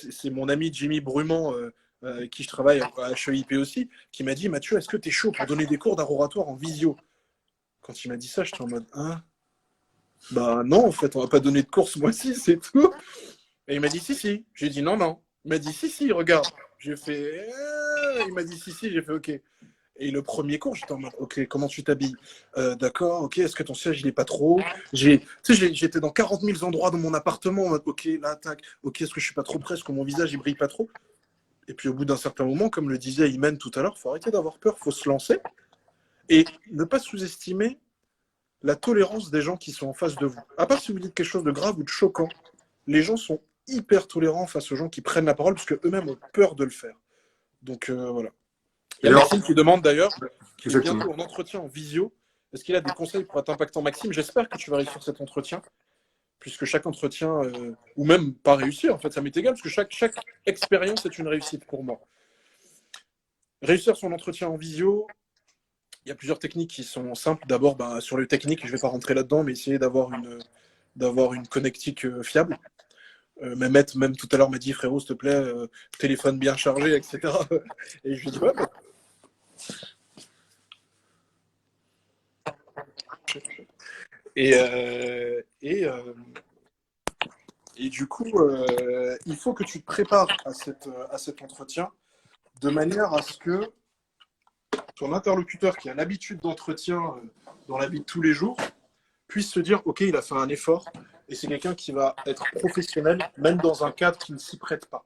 c'est mon ami Jimmy Brumand, avec qui je travaille à HEIP aussi, qui m'a dit « Mathieu, est-ce que tu es chaud pour donner des cours d'art oratoire en visio ?» Quand il m'a dit ça, j'étais en mode « Hein ? Bah non, en fait, on va pas donner de cours ce mois-ci, c'est tout. » Et il m'a dit « Si. » J'ai dit « Non. » Il m'a dit « Si, regarde. » J'ai fait il m'a dit « Si. » J'ai fait « Ok. » Et le premier cours, j'étais en mode « Ok, comment tu t'habilles ? D'accord, ok, est-ce que ton siège, il est pas trop ? J'étais dans 40 000 endroits dans mon appartement, en mode « Ok, là, tac. Ok, est-ce que je suis pas trop près ? Est-ce que mon visage, il brille pas trop ?» Et puis au bout d'un certain moment, comme le disait Imen tout à l'heure, il faut arrêter d'avoir peur, il faut se lancer et ne pas sous-estimer la tolérance des gens qui sont en face de vous. À part si vous dites quelque chose de grave ou de choquant, les gens sont hyper tolérants face aux gens qui prennent la parole parce qu'eux-mêmes ont peur de le faire. Donc voilà. Il y a Maxime qui demande d'ailleurs, qui est bientôt en entretien en visio, est-ce qu'il a des conseils pour être impactant? Maxime, j'espère que tu vas réussir cet entretien, puisque chaque entretien, ou même pas réussir, en fait, ça m'est égal, parce que chaque expérience est une réussite pour moi. Réussir son entretien en visio, il y a plusieurs techniques qui sont simples. D'abord, sur le technique, je ne vais pas rentrer là-dedans, mais essayer d'avoir une connectique fiable. Même tout à l'heure m'a dit, frérot, s'il te plaît, téléphone bien chargé, etc. Et je lui ai dit, ouais. Et du coup, il faut que tu te prépares à cet entretien de manière à ce que ton interlocuteur qui a l'habitude d'entretien dans la vie de tous les jours puisse se dire, ok, il a fait un effort et c'est quelqu'un qui va être professionnel, même dans un cadre qui ne s'y prête pas.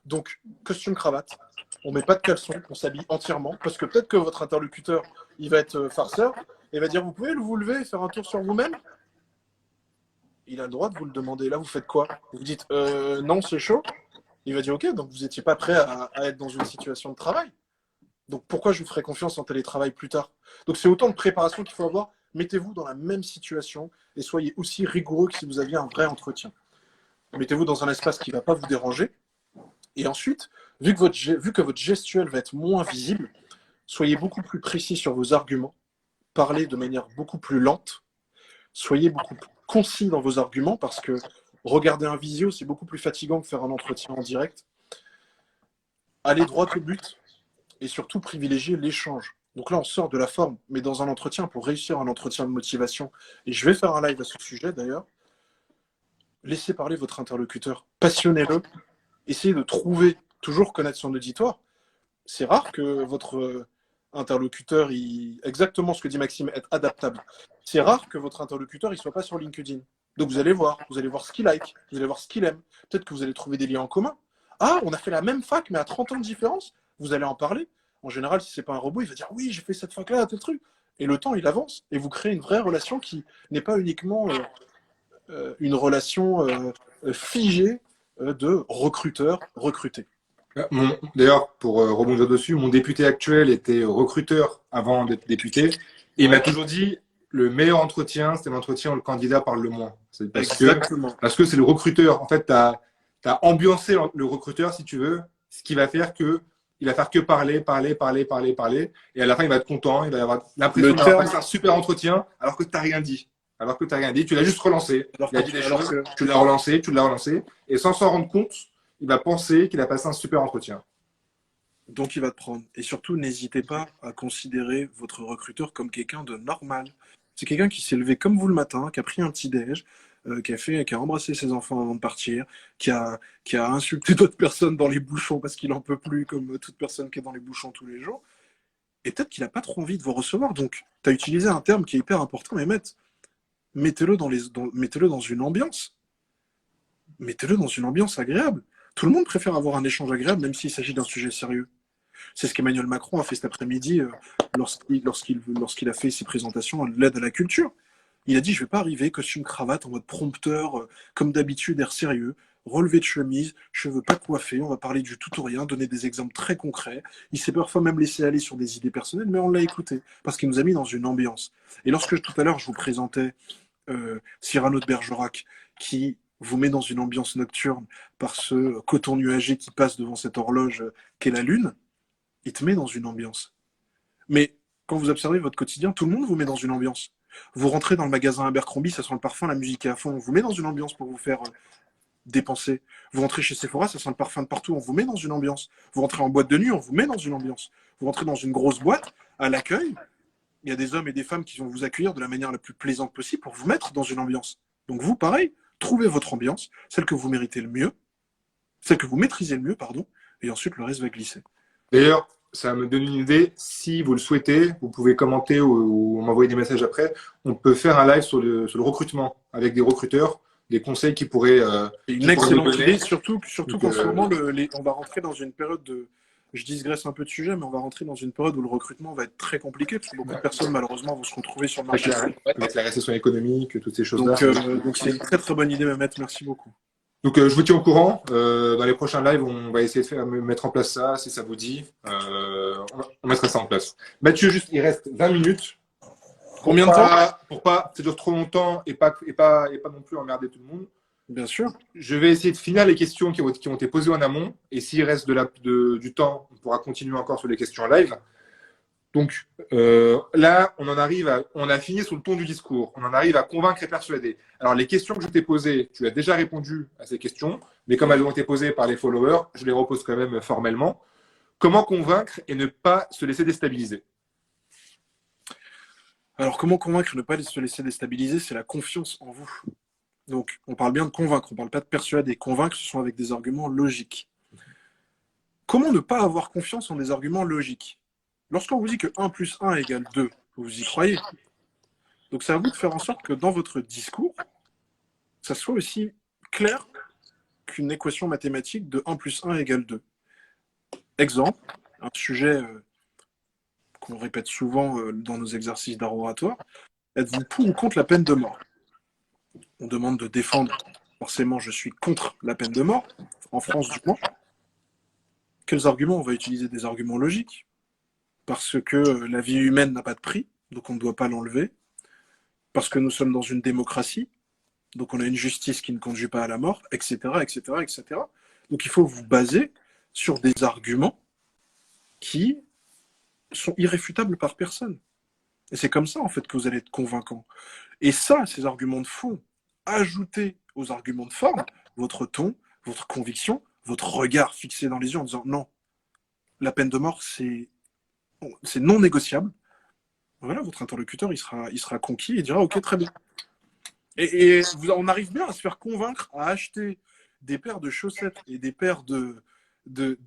Donc, costume cravate, on ne met pas de caleçon, on s'habille entièrement, parce que peut-être que votre interlocuteur, il va être farceur, et va dire, vous pouvez vous lever et faire un tour sur vous-même? Il a le droit de vous le demander. Là, vous faites quoi? Vous dites, non, c'est chaud. Il va dire, ok, donc vous n'étiez pas prêt à être dans une situation de travail. Donc, pourquoi je vous ferai confiance en télétravail plus tard? Donc, c'est autant de préparation qu'il faut avoir. Mettez-vous dans la même situation et soyez aussi rigoureux que si vous aviez un vrai entretien. Mettez-vous dans un espace qui ne va pas vous déranger. Et ensuite, vu que votre gestuelle va être moins visible, soyez beaucoup plus précis sur vos arguments. Parlez de manière beaucoup plus lente. Soyez beaucoup plus concis dans vos arguments parce que regarder un visio, c'est beaucoup plus fatigant que faire un entretien en direct. Allez droit au but et surtout privilégier l'échange. Donc là, on sort de la forme, mais dans un entretien, pour réussir un entretien de motivation, et je vais faire un live à ce sujet d'ailleurs, laissez parler votre interlocuteur, passionnez-le, essayez de toujours connaître son auditoire. C'est rare que votre interlocuteur, exactement ce que dit Maxime, est adaptable. C'est rare que votre interlocuteur ne soit pas sur LinkedIn. Donc vous allez voir ce qu'il like, vous allez voir ce qu'il aime. Peut-être que vous allez trouver des liens en commun. Ah, on a fait la même fac, mais à 30 ans de différence, vous allez en parler. En général, si ce n'est pas un robot, il va dire « Oui, j'ai fait cette fac-là, tel truc ». Et le temps, il avance. Et vous créez une vraie relation qui n'est pas uniquement une relation figée de recruteur-recruté. D'ailleurs, pour rebondir dessus, mon député actuel était recruteur avant d'être député. Et il m'a toujours dit le meilleur entretien, c'est l'entretien où le candidat parle le moins. C'est Exactement. parce que c'est le recruteur. En fait, tu as ambiancé le recruteur, si tu veux, ce qui va faire que il va faire que parler, parler, parler, parler, parler. Et à la fin, il va être content. Il va avoir l'impression d'avoir passé un super entretien alors que tu n'as rien dit. Alors que tu n'as rien dit. Tu l'as juste relancé. Il a dit des choses. Tu l'as relancé, tu l'as relancé. Et sans s'en rendre compte, il va penser qu'il a passé un super entretien. Donc, il va te prendre. Et surtout, n'hésitez pas à considérer votre recruteur comme quelqu'un de normal. C'est quelqu'un qui s'est levé comme vous le matin, qui a pris un petit déj, qui a embrassé ses enfants avant de partir, qui a insulté d'autres personnes dans les bouchons parce qu'il en peut plus, comme toute personne qui est dans les bouchons tous les jours. Et peut-être qu'il n'a pas trop envie de vous recevoir. Donc, tu as utilisé un terme qui est hyper important, mais mettez-le dans une ambiance. Mettez-le dans une ambiance agréable. Tout le monde préfère avoir un échange agréable, même s'il s'agit d'un sujet sérieux. C'est ce qu'Emmanuel Macron a fait cet après-midi lorsqu'il a fait ses présentations de l'aide à la culture. Il a dit, je ne vais pas arriver costume cravate en mode prompteur, comme d'habitude, air sérieux, relevé de chemise, cheveux pas coiffés, on va parler du tout ou rien, donner des exemples très concrets. Il s'est parfois même laissé aller sur des idées personnelles, mais on l'a écouté, parce qu'il nous a mis dans une ambiance. Et lorsque tout à l'heure, je vous présentais Cyrano de Bergerac, qui vous met dans une ambiance nocturne par ce coton nuagé qui passe devant cette horloge qu'est la Lune, il te met dans une ambiance. Mais quand vous observez votre quotidien, tout le monde vous met dans une ambiance. Vous rentrez dans le magasin Abercrombie, ça sent le parfum, la musique est à fond, on vous met dans une ambiance pour vous faire dépenser. Vous rentrez chez Sephora, ça sent le parfum de partout, on vous met dans une ambiance. Vous rentrez en boîte de nuit, on vous met dans une ambiance. Vous rentrez dans une grosse boîte, à l'accueil, il y a des hommes et des femmes qui vont vous accueillir de la manière la plus plaisante possible pour vous mettre dans une ambiance. Donc vous, pareil, trouvez votre ambiance, celle que vous méritez le mieux, celle que vous maîtrisez le mieux, pardon, et ensuite le reste va glisser. D'ailleurs, ça me donne une idée. Si vous le souhaitez, vous pouvez commenter ou m'envoyer des messages après. On peut faire un live sur le recrutement avec des recruteurs, des conseils qui pourraient. C'est une excellente idée, surtout qu'en ce moment, on va rentrer dans une période de. Je digresse un peu de sujet, mais on va rentrer dans une période où le recrutement va être très compliqué, parce que beaucoup de personnes, malheureusement, vont se retrouver sur le marché. Avec la récession économique, toutes ces choses-là. Donc c'est une très très bonne idée, Mehmet. Merci beaucoup. Donc je vous tiens au courant. Dans les prochains lives, on va essayer de mettre en place ça, si ça vous dit. On mettra ça en place. Mathieu, juste, il reste 20 minutes. Combien de temps? Pour pas ça dure trop longtemps et pas non plus emmerder tout le monde. Bien sûr. Je vais essayer de finir les questions qui ont été posées en amont. Et s'il reste du temps, on pourra continuer encore sur les questions live. Donc là, on a fini sur le ton du discours. On en arrive à convaincre et persuader. Alors, les questions que je t'ai posées, tu as déjà répondu à ces questions. Mais comme elles ont été posées par les followers, je les repose quand même formellement. Comment convaincre et ne pas se laisser déstabiliser? Alors, comment convaincre et ne pas se laisser déstabiliser? C'est la confiance en vous. Donc, on parle bien de convaincre, on ne parle pas de persuader. Convaincre, ce sont avec des arguments logiques. Comment ne pas avoir confiance en des arguments logiques? Lorsqu'on vous dit que 1 plus 1 égale 2, vous y croyez. Donc, c'est à vous de faire en sorte que dans votre discours, ça soit aussi clair qu'une équation mathématique de 1 plus 1 égale 2. Exemple, un sujet qu'on répète souvent dans nos exercices d'art oratoire, êtes-vous pour ou contre la peine de mort? On demande de défendre. Forcément, je suis contre la peine de mort, en France du moins. Quels arguments? On va utiliser des arguments logiques. Parce que la vie humaine n'a pas de prix, donc on ne doit pas l'enlever. Parce que nous sommes dans une démocratie, donc on a une justice qui ne conduit pas à la mort, etc., etc., etc. Donc il faut vous baser sur des arguments qui sont irréfutables par personne. Et c'est comme ça, en fait, que vous allez être convaincant. Et ça, ces arguments de fond, ajoutés aux arguments de forme, votre ton, votre conviction, votre regard fixé dans les yeux en disant non, la peine de mort, c'est non négociable. Voilà, votre interlocuteur, il sera conquis et dira ok, très bien. Et on arrive bien à se faire convaincre à acheter des paires de chaussettes et des paires de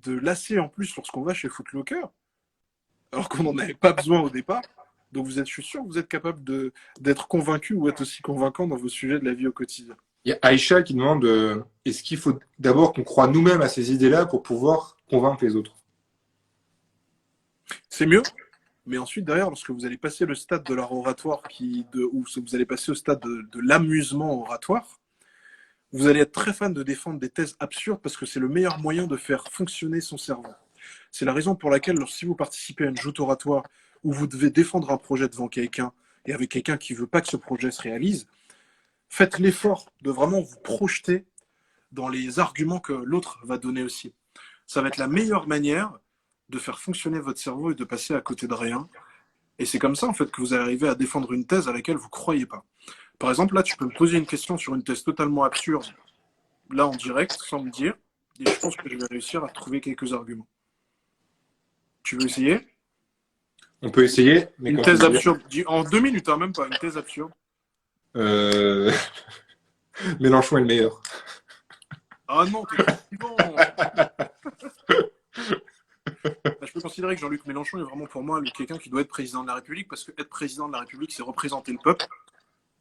lacets en plus lorsqu'on va chez Foot Locker, alors qu'on n'en avait pas besoin au départ. Donc je suis sûr que vous êtes capable d'être convaincu ou être aussi convaincant dans vos sujets de la vie au quotidien. Il y a Aïcha qui demande est-ce qu'il faut d'abord qu'on croit nous-mêmes à ces idées-là pour pouvoir convaincre les autres? C'est mieux, mais ensuite derrière, lorsque vous allez passer le stade de l'art oratoire, ou vous allez passer au stade de l'amusement oratoire, vous allez être très fan de défendre des thèses absurdes parce que c'est le meilleur moyen de faire fonctionner son cerveau. C'est la raison pour laquelle, si vous participez à une joute oratoire où vous devez défendre un projet devant quelqu'un et avec quelqu'un qui veut pas que ce projet se réalise, faites l'effort de vraiment vous projeter dans les arguments que l'autre va donner aussi. Ça va être la meilleure manière de faire fonctionner votre cerveau et de passer à côté de rien. Et c'est comme ça, en fait, que vous arrivez à défendre une thèse à laquelle vous ne croyez pas. Par exemple, là, tu peux me poser une question sur une thèse totalement absurde, là, en direct, sans me dire, et je pense que je vais réussir à trouver quelques arguments. Tu veux essayer? On peut essayer, mais une quand thèse tu veux dire. absurde, en 2 minutes, hein, même pas, une thèse absurde. Euh... Mélenchon est le meilleur. Ah non, t'es bon. Je peux considérer que Jean-Luc Mélenchon est vraiment pour moi quelqu'un qui doit être président de la République, parce que être président de la République, c'est représenter le peuple.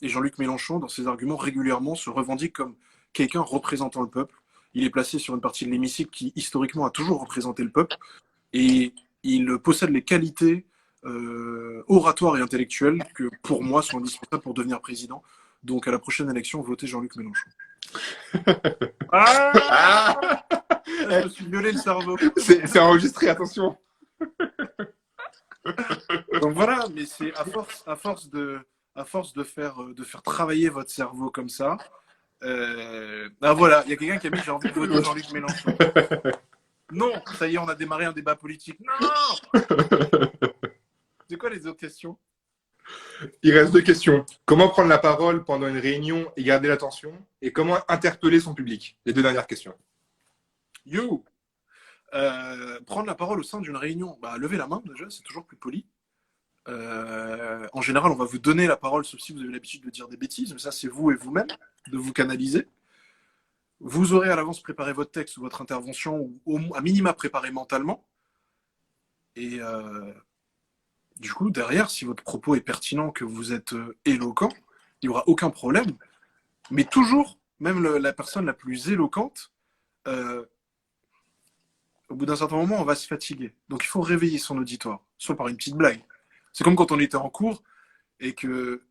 Et Jean-Luc Mélenchon, dans ses arguments, régulièrement se revendique comme quelqu'un représentant le peuple. Il est placé sur une partie de l'hémicycle qui, historiquement, a toujours représenté le peuple. Et il possède les qualités oratoires et intellectuelles que, pour moi, sont indispensables pour devenir président. Donc, à la prochaine élection, votez Jean-Luc Mélenchon. Ah Je me suis violé le cerveau. c'est enregistré, attention. Donc voilà, mais c'est à force de faire travailler votre cerveau comme ça. Ah voilà, il y a quelqu'un qui a mis j'ai envie de voter Jean-Luc Mélenchon. Non, ça y est, on a démarré un débat politique. Non. C'est quoi les autres questions? Il reste 2 questions. Comment prendre la parole pendant une réunion et garder l'attention? Et comment interpeller son public? Les 2 dernières questions. You. Prendre la parole au sein d'une réunion. Bah, levez la main déjà, c'est toujours plus poli. En général, on va vous donner la parole, sauf si vous avez l'habitude de dire des bêtises, mais ça, c'est vous et vous-même, de vous canaliser. Vous aurez à l'avance préparé votre texte ou votre intervention, ou à minima préparé mentalement. Et du coup, derrière, si votre propos est pertinent, que vous êtes éloquent, il n'y aura aucun problème. Mais toujours, même la personne la plus éloquente, au bout d'un certain moment, on va se fatiguer. Donc il faut réveiller son auditoire, soit par une petite blague. C'est comme quand on était en cours et que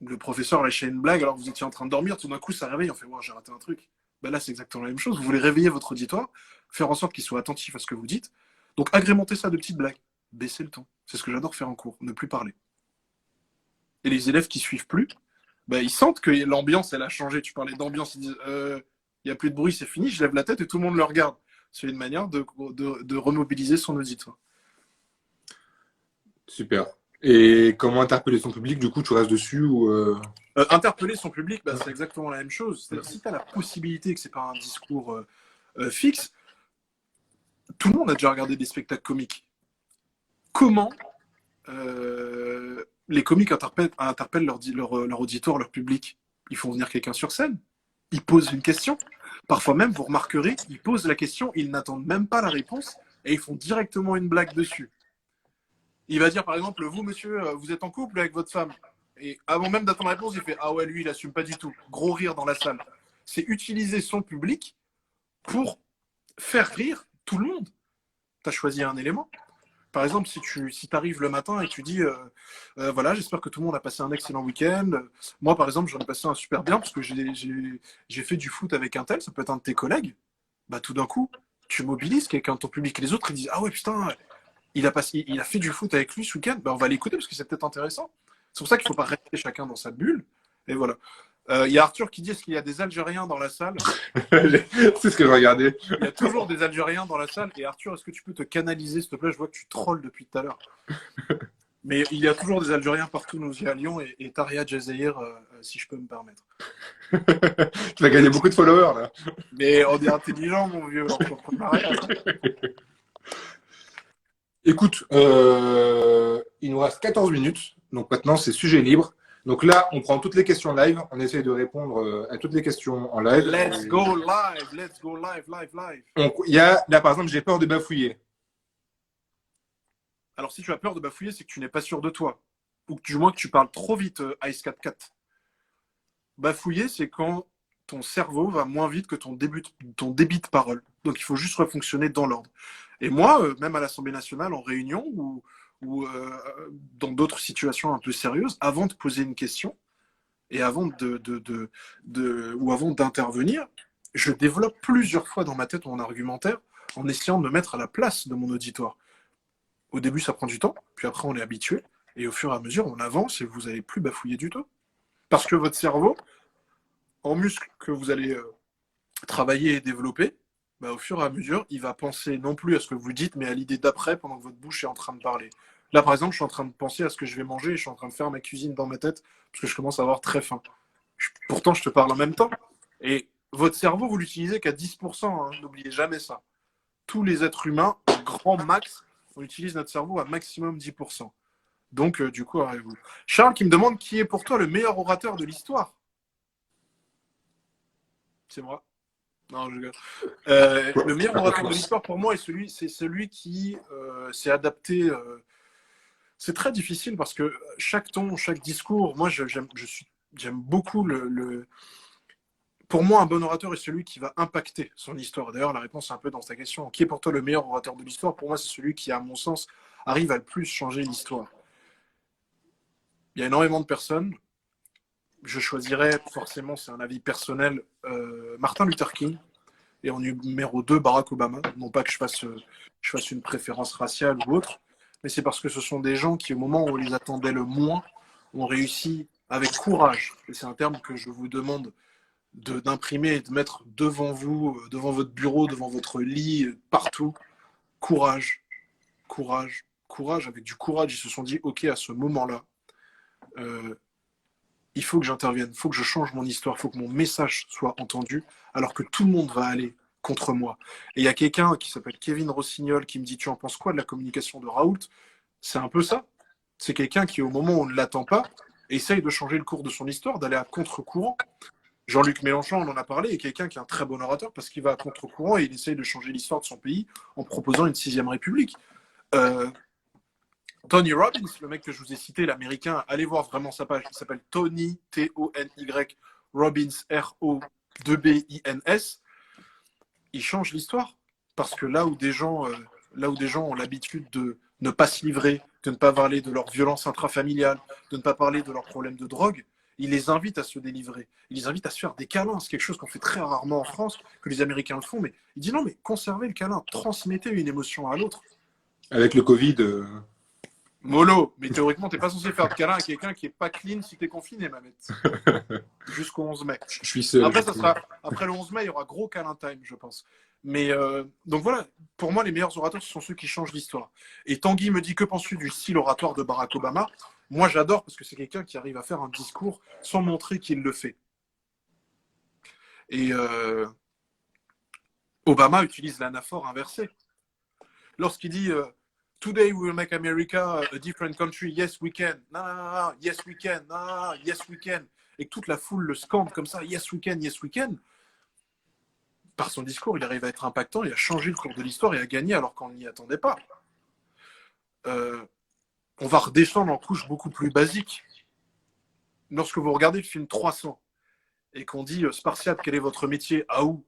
le professeur lâchait une blague, alors vous étiez en train de dormir, tout d'un coup ça réveille, on fait, wow, j'ai raté un truc. Ben là, c'est exactement la même chose. Vous voulez réveiller votre auditoire, faire en sorte qu'il soit attentif à ce que vous dites. Donc agrémentez ça de petites blagues. Baissez le ton. C'est ce que j'adore faire en cours, ne plus parler. Et les élèves qui suivent plus, ben, ils sentent que l'ambiance, elle a changé. Tu parlais d'ambiance, ils disent, il n'y a plus de bruit, c'est fini, je lève la tête et tout le monde le regarde. C'est une manière de remobiliser son auditoire. Super. Et comment interpeller son public? Du coup, tu restes dessus ou Interpeller son public, bah, c'est exactement la même chose. C'est-à-dire, si tu as la possibilité que ce n'est pas un discours fixe, tout le monde a déjà regardé des spectacles comiques. Comment les comiques interpellent leur auditoire, leur public? Ils font venir quelqu'un sur scène. Ils posent une question. Parfois même, vous remarquerez, ils posent la question, ils n'attendent même pas la réponse et ils font directement une blague dessus. Il va dire, par exemple, vous, monsieur, vous êtes en couple avec votre femme. Et avant même d'attendre la réponse, il fait, ah ouais, lui, il assume pas du tout. Gros rire dans la salle. C'est utiliser son public pour faire rire tout le monde. Tu as choisi un élément. Par exemple, si tu arrives le matin et tu dis, voilà, j'espère que tout le monde a passé un excellent week-end. Moi, par exemple, j'en ai passé un super bien parce que j'ai fait du foot avec un tel, ça peut être un de tes collègues. Bah, tout d'un coup, tu mobilises quelqu'un de ton public. Et les autres, ils disent, ah ouais, putain, il a fait du foot avec lui ce week-end, ben on va l'écouter parce que c'est peut-être intéressant. C'est pour ça qu'il ne faut pas rester chacun dans sa bulle. Et voilà. Il y a Arthur qui dit, est-ce qu'il y a des Algériens dans la salle? C'est ce que je regardais. Il y a toujours des Algériens dans la salle. Et Arthur, est-ce que tu peux te canaliser, s'il te plaît? Je vois que tu trolles depuis tout à l'heure. Mais il y a toujours des Algériens partout, nous y allions, et Taria Jazair, si je peux me permettre. Tu vas gagner beaucoup de followers, là. Mais on est intelligent, mon vieux. Écoute, il nous reste 14 minutes. Donc maintenant, c'est sujet libre. Donc là, on prend toutes les questions live. On essaye de répondre à toutes les questions en live. Let's go live. Let's go live, live, live. Donc, il y a, là, par exemple, j'ai peur de bafouiller. Alors, si tu as peur de bafouiller, c'est que tu n'es pas sûr de toi. Ou du moins que tu parles trop vite, Ice 4-4. Bafouiller, c'est quand ton cerveau va moins vite que ton débit de parole. Donc, il faut juste refonctionner dans l'ordre. Et moi, même à l'Assemblée nationale, en réunion ou dans d'autres situations un peu sérieuses, avant de poser une question et avant ou avant d'intervenir, je développe plusieurs fois dans ma tête mon argumentaire en essayant de me mettre à la place de mon auditoire. Au début, ça prend du temps, puis après, on est habitué. Et au fur et à mesure, on avance et vous n'allez plus bafouiller du tout. Parce que votre cerveau, en muscle que vous allez travailler et développer, bah, au fur et à mesure, il va penser non plus à ce que vous dites, mais à l'idée d'après pendant que votre bouche est en train de parler. Là, par exemple, je suis en train de penser à ce que je vais manger et je suis en train de faire ma cuisine dans ma tête parce que je commence à avoir très faim. Pourtant, je te parle en même temps. Et votre cerveau, vous l'utilisez qu'à 10%, hein, n'oubliez jamais ça. Tous les êtres humains, grand max, on utilise notre cerveau à maximum 10%. Donc, du coup, arrêtez-vous. Charles qui me demande qui est pour toi le meilleur orateur de l'histoire. C'est moi. Non, je... le meilleur orateur de l'histoire pour moi c'est celui qui s'est adapté. C'est très difficile parce que chaque ton, chaque discours, moi j'aime beaucoup Pour moi, un bon orateur est celui qui va impacter son histoire. D'ailleurs, la réponse est un peu dans ta question. Qui est pour toi le meilleur orateur de l'histoire? Pour moi, c'est celui qui, à mon sens, arrive à le plus changer l'histoire. Il y a énormément de personnes. Je choisirais forcément, c'est un avis personnel, Martin Luther King. Et en numéro 2, Barack Obama. Non pas que je fasse une préférence raciale ou autre, mais c'est parce que ce sont des gens qui, au moment où on les attendait le moins, ont réussi avec courage. Et c'est un terme que je vous demande d'imprimer et de mettre devant vous, devant votre bureau, devant votre lit, partout. Courage, courage, courage. Avec du courage, ils se sont dit, OK, à ce moment-là, il faut que j'intervienne, il faut que je change mon histoire, il faut que mon message soit entendu, alors que tout le monde va aller contre moi. Et il y a quelqu'un qui s'appelle Kevin Rossignol qui me dit, tu en penses quoi de la communication de Raoult? C'est un peu ça. C'est quelqu'un qui, au moment où on ne l'attend pas, essaye de changer le cours de son histoire, d'aller à contre-courant. Jean-Luc Mélenchon, on en a parlé, est quelqu'un qui est un très bon orateur parce qu'il va à contre-courant et il essaye de changer l'histoire de son pays en proposant une 6e république. Tony Robbins, le mec que je vous ai cité, l'américain, allez voir vraiment sa page, il s'appelle Tony, T-O-N-Y, Robbins, R-O-B-I-N-S. Il change l'histoire parce que là où des gens ont l'habitude de ne pas se livrer, de ne pas parler de leur violence intrafamiliale, de ne pas parler de leurs problèmes de drogue, il les invite à se délivrer. Il les invite à se faire des câlins. C'est quelque chose qu'on fait très rarement en France, que les Américains le font. Mais il dit non, mais conservez le câlin, transmettez une émotion à l'autre. Avec le Covid. Mollo, mais théoriquement, tu n'es pas censé faire de câlin à quelqu'un qui n'est pas clean si tu es confiné, Mamet. Jusqu'au 11 mai. Je suis seul. Après le 11 mai, il y aura gros câlin time, je pense. Mais donc voilà, pour moi, les meilleurs orateurs, ce sont ceux qui changent l'histoire. Et Tanguy me dit, que penses-tu du style oratoire de Barack Obama? Moi, j'adore parce que c'est quelqu'un qui arrive à faire un discours sans montrer qu'il le fait. Et Obama utilise l'anaphore inversée. Lorsqu'il dit Today we will make America a different country, yes we can, yes we can, yes we can, et que toute la foule le scande comme ça, yes we can, par son discours, il arrive à être impactant et à changer le cours de l'histoire et à gagner alors qu'on n'y attendait pas. On va redescendre en couche beaucoup plus basique. Lorsque vous regardez le film 300 et qu'on dit Spartiate, quel est votre métier? Aou,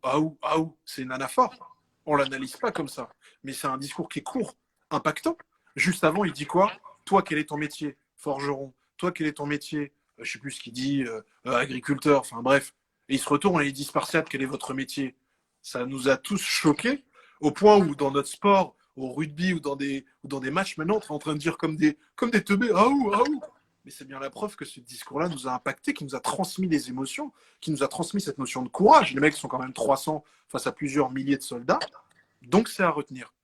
c'est une anaphore. On ne l'analyse pas comme ça. Mais c'est un discours qui est court, impactant. Juste avant, il dit quoi? Toi, quel est ton métier? Forgeron. Toi, quel est ton métier? Je ne sais plus ce qu'il dit, agriculteur, enfin bref. Et il se retourne et il dit Spartiate, quel est votre métier? Ça nous a tous choqués au point où dans notre sport, au rugby ou dans des matchs, maintenant, on est en train de dire comme des teubés, aou. Mais c'est bien la preuve que ce discours-là nous a impacté, qui nous a transmis des émotions, qui nous a transmis cette notion de courage. Les mecs sont quand même 300 face à plusieurs milliers de soldats, donc c'est à retenir.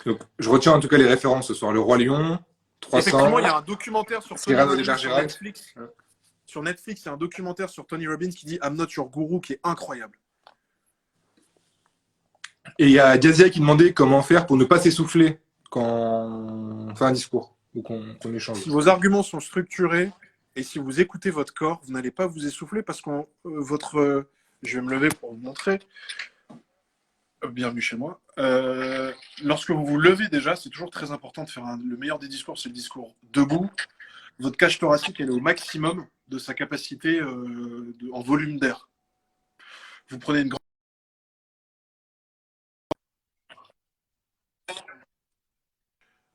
Donc, je retiens en tout cas les références ce soir. Le Roi Lion, 300. Effectivement, il y a un documentaire sur Tony Robbins sur Netflix. Sur Netflix, il y a un documentaire sur Tony Robbins qui dit I'm not your guru, qui est incroyable. Et il y a Gazia qui demandait comment faire pour ne pas s'essouffler quand on fait un discours ou qu'on échange. Si vos arguments sont structurés et si vous écoutez votre corps, vous n'allez pas vous essouffler parce que je vais me lever pour vous montrer. Bienvenue chez moi. Lorsque vous vous levez déjà, c'est toujours très important de faire le meilleur des discours, c'est le discours debout. Votre cage thoracique, elle est au maximum de sa capacité en volume d'air. Vous prenez une grande...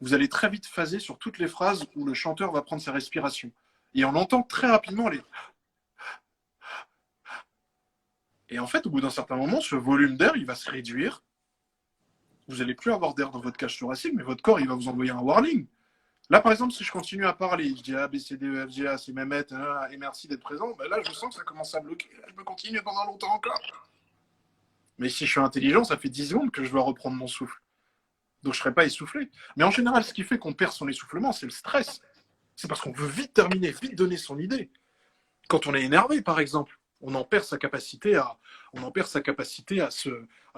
Vous allez très vite phaser sur toutes les phrases où le chanteur va prendre sa respiration. Et on entend très rapidement les... Et en fait, au bout d'un certain moment, ce volume d'air, il va se réduire. Vous n'allez plus avoir d'air dans votre cage thoracique, mais votre corps, il va vous envoyer un warning. Là, par exemple, si je continue à parler, je dis A, B, C, D, E, F, G, A, c'est Mehmet, et merci d'être présent, ben là, je sens que ça commence à bloquer. Là, je peux continuer pendant longtemps encore. Mais si je suis intelligent, ça fait 10 secondes que je dois reprendre mon souffle. Donc, je ne serai pas essoufflé. Mais en général, ce qui fait qu'on perd son essoufflement, c'est le stress. C'est parce qu'on veut vite terminer, vite donner son idée. Quand on est énervé, par exemple, on en perd sa capacité à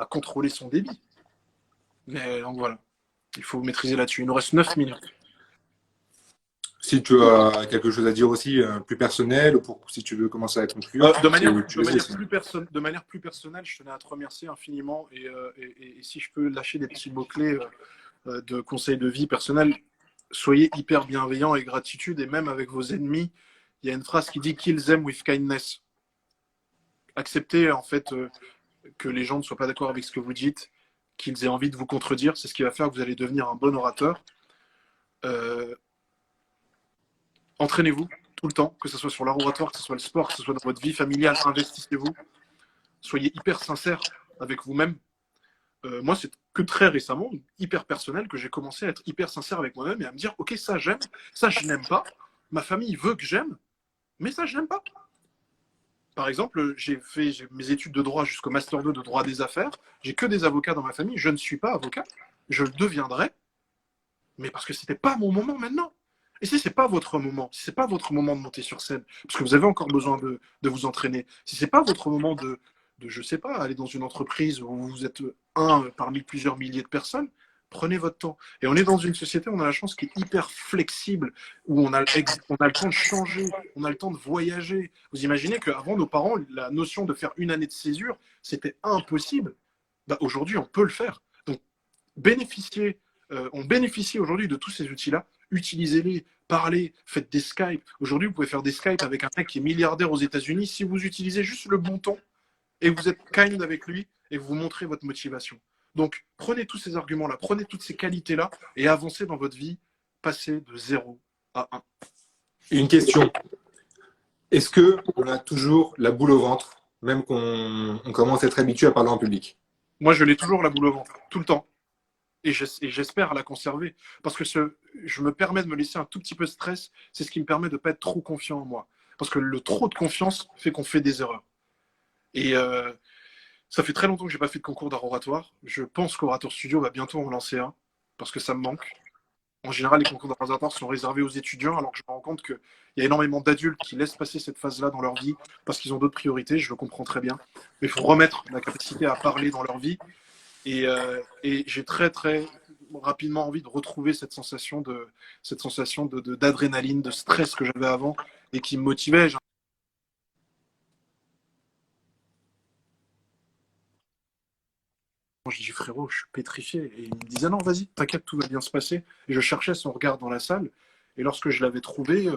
contrôler son débit. Mais donc voilà, il faut maîtriser là-dessus. Il nous reste 9 minutes. Si tu as quelque chose à dire aussi, plus personnel, ou si tu veux commencer à conclure. De manière plus personnelle, je tenais à te remercier infiniment. Et si je peux lâcher des petits mots-clés de conseils de vie personnels, soyez hyper bienveillants et gratitude. Et même avec vos ennemis, il y a une phrase qui dit « Kill them with kindness ». Acceptez en fait que les gens ne soient pas d'accord avec ce que vous dites, qu'ils aient envie de vous contredire. C'est ce qui va faire que vous allez devenir un bon orateur. Entraînez-vous tout le temps, que ce soit sur l'art oratoire, que ce soit le sport, que ce soit dans votre vie familiale, investissez-vous. Soyez hyper sincère avec vous-même. Moi, c'est que très récemment, hyper personnel, que j'ai commencé à être hyper sincère avec moi-même et à me dire, ok, ça j'aime, ça je n'aime pas. Ma famille veut que j'aime, mais ça je n'aime pas. Par exemple, j'ai fait mes études de droit jusqu'au Master 2 de droit des affaires. J'ai que des avocats dans ma famille. Je ne suis pas avocat. Je le deviendrai, mais parce que c'était pas mon moment maintenant. Et si c'est pas votre moment, si c'est pas votre moment de monter sur scène, parce que vous avez encore besoin de vous entraîner, si c'est pas votre moment de, je sais pas, aller dans une entreprise où vous êtes un parmi plusieurs milliers de personnes, prenez votre temps. Et on est dans une société, on a la chance qui est hyper flexible, où on a le temps de changer, on a le temps de voyager. Vous imaginez qu'avant, nos parents, la notion de faire une année de césure, c'était impossible. Bah, aujourd'hui, on peut le faire. Donc, on bénéficie aujourd'hui de tous ces outils-là. Utilisez-les, parlez, faites des Skype. Aujourd'hui, vous pouvez faire des Skype avec un mec qui est milliardaire aux États-Unis si vous utilisez juste le bon ton et vous êtes kind avec lui et vous montrez votre motivation. Donc, prenez tous ces arguments-là, prenez toutes ces qualités-là et avancez dans votre vie, passez de 0 à 1. Une question. Est-ce qu'on a toujours la boule au ventre, même qu'on commence à être habitué à parler en public? Moi, je l'ai toujours la boule au ventre, tout le temps. Et j'espère la conserver. Parce que je me permets de me laisser un tout petit peu de stress. C'est ce qui me permet de ne pas être trop confiant en moi. Parce que le trop de confiance fait qu'on fait des erreurs. Et ça fait très longtemps que je n'ai pas fait de concours d'art oratoire. Je pense qu'Orateur Studio va bientôt en lancer un. Parce que ça me manque. En général, les concours d'art oratoire sont réservés aux étudiants. Alors que je me rends compte qu'il y a énormément d'adultes qui laissent passer cette phase-là dans leur vie. Parce qu'ils ont d'autres priorités. Je le comprends très bien. Mais il faut remettre la capacité à parler dans leur vie. Et j'ai très très rapidement envie de retrouver cette sensation d'adrénaline, de stress que j'avais avant et qui me motivait. Je dis frérot, je suis pétrifié. Et il me disait non, vas-y, t'inquiète, tout va bien se passer. Et je cherchais son regard dans la salle. Et lorsque je l'avais trouvé,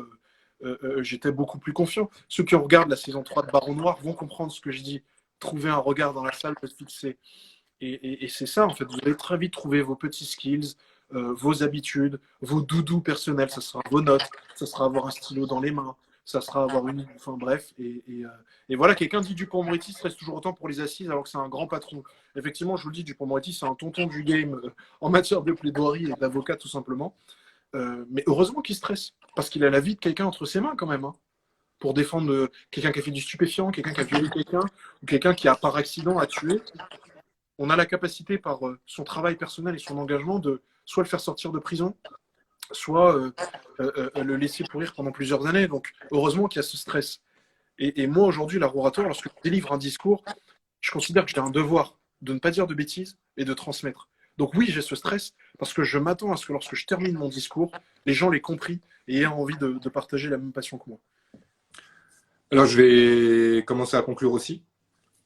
j'étais beaucoup plus confiant. Ceux qui regardent la saison 3 de Baron Noir vont comprendre ce que je dis. Trouver un regard dans la salle peut se fixer. Et c'est ça, en fait, vous allez très vite trouver vos petits skills, vos habitudes, vos doudous personnels, ça sera vos notes, ça sera avoir un stylo dans les mains, ça sera avoir une... Enfin bref, et voilà, quelqu'un dit Dupond-Moretti reste toujours autant pour les assises alors que c'est un grand patron. Effectivement, je vous le dis, Dupond-Moretti, c'est un tonton du game en matière de plaidoirie et d'avocat tout simplement. Mais heureusement qu'il stresse, parce qu'il a la vie de quelqu'un entre ses mains quand même, hein, pour défendre quelqu'un qui a fait du stupéfiant, quelqu'un qui a violé quelqu'un, ou quelqu'un qui a par accident a tué. On a la capacité, par son travail personnel et son engagement, de soit le faire sortir de prison, soit le laisser pourrir pendant plusieurs années. Donc, heureusement qu'il y a ce stress. Et moi, aujourd'hui, l'art oratoire, lorsque je délivre un discours, je considère que j'ai un devoir de ne pas dire de bêtises et de transmettre. Donc oui, j'ai ce stress parce que je m'attends à ce que lorsque je termine mon discours, les gens l'aient compris et aient envie de partager la même passion que moi. Alors, je vais commencer à conclure aussi.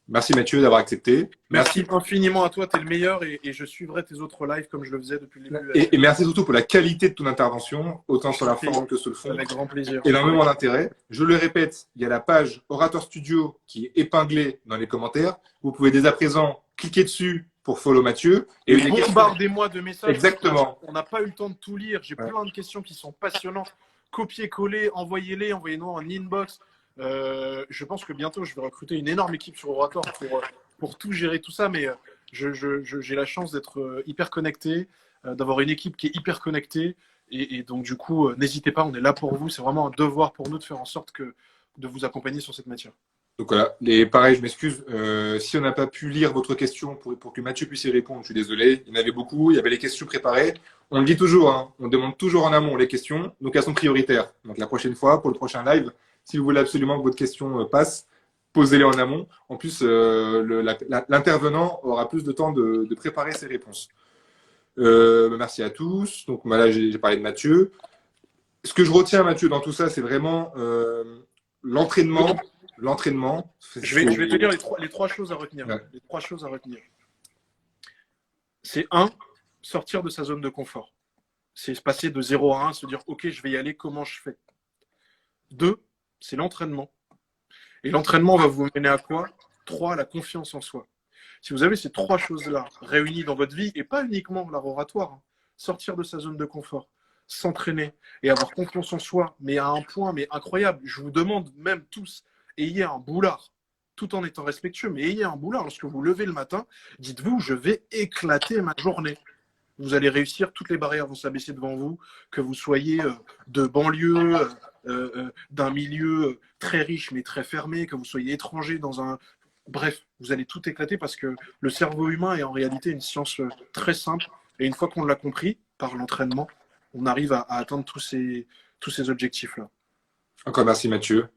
Merci Mathieu d'avoir accepté. Merci infiniment à toi, tu es le meilleur et je suivrai tes autres lives comme je le faisais depuis le début. Et merci surtout pour la qualité de ton intervention, autant sur la forme que sur le fond. Avec grand plaisir. Énormément d'intérêt. Je le répète, il y a la page Orateur Studio qui est épinglée dans les commentaires. Vous pouvez dès à présent cliquer dessus pour follow Mathieu. Et bombardez-moi de messages. Exactement. On n'a pas eu le temps de tout lire. J'ai plein de questions qui sont passionnantes. Copiez-coller, envoyez-nous en inbox. Je pense que bientôt, je vais recruter une énorme équipe sur Orator pour tout gérer, tout ça. Mais j'ai la chance d'être hyper connecté, d'avoir une équipe qui est hyper connectée. Et donc, du coup, n'hésitez pas, on est là pour vous. C'est vraiment un devoir pour nous de faire en sorte de vous accompagner sur cette matière. Donc voilà, pareil, je m'excuse. Si on n'a pas pu lire votre question pour que Mathieu puisse y répondre, je suis désolé. Il y en avait beaucoup, il y avait les questions préparées. On le dit toujours, hein, on demande toujours en amont les questions, donc elles sont prioritaires. Donc la prochaine fois, pour le prochain live, si vous voulez absolument que votre question passe, posez-les en amont. En plus, l'intervenant aura plus de temps de préparer ses réponses. Merci à tous. Donc là, j'ai parlé de Mathieu. Ce que je retiens, Mathieu, dans tout ça, c'est vraiment l'entraînement. L'entraînement. Je vais te dire les trois choses à retenir. Ouais. Les trois choses à retenir. C'est 1, sortir de sa zone de confort. C'est se passer de 0 à 1, se dire ok, je vais y aller, comment je fais. 2, c'est l'entraînement. Et l'entraînement va vous mener à quoi? 3, la confiance en soi. Si vous avez ces 3 choses-là réunies dans votre vie, et pas uniquement l'art oratoire, hein, sortir de sa zone de confort, s'entraîner et avoir confiance en soi, mais à un point mais incroyable. Je vous demande même tous, ayez un boulard, tout en étant respectueux, mais ayez un boulard. Lorsque vous levez le matin, dites-vous, je vais éclater ma journée. Vous allez réussir, toutes les barrières vont s'abaisser devant vous, que vous soyez de banlieue, d'un milieu très riche mais très fermé, que vous soyez étranger dans un... Bref, vous allez tout éclater parce que le cerveau humain est en réalité une science très simple. Et une fois qu'on l'a compris, par l'entraînement, on arrive à atteindre tous ces objectifs-là. Encore merci Mathieu.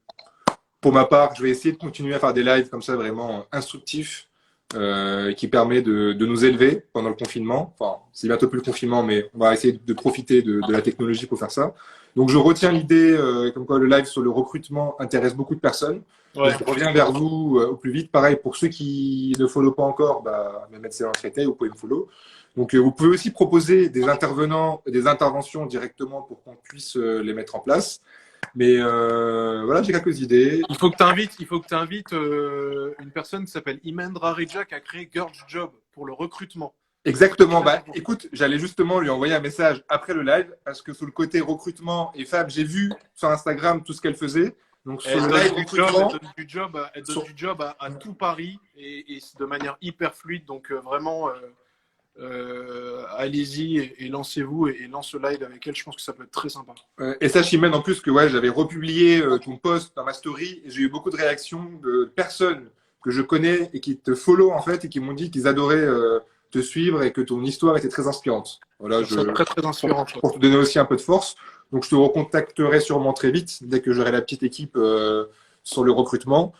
Pour ma part, je vais essayer de continuer à faire des lives comme ça vraiment instructifs qui permet de nous élever pendant le confinement. Enfin, c'est bientôt plus le confinement, mais on va essayer de profiter de la technologie pour faire ça. Donc, je retiens l'idée comme quoi le live sur le recrutement intéresse beaucoup de personnes. Ouais. Donc, je reviens vers vous au plus vite. Pareil, pour ceux qui ne follow pas encore, mes médecins en Créteil, vous pouvez me follow. Donc, vous pouvez aussi proposer des intervenants, des interventions directement pour qu'on puisse les mettre en place. Mais voilà, j'ai quelques idées. Il faut que tu invites une personne qui s'appelle Imendra Reja qui a créé Girls Job pour le recrutement. Exactement. Écoute, j'allais justement lui envoyer un message après le live parce que sous le côté recrutement et femmes, j'ai vu sur Instagram tout ce qu'elle faisait. Donc sur le live recrutement, elle donne du job à tout Paris et de manière hyper fluide. Donc vraiment, allez-y et lancez-vous et lance le live avec elle. Je pense que ça peut être très sympa. Et sache, Imen, en plus que j'avais republié ton post dans ma story et j'ai eu beaucoup de réactions de personnes que je connais et qui te follow en fait et qui m'ont dit qu'ils adoraient te suivre et que ton histoire était très inspirante. Voilà, très très inspirante. Pour te donner aussi un peu de force. Donc je te recontacterai sûrement très vite dès que j'aurai la petite équipe sur le recrutement.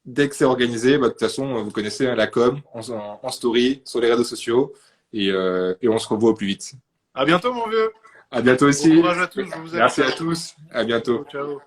Dès que c'est organisé, de toute façon, vous connaissez la com en story, sur les réseaux sociaux et on se revoit au plus vite. À bientôt mon vieux. À bientôt aussi. Bon courage à tous, je vous aime. Merci à tous. À bientôt. Ciao.